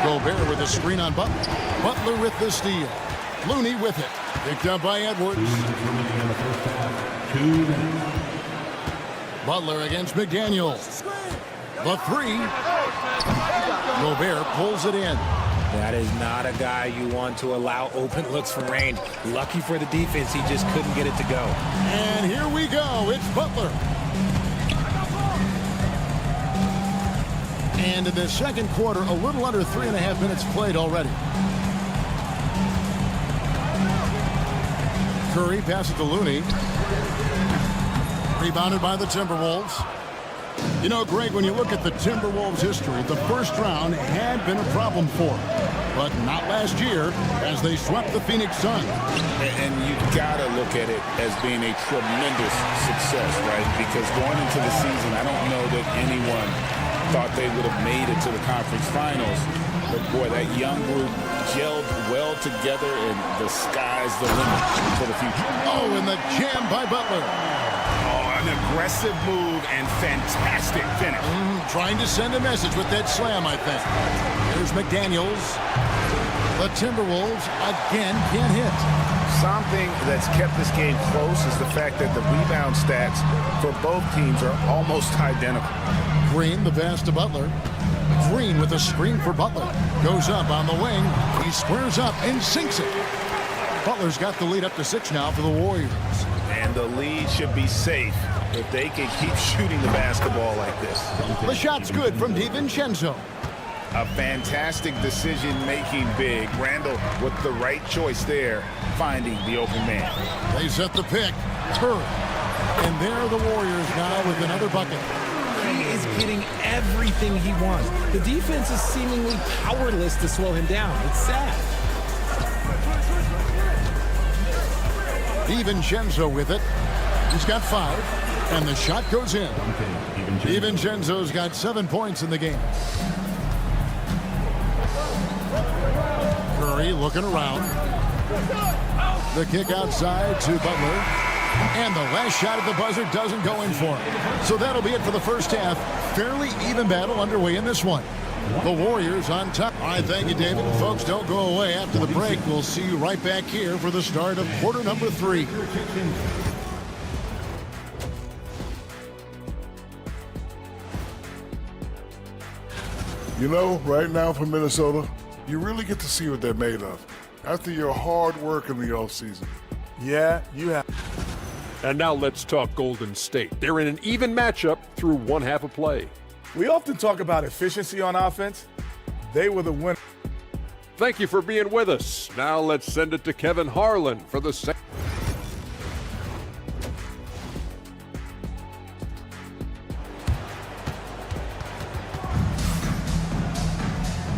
Gobert with a screen on Butler. Butler with the steal. Looney with it. Picked up by Edwards. Butler against McDaniels. The three. Gobert pulls it in. That is not a guy you want to allow open looks from range. Lucky for the defense, he just couldn't get it to go. And here we go. It's Butler. And in the second quarter, a little under 3.5 minutes played already. Curry passes to Looney. Rebounded by the Timberwolves. You know, Greg, when you look at the Timberwolves' history, the first round had been a problem for them. But not last year, as they swept the Phoenix Suns. And you gotta look at it as being a tremendous success, right? Because going into the season, I don't know that anyone thought they would have made it to the conference finals. But boy, that young group gelled well together, and the sky's the limit for the future. Oh, and the jam by Butler. An aggressive move and fantastic finish. Trying to send a message with that slam, I think. Here's McDaniels. The Timberwolves again can't hit. Something that's kept this game close is the fact that the rebound stats for both teams are almost identical. Green, the pass to Butler. Green with a screen for Butler. Goes up on the wing. He squares up and sinks it. Butler's got the lead up to 6 now for the Warriors. And the lead should be safe if they can keep shooting the basketball like this. The shot's good from DiVincenzo. A fantastic decision-making big. Randall with the right choice there, finding the open man. They set the pick. Curry. And there are the Warriors now with another bucket. He is getting everything he wants. The defense is seemingly powerless to slow him down. It's sad. DiVincenzo with it. He's got 5, and the shot goes in. DiVincenzo's got 7 points in the game. Curry looking around. The kick outside to Butler. And the last shot at the buzzer doesn't go in for him. So that'll be it for the first half. Fairly even battle underway in this one. The Warriors on top. All right, thank you, David. Folks, don't go away. After the break, we'll see you right back here for the start of quarter number 3. You know, right now for Minnesota, you really get to see what they're made of after your hard work in the offseason. Yeah, you have. And now let's talk Golden State. They're in an even matchup through one half of play. We often talk about efficiency on offense. They were the winner. Thank you for being with us. Now let's send it to Kevin Harlan for the second.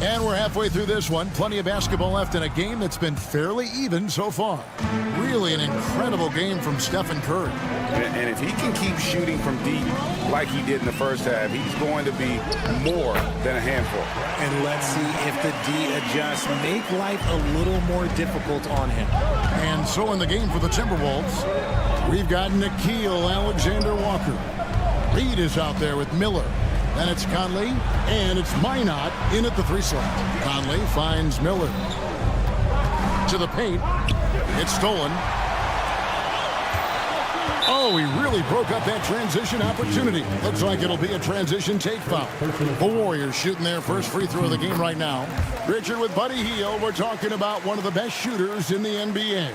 And we're halfway through this one. Plenty of basketball left in a game that's been fairly even so far. Really an incredible game from Stephen Curry. And if he can keep shooting from deep like he did in the first half, he's going to be more than a handful. And let's see if the D adjusts, make life a little more difficult on him. And so in the game for the Timberwolves, we've got Nickeil Alexander-Walker. Reed is out there with Miller. Then it's Conley, and it's Minot in at the 3 slot. Conley finds Miller. To the paint. It's stolen. Oh, he really broke up that transition opportunity. Looks like it'll be a transition take foul. The Warriors shooting their first free throw of the game right now. Richard with Buddy Hield. We're talking about one of the best shooters in the NBA.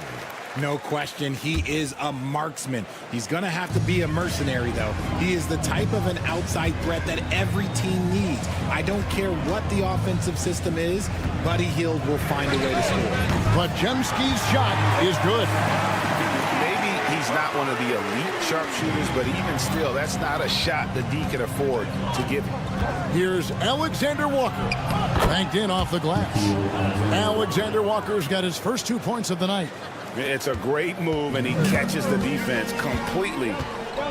No question, he is a marksman. He's going to have to be a mercenary, though. He is the type of an outside threat that every team needs. I don't care what the offensive system is, Buddy Hield will find a way to score. But Jemski's shot is good. Maybe he's not one of the elite sharpshooters, but even still, that's not a shot the D can afford to give him. Here's Alexander Walker. Banked in off the glass. Alexander Walker's got his first 2 points of the night. It's a great move, and he catches the defense completely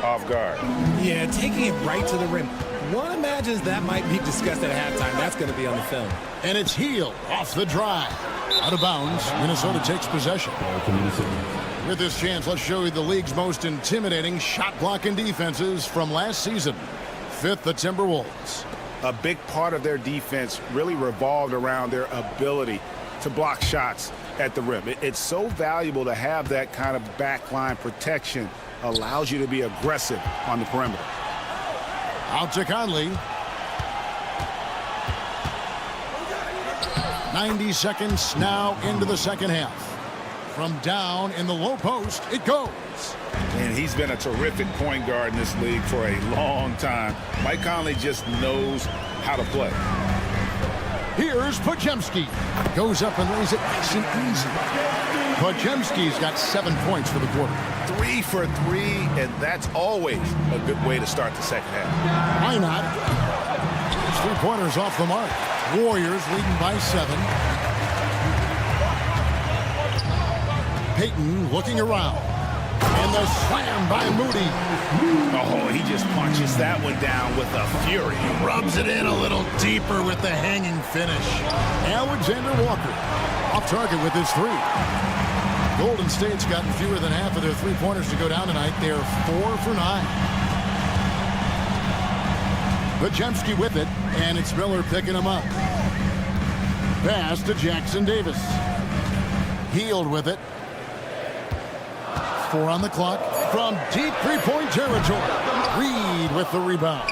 off guard. Yeah, taking it right to the rim. One imagines that might be discussed at halftime. That's going to be on the film. And it's Hield off the drive. Out of bounds. Minnesota takes possession. With this chance, let's show you the league's most intimidating shot-blocking defenses from last season. 5th, the Timberwolves. A big part of their defense really revolved around their ability to block shots at the rim. It's so valuable to have that kind of backline protection. Allows you to be aggressive on the perimeter. Out to Conley. 90 seconds now into the second half. From down in the low post, it goes. And he's been a terrific point guard in this league for a long time. Mike Conley just knows how to play. Here's Podziemski. Goes up and lays it nice and easy. Podziemski's got 7 points for the quarter. 3 for 3, and that's always a good way to start the second half. Why not? It's 3-pointers off the mark. Warriors leading by 7. Payton looking around. And the slam by Moody. Oh, he just punches that one down with a fury. Rubs it in a little deeper with the hanging finish. Alexander Walker off target with his 3. Golden State's gotten fewer than half of their 3-pointers to go down tonight. They're 4 for 9. Podziemski with it, and it's Miller picking him up. Pass to Jackson Davis. Healed with it. 4 on the clock from deep 3-point territory. Reed with the rebound.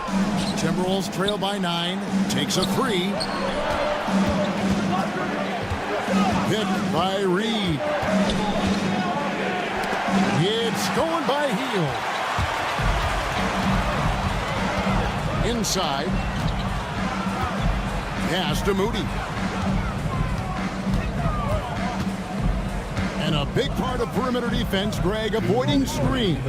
Timberwolves trail by 9. Takes a 3. Picked by Reed. It's going by Hield. Inside. Pass to Moody. And a big part of perimeter defense, Greg, avoiding screen.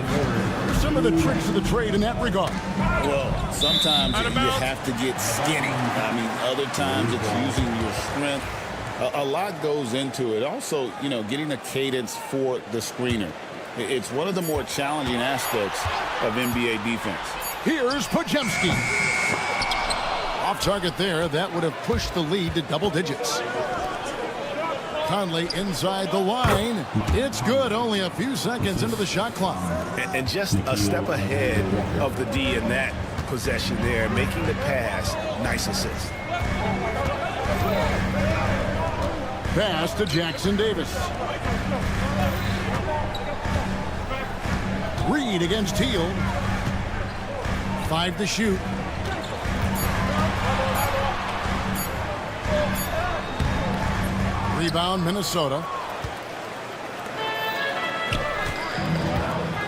Some of the tricks of the trade in that regard. Well, sometimes you have to get skinny. I mean, other times it's using your strength. A lot goes into it. Also, you know, getting a cadence for the screener. It's one of the more challenging aspects of NBA defense. Here's Podziemski. Off target there. That would have pushed the lead to double digits. Conley inside the line. It's good. Only a few seconds into the shot clock. And just a step ahead of the D in that possession there, making the pass. Nice assist. Pass to Jackson Davis. Reed against Hield. 5 to shoot. Rebound, Minnesota.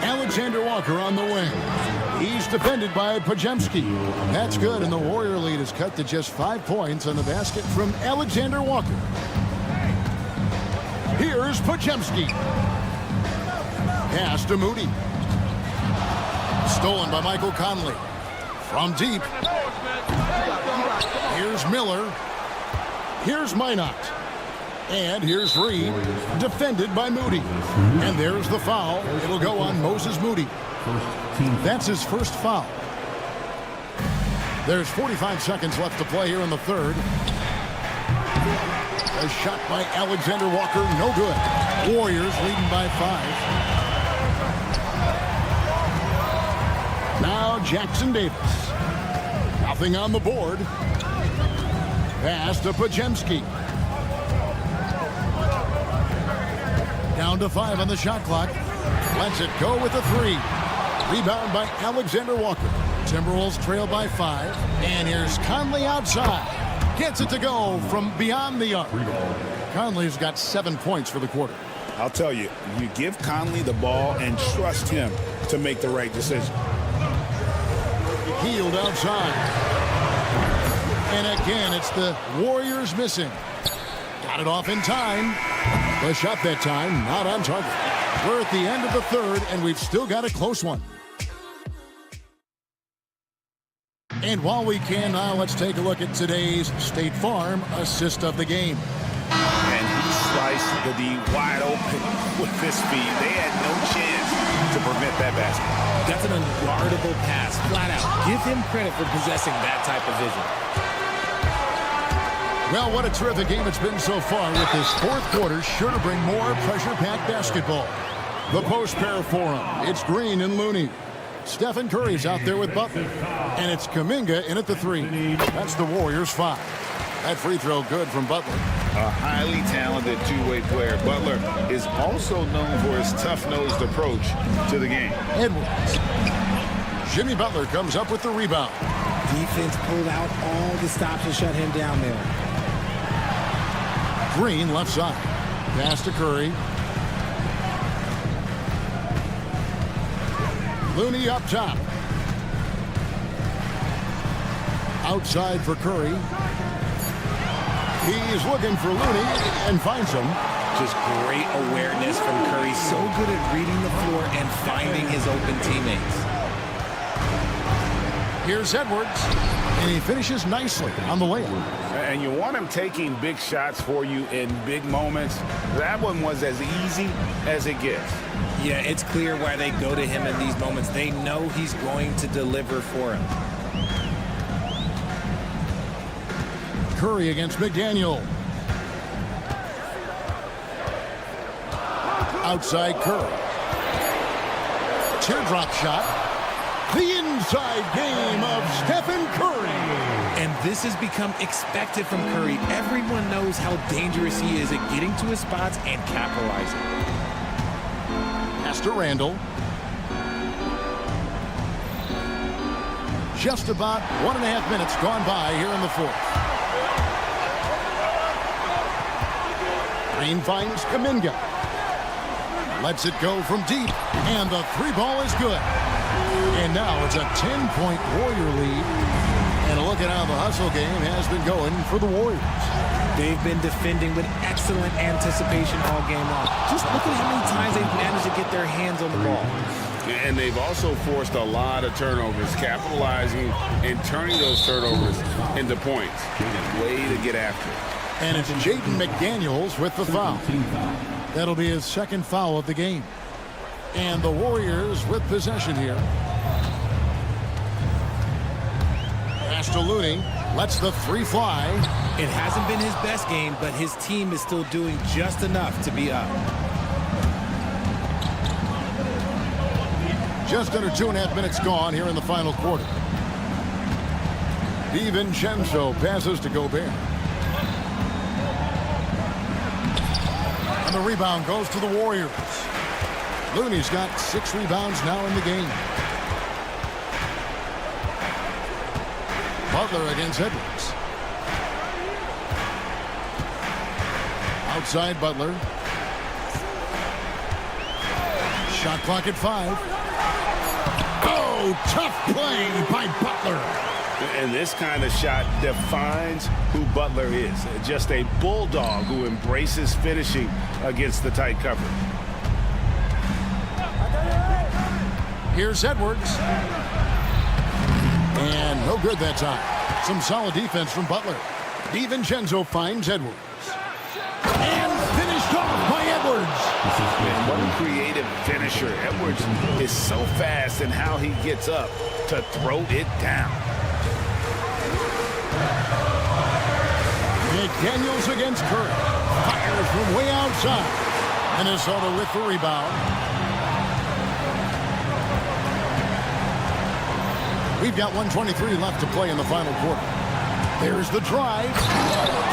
Alexander Walker on the wing. He's defended by Podziemski. That's good, and the Warrior lead is cut to just 5 points on the basket from Alexander Walker. Here's Podziemski. Pass to Moody. Stolen by Michael Conley. From deep. Here's Miller. Here's Minot. And here's Reed, defended by Moody. And there's the foul. It'll go on Moses Moody. That's his first foul. There's 45 seconds left to play here in the third. A shot by Alexander Walker, no good. Warriors leading by 5. Now Jackson Davis. Nothing on the board. Pass to Podziemski. Down to 5 on the shot clock. Lets it go with a 3. Rebound by Alexander Walker. Timberwolves trail by 5. And here's Conley outside. Gets it to go from beyond the arc. Conley's got 7 points for the quarter. I'll tell you, you give Conley the ball and trust him to make the right decision. Hield outside. And again, it's the Warriors missing. Got it off in time. The shot that time, not on target. We're at the end of the third, and we've still got a close one. And while we can now, let's take a look at today's State Farm assist of the game. And he sliced the D wide open with his feet. They had no chance to prevent that basket. That's an unguardable pass, flat out. Give him credit for possessing that type of vision. Well, what a terrific game it's been so far, with this fourth quarter sure to bring more pressure-packed basketball. The post pair for him. It's Green and Looney. Stephen Curry's out there with Butler. And it's Kuminga in at the 3. That's the Warriors' 5. That free throw good from Butler. A highly talented two-way player. Butler is also known for his tough-nosed approach to the game. Edwards. Jimmy Butler comes up with the rebound. Defense pulled out all the stops to shut him down there. Green left side. Pass to Curry. Looney up top. Outside for Curry. He's looking for Looney and finds him. Just great awareness from Curry. So good at reading the floor and finding his open teammates. Here's Edwards, and he finishes nicely on the layup. And you want him taking big shots for you in big moments. That one was as easy as it gets. Yeah, it's clear why they go to him in these moments. They know he's going to deliver for him. Curry against McDaniel. Outside Curry. Teardrop shot. The inside game of Stephen Curry. And this has become expected from Curry. Everyone knows how dangerous he is at getting to his spots and capitalizing. Pass to Randall. Just about 1.5 minutes gone by here in the fourth. Green finds Kuminga. Lets it go from deep, and the three ball is good. And now it's a 10-point Warrior lead. And look at how the hustle game has been going for the Warriors. They've been defending with excellent anticipation all game long. Just look at how many times they've managed to get their hands on the ball. And they've also forced a lot of turnovers, capitalizing and turning those turnovers into points. Way to get after it. And it's Jaden McDaniels with the foul. That'll be his second foul of the game. And the Warriors with possession here. Pass to Looney. Lets the three fly. It hasn't been his best game, but his team is still doing just enough to be up. Just under 2.5 minutes gone here in the final quarter. DiVincenzo passes to Gobert. And the rebound goes to the Warriors. Looney's got 6 rebounds now in the game. Butler against Edwards. Outside Butler. Shot clock at 5. Oh, tough play by Butler. And this kind of shot defines who Butler is. Just a bulldog who embraces finishing against the tight cover. Here's Edwards. And no good that time. Some solid defense from Butler. DiVincenzo finds Edwards. And finished off by Edwards. Man, what a creative finisher. Edwards is so fast in how he gets up to throw it down. McDaniels against Curry. Fires from way outside. Minnesota with the rebound. We've got 1:23 left to play in the final quarter. There's the drive.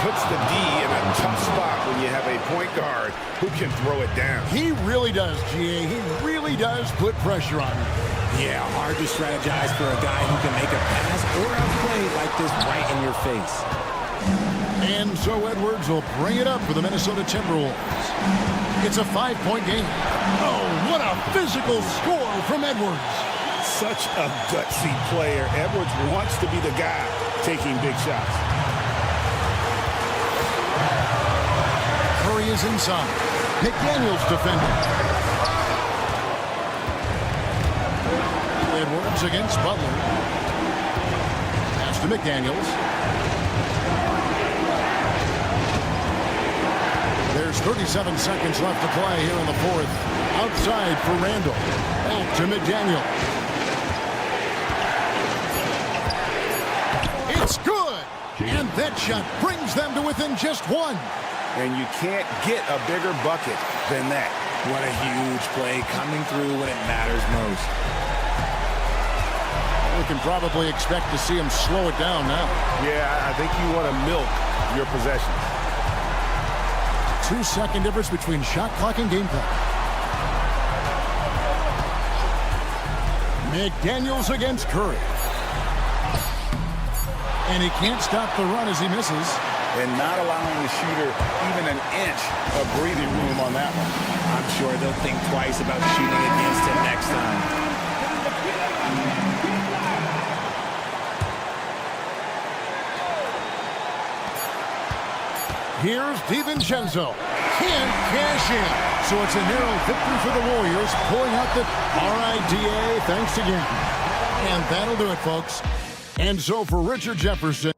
Puts the D in a tough spot when you have a point guard who can throw it down. He really does, GA. He really does put pressure on him. Yeah, hard to strategize for a guy who can make a pass or a play like this right in your face. And so Edwards will bring it up for the Minnesota Timberwolves. It's a 5-point game. Oh, what a physical score from Edwards. Such a gutsy player. Edwards wants to be the guy taking big shots. Curry is inside. McDaniels defending. Edwards against Butler. Pass to McDaniels. There's 37 seconds left to play here in the fourth. Outside for Randall. Back to McDaniels. It's good. And that shot brings them to within just 1. And you can't get a bigger bucket than that. What a huge play coming through when it matters most. We can probably expect to see him slow it down now. Yeah, I think you want to milk your possessions. 2-second difference between shot clock and game clock. McDaniels against Curry. And he can't stop the run as he misses. And not allowing the shooter even an inch of breathing room on that one. I'm sure they'll think twice about shooting against him next time. Here's DiVincenzo. Can't cash in. So it's a narrow victory for the Warriors, pulling out the RIDA. Thanks again. And that'll do it, folks. And so for Richard Jefferson.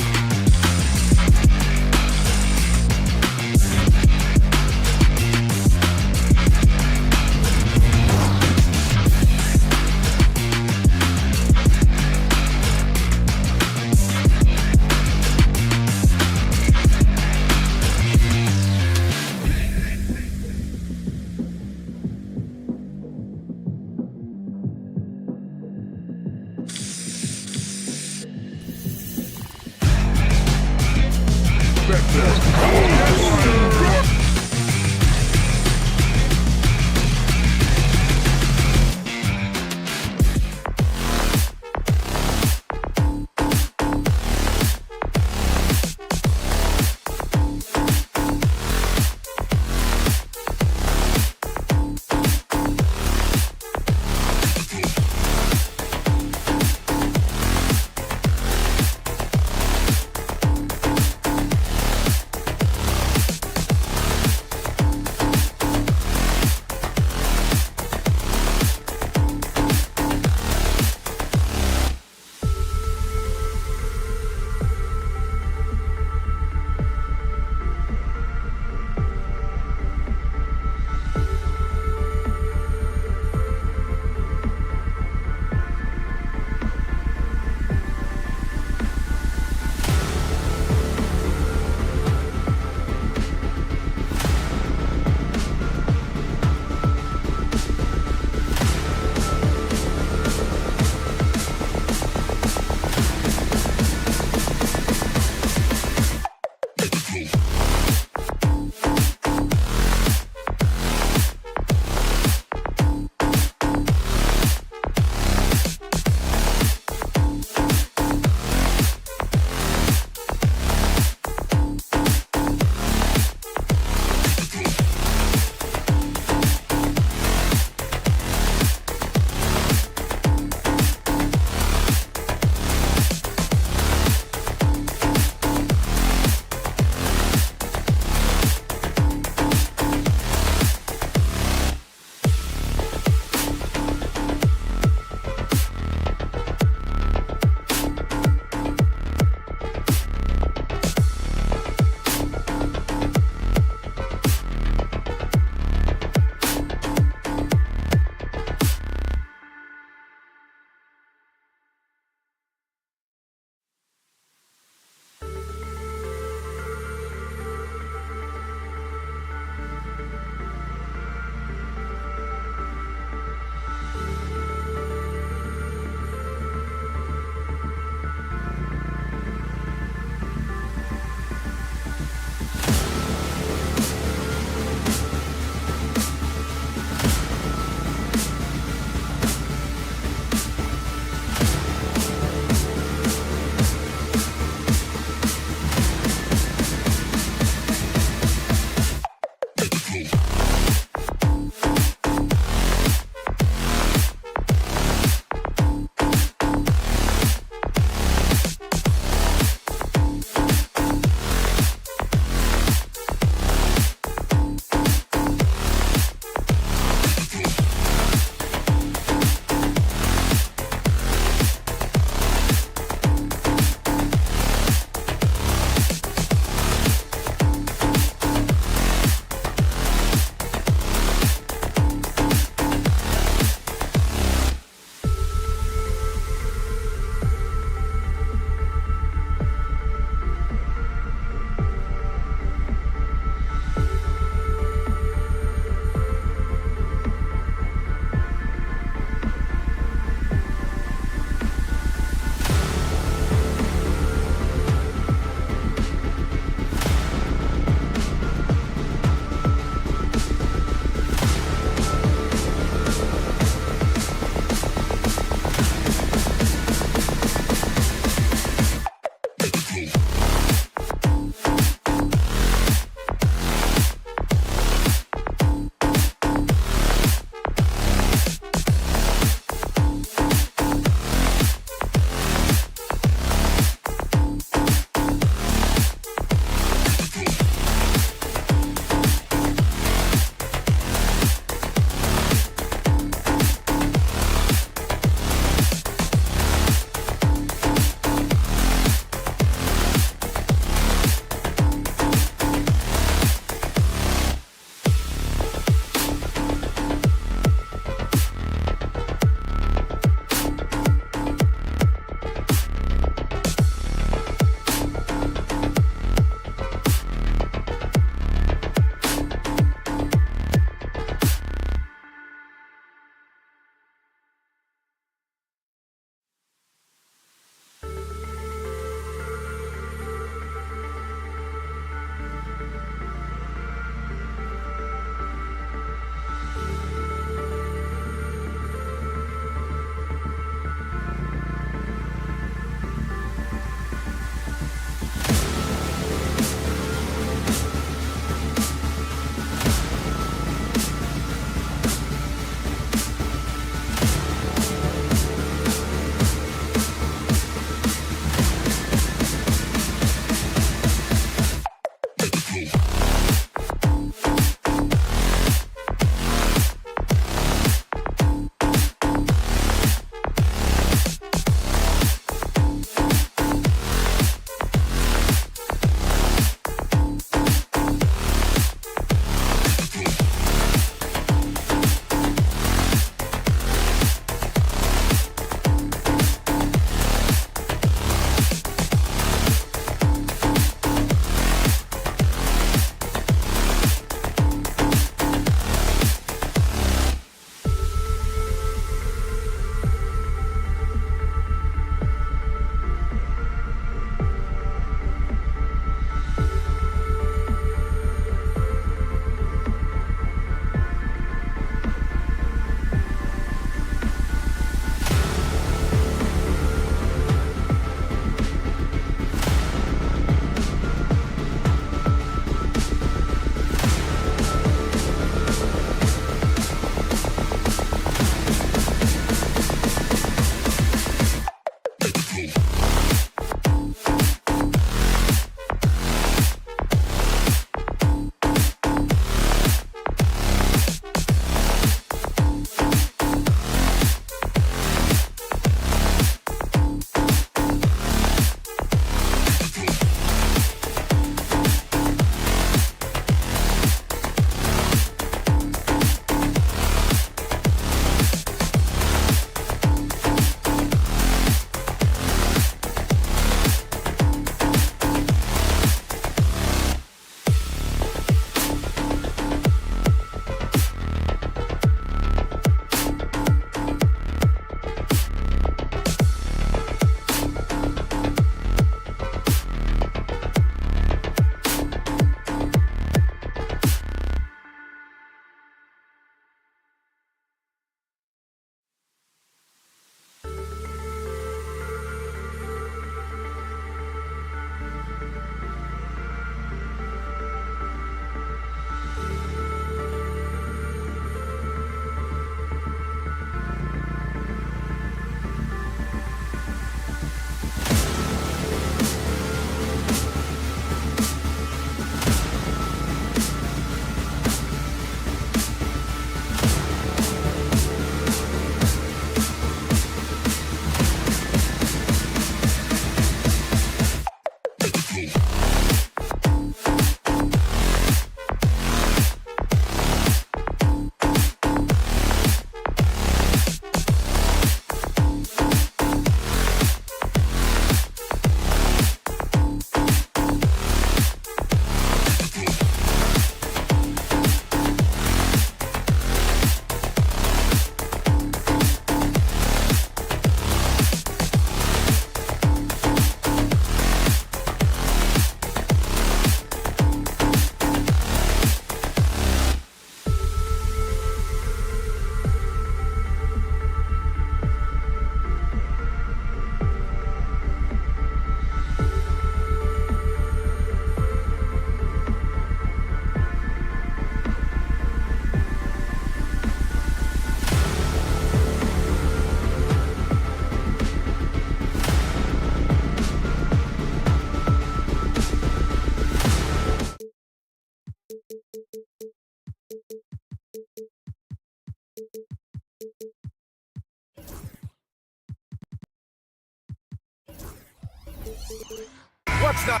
What's not?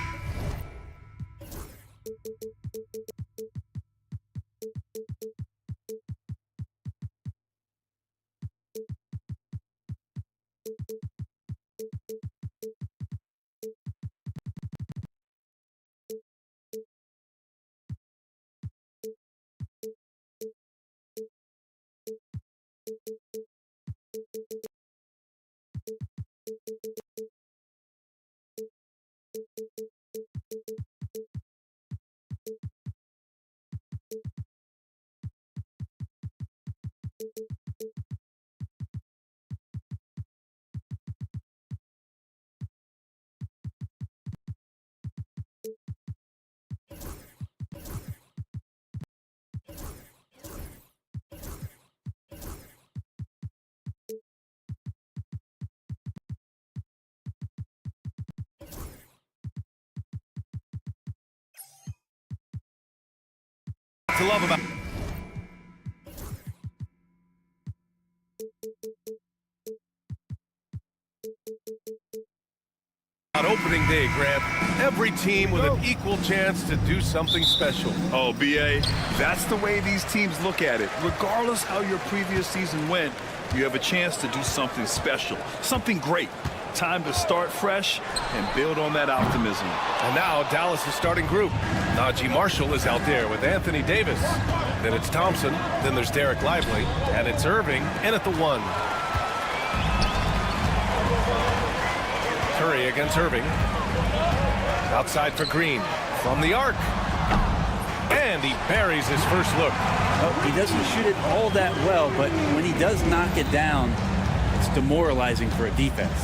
To love about opening day, Grant. Every team with an equal chance to do something special. Oh, B.A., that's the way these teams look at it. Regardless how your previous season went, you have a chance to do something special, something great. Time to start fresh and build on that optimism. And now Dallas' starting group. Najee Marshall is out there with Anthony Davis. Then it's Thompson. Then there's Derek Lively. And it's Irving in at the 1. Curry against Irving. Outside for Green. From the arc. And he buries his first look. Well, he doesn't shoot it all that well, but when he does knock it down, it's demoralizing for a defense.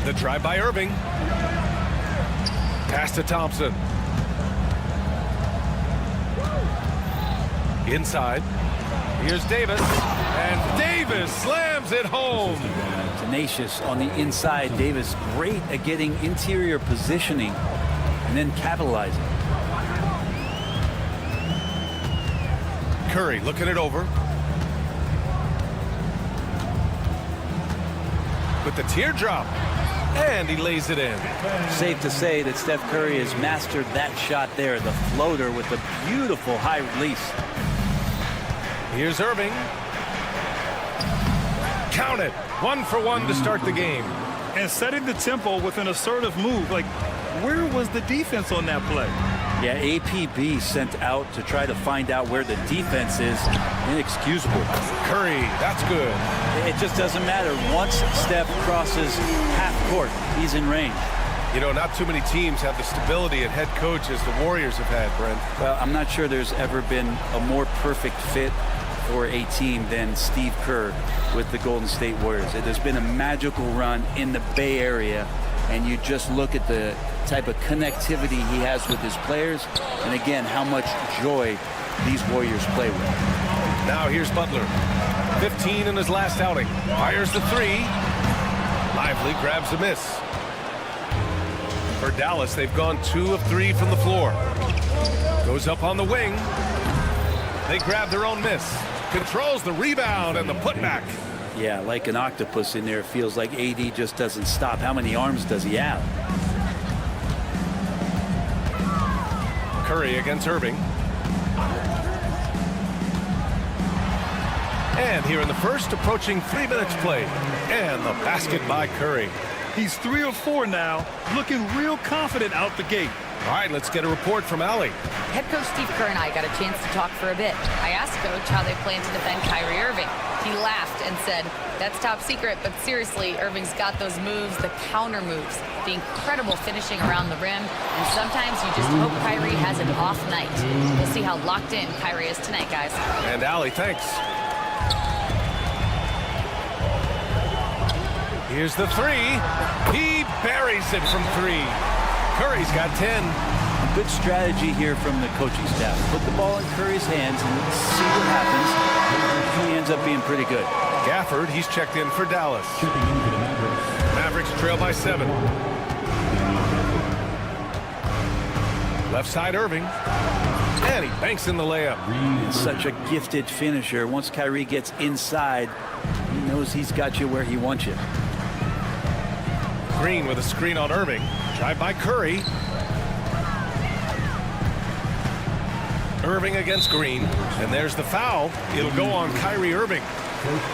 The drive by Irving. Pass to Thompson. Inside. Here's Davis. And Davis slams it home. Tenacious on the inside. Davis great at getting interior positioning and then capitalizing. Curry looking it over. With the teardrop. And he lays it in. Safe to say that Steph Curry has mastered that shot there, the floater with a beautiful high release. Here's Irving. Count it. 1 for 1 to start the game. And setting the tempo with an assertive move. Like, where was the defense on that play? Yeah, APB sent out to try to find out where the defense is. Inexcusable. Curry, that's good. It just doesn't matter. Once Steph crosses half court, he's in range. You know, not too many teams have the stability at head coach as the Warriors have had, Brent. Well, I'm not sure there's ever been a more perfect fit for a team than Steve Kerr with the Golden State Warriors. It has been a magical run in the Bay Area, and you just look at the type of connectivity he has with his players, and again, how much joy these Warriors play with. Now here's Butler. 15 in his last outing. Fires the 3. Lively grabs a miss. For Dallas, they've gone 2 of 3 from the floor. Goes up on the wing. They grab their own miss. Controls the rebound and the putback. Yeah, like an octopus in there. It feels like AD just doesn't stop. How many arms does he have? Curry against Irving. And here in the first, approaching 3 minutes played. And the basket by Curry. He's 3 of 4 now, looking real confident out the gate. All right, let's get a report from Allie. Head coach Steve Kerr and I got a chance to talk for a bit. I asked Coach how they plan to defend Kyrie Irving. He laughed and said, "That's top secret, but seriously, Irving's got those moves, the counter moves, the incredible finishing around the rim, and sometimes you just hope Kyrie has an off night." We'll see how locked in Kyrie is tonight, guys. And Allie, thanks. Here's the 3. He buries it from 3. Curry's got 10. A good strategy here from the coaching staff. Put the ball in Curry's hands and see what happens. He ends up being pretty good. Gafford, he's checked in for Dallas. Mavericks trail by 7. Left side Irving. And he banks in the layup. It's such a gifted finisher. Once Kyrie gets inside, he knows he's got you where he wants you. Green with a screen on Irving. Drive by Curry. Irving against Green. And there's the foul. It'll go on Kyrie Irving.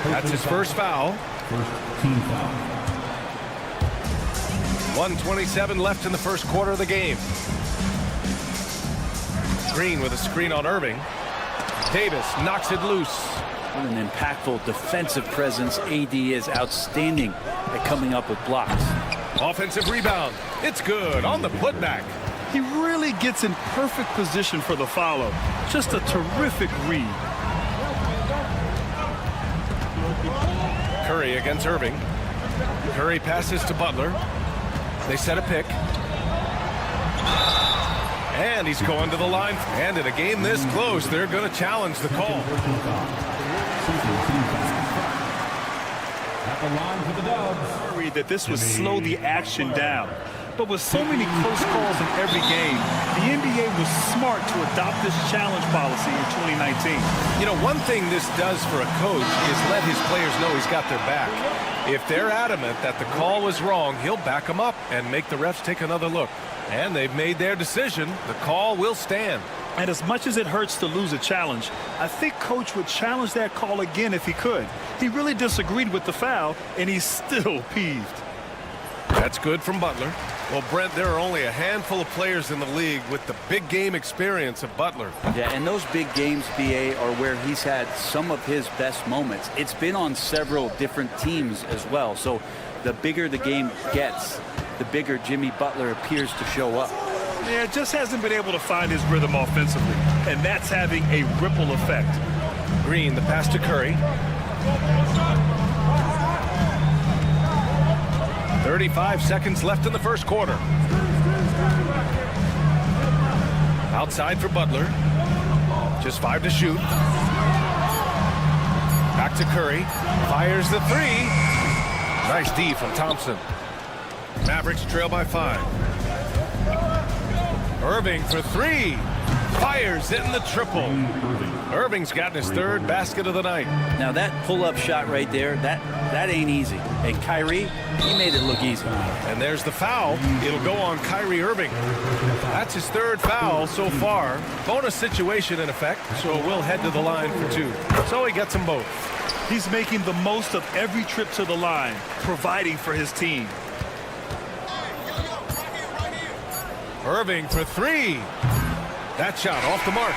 That's his first foul. First team foul. 1:27 left in the first quarter of the game. Green with a screen on Irving. Davis knocks it loose. What an impactful defensive presence. AD is outstanding at coming up with blocks. Offensive rebound. It's good on the putback. He really gets in perfect position for the follow. Just a terrific read. Curry against Irving. Curry passes to Butler. They set a pick. And he's going to the line. And in a game this close, they're going to challenge the call. At the line for the Dubs. Worried that this would slow the action down. But with so many close calls in every game, the NBA was smart to adopt this challenge policy in 2019. You know, one thing this does for a coach is let his players know he's got their back. If they're adamant that the call was wrong, he'll back them up and make the refs take another look. And they've made their decision. The call will stand. And as much as it hurts to lose a challenge, I think Coach would challenge that call again if he could. He really disagreed with the foul, and he's still peeved. That's good from Butler. Well, Brent, there are only a handful of players in the league with the big game experience of Butler. Yeah, and those big games, BA, are where he's had some of his best moments. It's been on several different teams as well. So the bigger the game gets, the bigger Jimmy Butler appears to show up. Yeah, just hasn't been able to find his rhythm offensively, and that's having a ripple effect. Green, the pass to Curry. 35 seconds left in the first quarter. Outside for Butler. Just 5 to shoot. Back to Curry. Fires the three. Nice D from Thompson. Mavericks trail by 5. Irving for 3. Fires it in the triple. Irving's gotten his third basket of the night. Now that pull-up shot right there, that ain't easy. And Kyrie, he made it look easy. And there's the foul. It'll go on Kyrie Irving. That's his third foul so far. Bonus situation in effect, so we'll head to the line for 2. So he gets them both. He's making the most of every trip to the line, providing for his team. Irving for 3. That shot off the mark.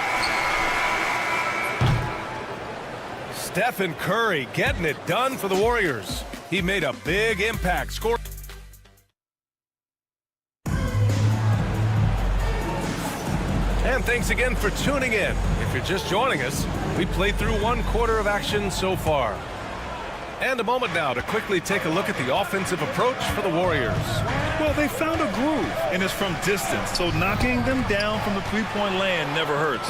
Stephen Curry getting it done for the Warriors. He made a big impact. Score. And thanks again for tuning in. If you're just joining us, we played through 1 quarter of action so far. And a moment now to quickly take a look at the offensive approach for the Warriors. Well, they found a groove, and it's from distance, so knocking them down from the three-point land never hurts.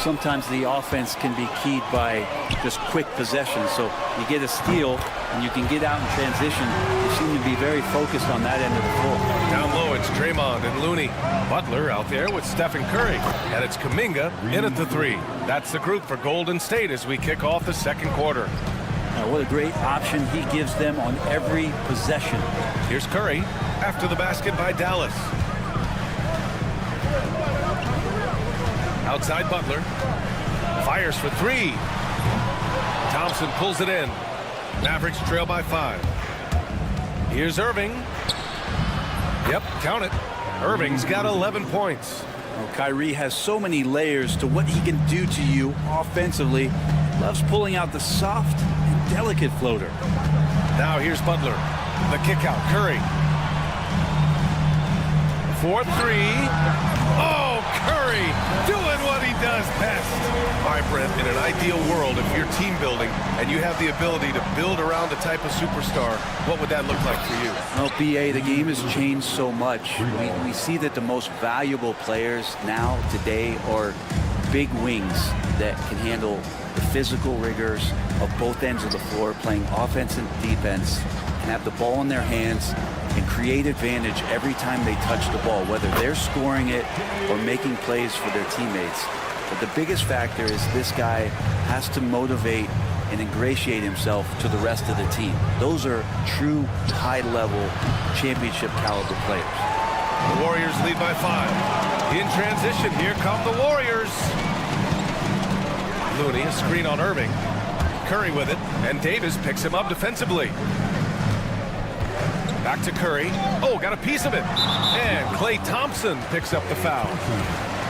Sometimes the offense can be keyed by just quick possession. So you get a steal, and you can get out in transition. They seem to be very focused on that end of the floor. Down low, it's Draymond and Looney. Butler out there with Stephen Curry. And it's Kuminga in at the 3. That's the group for Golden State as we kick off the second quarter. Now, what a great option he gives them on every possession. Here's Curry after the basket by Dallas. Outside Butler. Fires for 3. Thompson pulls it in. Mavericks trail by 5. Here's Irving. Yep, count it. Irving's got 11 points. Well, Kyrie has so many layers to what he can do to you offensively. Loves pulling out the soft and delicate floater. Now here's Butler. The kick out. Curry. 4-3. Oh, Curry doing what he does best. All right, Brent, in an ideal world, if you're team building and you have the ability to build around a type of superstar, what would that look like for you? Well, BA, the game has changed so much. We see that the most valuable players now, today, are big wings that can handle the physical rigors of both ends of the floor, playing offense and defense, and have the ball in their hands and create advantage every time they touch the ball, whether they're scoring it or making plays for their teammates. But the biggest factor is this guy has to motivate and ingratiate himself to the rest of the team. Those are true high-level championship caliber players. The Warriors lead by 5. In transition, here come the Warriors. Looney, a screen on Irving. Curry with it, and Davis picks him up defensively. Back to Curry. Oh, got a piece of it. And Klay Thompson picks up the foul.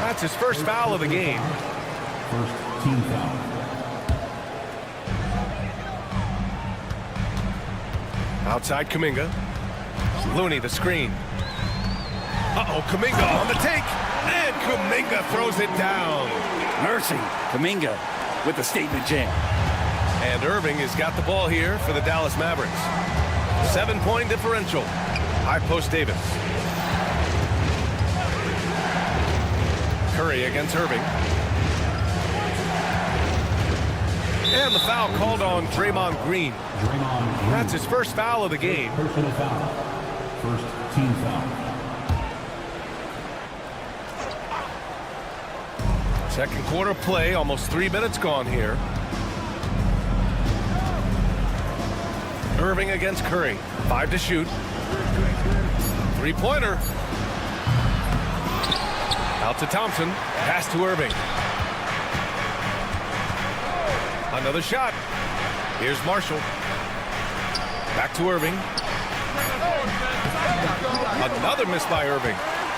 That's his first foul of the game. First team foul. Outside Kuminga. Looney, the screen. Uh-oh, Kuminga on the take. And Kuminga throws it down. Mercy. Kuminga with the statement jam. And Irving has got the ball here for the Dallas Mavericks. 7-point differential. High post Davis. Curry against Irving. And the foul called on Draymond Green. That's his first foul of the game. Personal foul. First team foul. Second quarter play, almost 3 minutes gone here. Irving against Curry. 5 to shoot. Three-pointer. Out to Thompson. Pass to Irving. Another shot. Here's Marshall. Back to Irving. Another miss by Irving.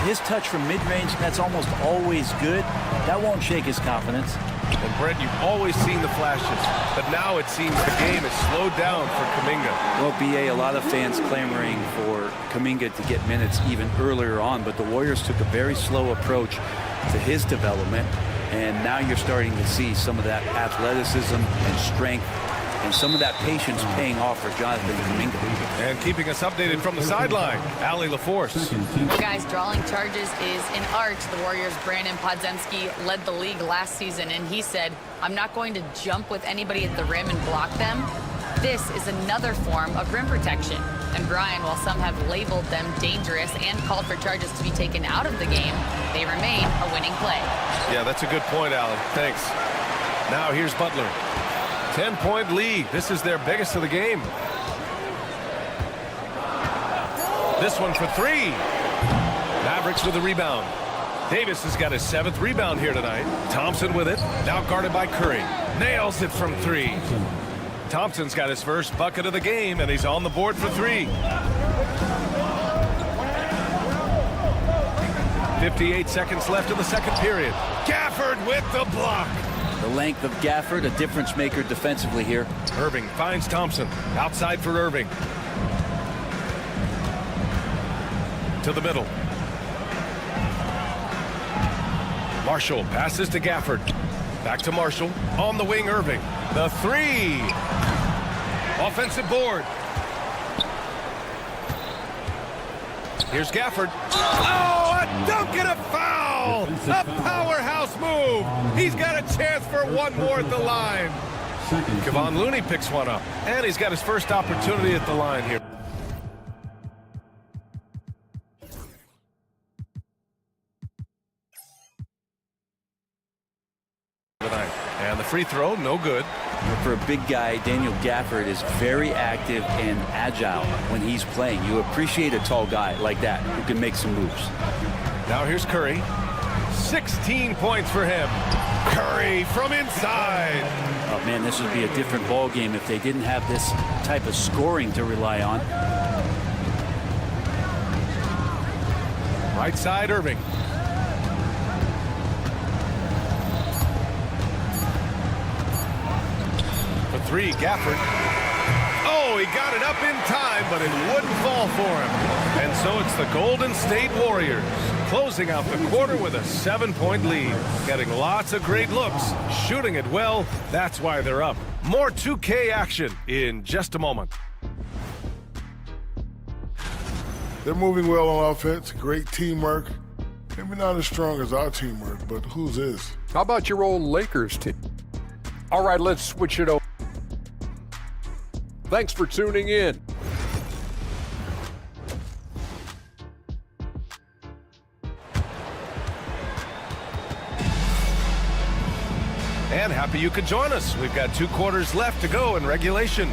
His touch from mid-range, that's almost always good. That won't shake his confidence. And Brent, you've always seen the flashes, but now it seems the game is slowed down for Kuminga. Well, BA, a lot of fans clamoring for Kuminga to get minutes even earlier on, but the Warriors took a very slow approach to his development, and now you're starting to see some of that athleticism and strength and some of that patience paying off for Jonathan Kuminga. And keeping us updated from the sideline, Allie LaForce. Well, guys, drawing charges is an art. The Warriors' Brandon Podziemski led the league last season, and he said, I'm not going to jump with anybody at the rim and block them. This is another form of rim protection. And Brian, while some have labeled them dangerous and called for charges to be taken out of the game, they remain a winning play. Yeah, that's a good point, Allie. Thanks. Now here's Butler. 10-point lead. This is their biggest of the game. This one for 3. Mavericks with a rebound. Davis has got his 7th rebound here tonight. Thompson with it. Now guarded by Curry. Nails it from 3. Thompson's got his first bucket of the game, and he's on the board for 3. 58 seconds left in the second period. Gafford with the block. The length of Gafford, a difference maker defensively here. Irving finds Thompson. Outside for Irving. To the middle. Marshall passes to Gafford. Back to Marshall. On the wing, Irving. The 3. Offensive board. Here's Gafford. Oh, a dunk and a foul! A powerhouse move. He's got a chance for one more at the line. Kevon Looney picks one up, and he's got his first opportunity at the line here. And the free throw, no good. For a big guy, Daniel Gafford is very active and agile when he's playing. You appreciate a tall guy like that who can make some moves. Now here's Curry. 16 points for him. Curry from inside. Oh, man, this would be a different ball game if they didn't have this type of scoring to rely on. Right side, Irving. For 3, Gafford. Oh, he got it up in time, but it wouldn't fall for him. And so it's the Golden State Warriors closing out the quarter with a 7-point lead. Getting lots of great looks, shooting it well. That's why they're up. More 2K action in just a moment. They're moving well on offense. Great teamwork. Maybe not as strong as our teamwork, but whose is? How about your old Lakers team? All right, let's switch it over. Thanks for tuning in. And happy you could join us. We've got 2 quarters left to go in regulation.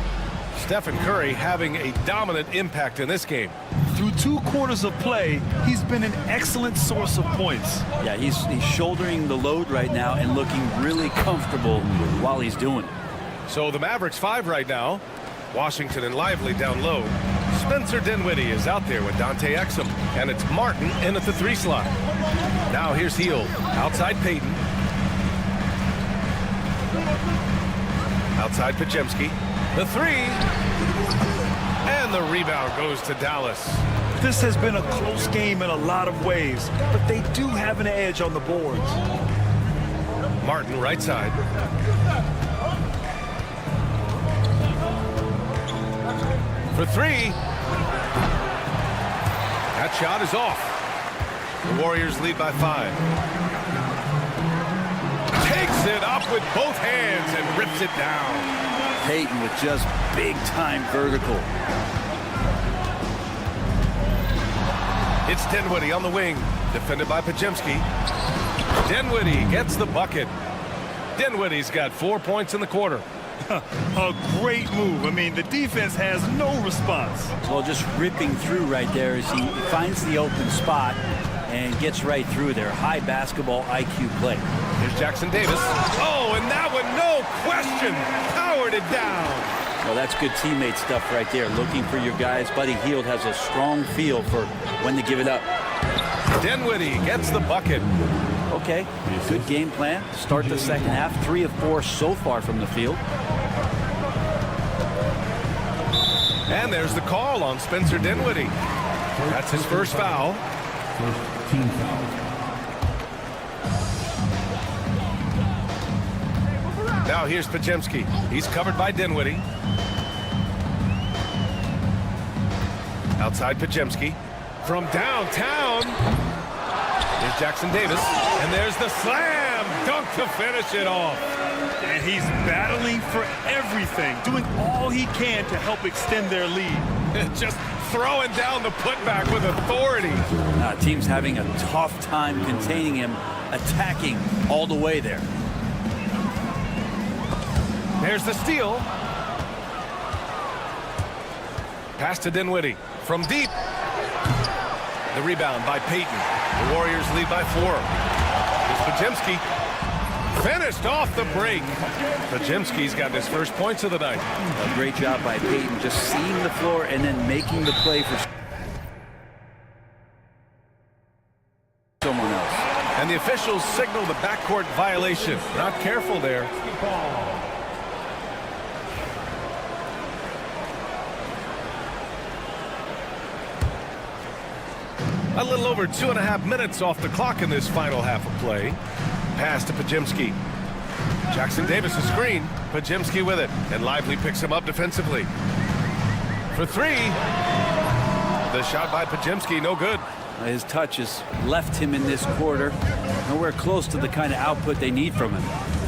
Stephen Curry having a dominant impact in this game. Through 2 quarters of play, he's been an excellent source of points. Yeah, he's shouldering the load right now and looking really comfortable while he's doing it. So the Mavericks 5 right now. Washington and Lively down low. Spencer Dinwiddie is out there with Dante Exum. And it's Martin in at the 3 slot. Now here's Hield. Outside Payton. Outside Podziemski. The 3. And the rebound goes to Dallas. This has been a close game in a lot of ways, but they do have an edge on the boards. Martin right side. For 3. That shot is off. The Warriors lead by 5. Takes it up with both hands and rips it down. Payton with just big-time vertical. It's Dinwiddie on the wing, defended by Podziemski. Dinwiddie gets the bucket. Dinwiddie's got 4 points in the quarter. A great move. I mean, the defense has no response. Well, just ripping through right there as he finds the open spot and gets right through there. High basketball IQ play. Here's Jackson Davis. Oh, and that one, no question, powered it down. Well, that's good teammate stuff right there. Looking for your guys. Buddy Hield has a strong feel for when to give it up. Dinwiddie gets the bucket. Okay, good game plan. Start the second half. 3 of 4 so far from the field. And there's the call on Spencer Dinwiddie. That's his first foul. First team foul. Now here's Podziemski. He's covered by Dinwiddie. Outside Podziemski. From downtown. Here's Jackson Davis. And there's the slam dunk to finish it off. And he's battling for everything, doing all he can to help extend their lead. Just throwing down the putback with authority. Team's having a tough time containing him, attacking all the way there. There's the steal. Pass to Dinwiddie from deep. The rebound by Payton. The Warriors lead by 4. Here's Podziemski. Finished off the break. Podziemski's got his first points of the night. A great job by Payton, just seeing the floor and then making the play for someone else. And the officials signal the backcourt violation. Not careful there. A little over 2.5 minutes off the clock in this final half of play. Pass to Podziemski. Jackson Davis' screen. Podziemski with it. And Lively picks him up defensively. For 3. The shot by Podziemski, no good. His touch has left him in this quarter. Nowhere close to the kind of output they need from him.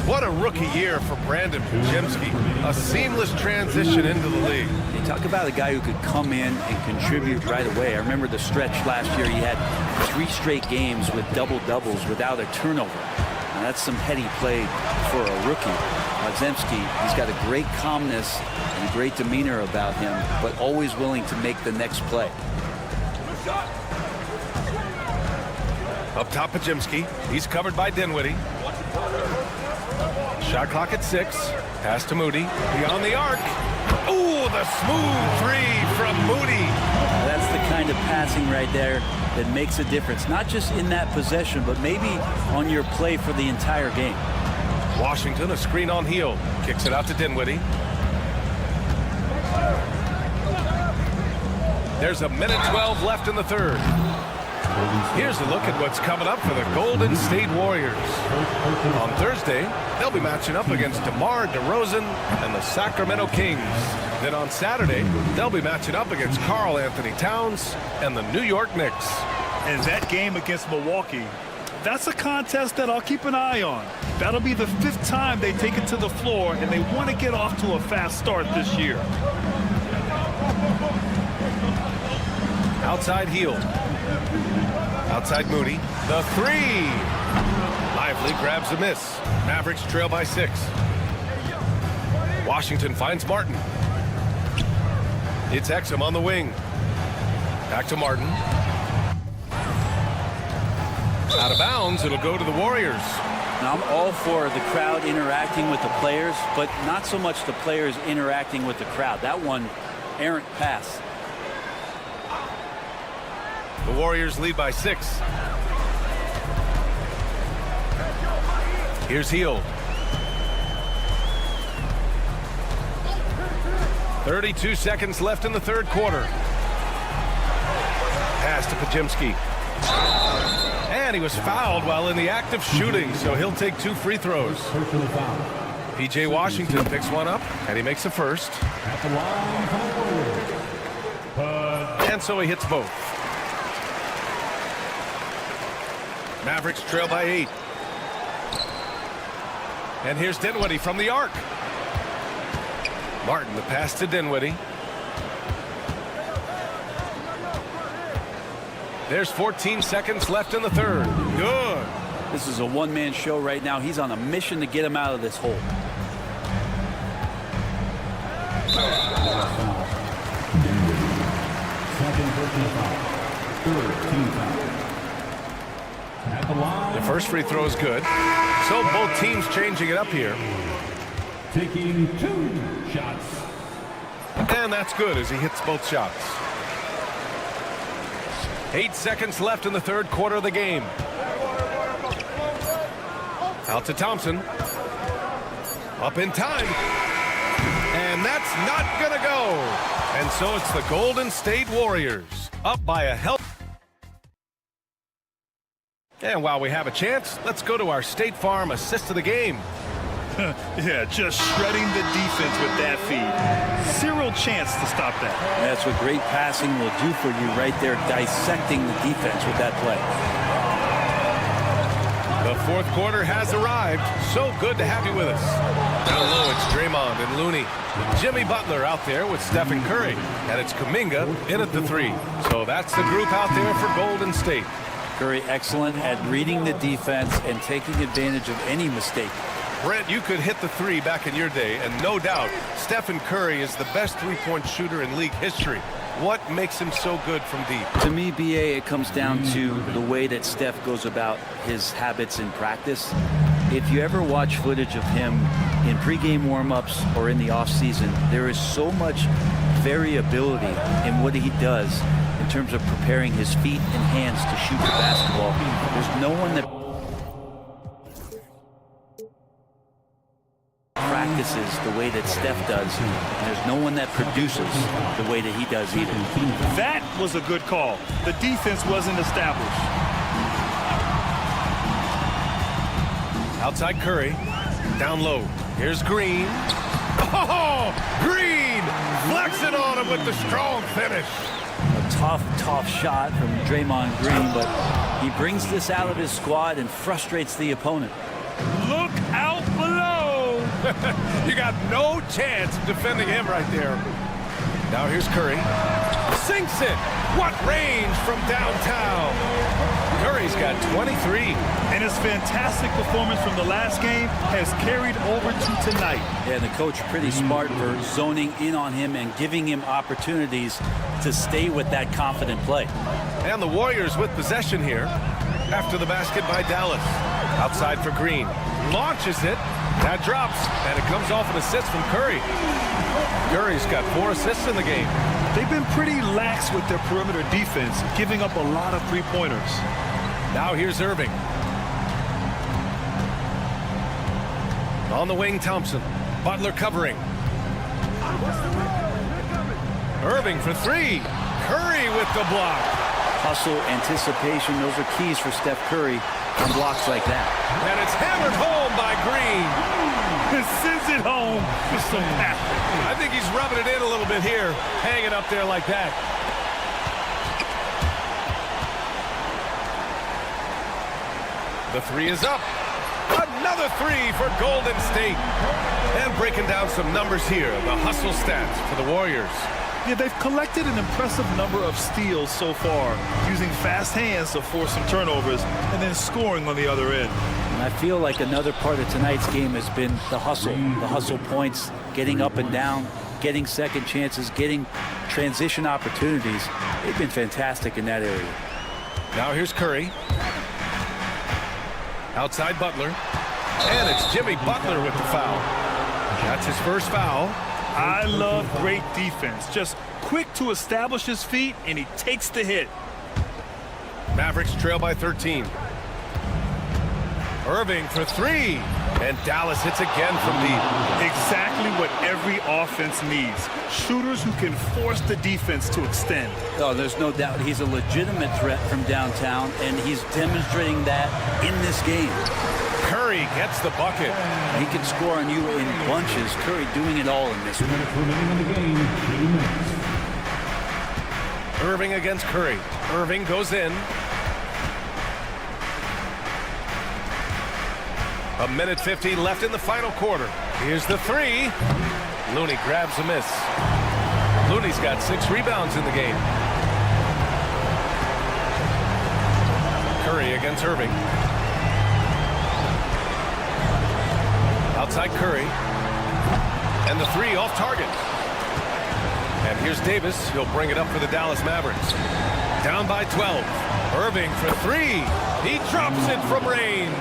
What a rookie year for Brandon Podziemski. A seamless transition into the league. You talk about a guy who could come in and contribute right away. I remember the stretch last year. He had 3 straight games with double-doubles without a turnover. Now, that's some heady play for a rookie. Podziemski, he's got a great calmness and a great demeanor about him, but always willing to make the next play. Up top, Podziemski. He's covered by Dinwiddie. Shot clock at 6. Pass to Moody. Beyond the arc. Ooh, the smooth 3 from Moody. That's the kind of passing right there that makes a difference. Not just in that possession, but maybe on your play for the entire game. Washington, a screen on Hield. Kicks it out to Dinwiddie. There's 1:12 left in the third. Here's a look at what's coming up for the Golden State Warriors. On Thursday, they'll be matching up against DeMar DeRozan and the Sacramento Kings. Then on Saturday, they'll be matching up against Karl Anthony Towns and the New York Knicks. And that game against Milwaukee, that's a contest that I'll keep an eye on. That'll be the 5th time they take it to the floor, and they want to get off to a fast start this year. Outside Hield. Outside Moody. The 3. Lively grabs a miss. Mavericks trail by 6. Washington finds Martin. It's Exum on the wing. Back to Martin. Out of bounds, it'll go to the Warriors. Now, I'm all for the crowd interacting with the players, but not so much the players interacting with the crowd. That one, errant pass. The Warriors lead by 6. Here's Hield. 32 seconds left in the third quarter. Pass to Pajimski. And he was fouled while in the act of shooting, so he'll take 2 free throws. P.J. Washington picks one up, and he makes the first. And so he hits both. Mavericks trail by 8. And here's Dinwiddie from the arc. Martin, the pass to Dinwiddie. There's 14 seconds left in the third. Good. This is a one-man show right now. He's on a mission to get him out of this hole. The first free throw is good. So both teams changing it up here. Taking 2 shots. And that's good as he hits both shots. 8 seconds left in the third quarter of the game. Out to Thompson. Up in time. And that's not going to go. And so it's the Golden State Warriors up by a healthy. And while we have a chance, let's go to our State Farm assist of the game. Yeah, just shredding the defense with that feed. Zero chance to stop that. That's what great passing will do for you right there, dissecting the defense with that play. The fourth quarter has arrived. So good to have you with us. Down low, it's Draymond and Looney. Jimmy Butler out there with Stephen Curry. And it's Kuminga in at the 3. So that's the group out there for Golden State. Curry excellent at reading the defense and taking advantage of any mistake. Brent, you could hit the 3 back in your day, and no doubt, Stephen Curry is the best three-point shooter in league history. What makes him so good from deep? To me, BA, it comes down to the way that Steph goes about his habits in practice. If you ever watch footage of him in pregame warm-ups or in the offseason, there is so much variability in what he does in terms of preparing his feet and hands to shoot the basketball. There's no one that practices the way that Steph does, and there's no one that produces the way that he does either. That was a good call. The defense wasn't established. Outside Curry, down low. Here's Green. Oh, Green flexing on him with the strong finish. A tough shot from Draymond Green, but he brings this out of his squad and frustrates the opponent. Look out below. You got no chance of defending him right there. Now here's Curry. Sinks it. What range from downtown. Curry's got 23. And his fantastic performance from the last game has carried over to tonight. Yeah, the coach pretty smart for zoning in on him and giving him opportunities to stay with that confident play. And the Warriors with possession here after the basket by Dallas. Outside for Green. Launches it. That drops. And it comes off an assist from Curry. Curry's got 4 assists in the game. They've been pretty lax with their perimeter defense, giving up a lot of three-pointers. Now here's Irving. On the wing, Thompson. Butler covering. Irving for 3. Curry with the block. Hustle, anticipation, those are keys for Steph Curry on blocks like that. And it's hammered home by Green. Sends it home with some passion. I think he's rubbing it in a little bit here, hanging up there like that. The 3 is up. Another 3 for Golden State. And breaking down some numbers here, the hustle stats for the Warriors. Yeah, they've collected an impressive number of steals so far, using fast hands to force some turnovers and then scoring on the other end. And I feel like another part of tonight's game has been the hustle points, getting up and down, getting second chances, getting transition opportunities. They've been fantastic in that area. Now here's Curry. Outside Butler. And it's Jimmy Butler with the foul. That's his first foul. I love great defense. Just quick to establish his feet, and he takes the hit. Mavericks trail by 13. Irving for three. And Dallas hits again from deep. Exactly what every offense needs. Shooters who can force the defense to extend. Oh, there's no doubt he's a legitimate threat from downtown, and he's demonstrating that in this game. Curry gets the bucket. He can score on you in bunches. Curry doing it all in this one. Irving against Curry. Irving goes in. A minute 15 left in the final quarter. Here's the three. Looney grabs a miss. Looney's got 6 rebounds in the game. Curry against Irving. Outside Curry. And the three off target. And here's Davis. He'll bring it up for the Dallas Mavericks. Down by 12. Irving for three. He drops it from range.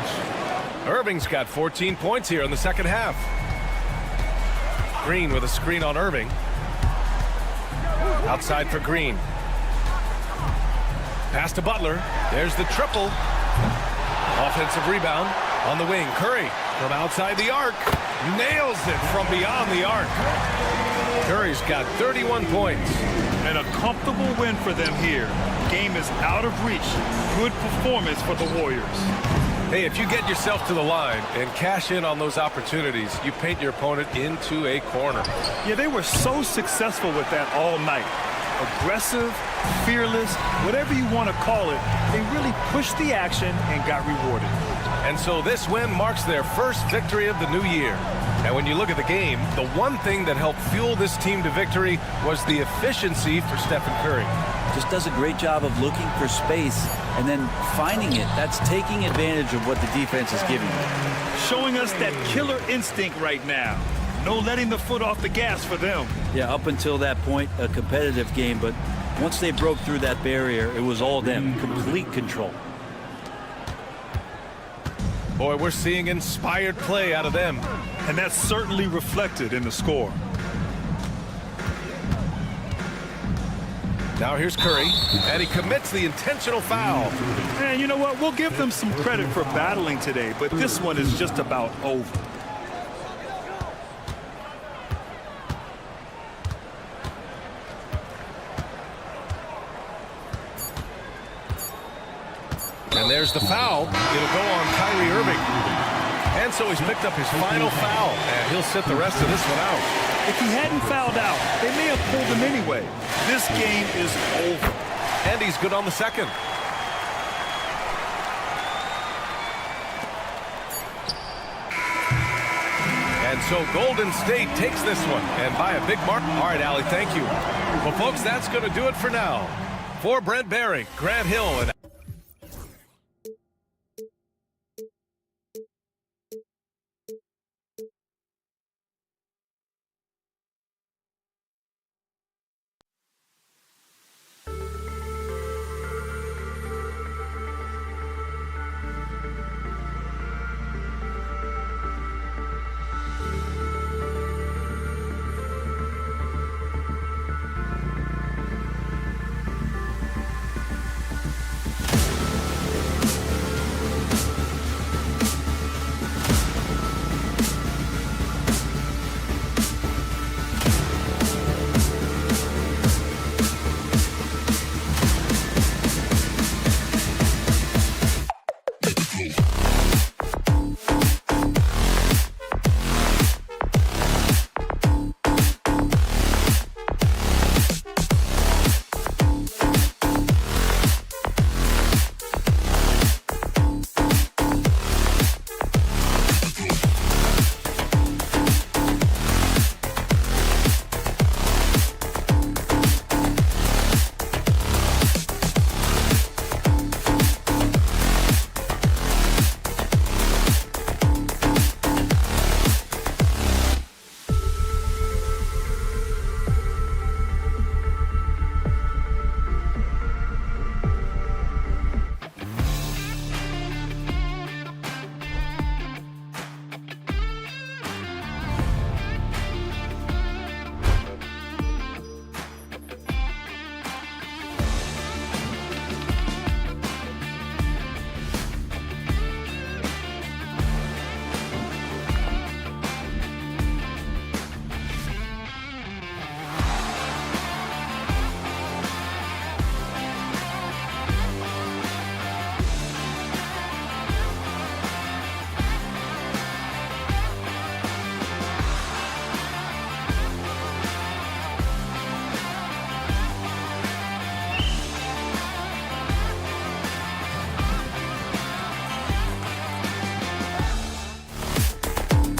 Irving's got 14 points here in the second half. Green with a screen on Irving. Outside for Green. Pass to Butler. There's the triple. Offensive rebound on the wing. Curry from outside the arc. Nails it from beyond the arc. Curry's got 31 points. And a comfortable win for them here. Game is out of reach. Good performance for the Warriors. Hey, if you get yourself to the line and cash in on those opportunities, you paint your opponent into a corner. Yeah, they were so successful with that all night. Aggressive, fearless, whatever you want to call it, they really pushed the action and got rewarded. And so this win marks their first victory of the new year. And when you look at the game, the one thing that helped fuel this team to victory was the efficiency for Stephen Curry. Just does a great job of looking for space and then finding it. That's taking advantage of what the defense is giving them. Showing us that killer instinct right now. No letting the foot off the gas for them. Yeah, up until that point, a competitive game, but once they broke through that barrier, it was all them. Complete control. Boy, we're seeing inspired play out of them. And that's certainly reflected in the score. Now here's Curry, and he commits the intentional foul. And you know what? We'll give them some credit for battling today, but this one is just about over. And there's the foul. It'll go on Kyrie Irving. And so he's picked up his final foul, and he'll sit the rest of this one out. If he hadn't fouled out, they may have pulled him anyway. This game is over. And he's good on the second. And so Golden State takes this one, and by a big mark. All right, Allie, thank you. Well, folks, that's going to do it for now. For Brent Barry, Grant Hill, and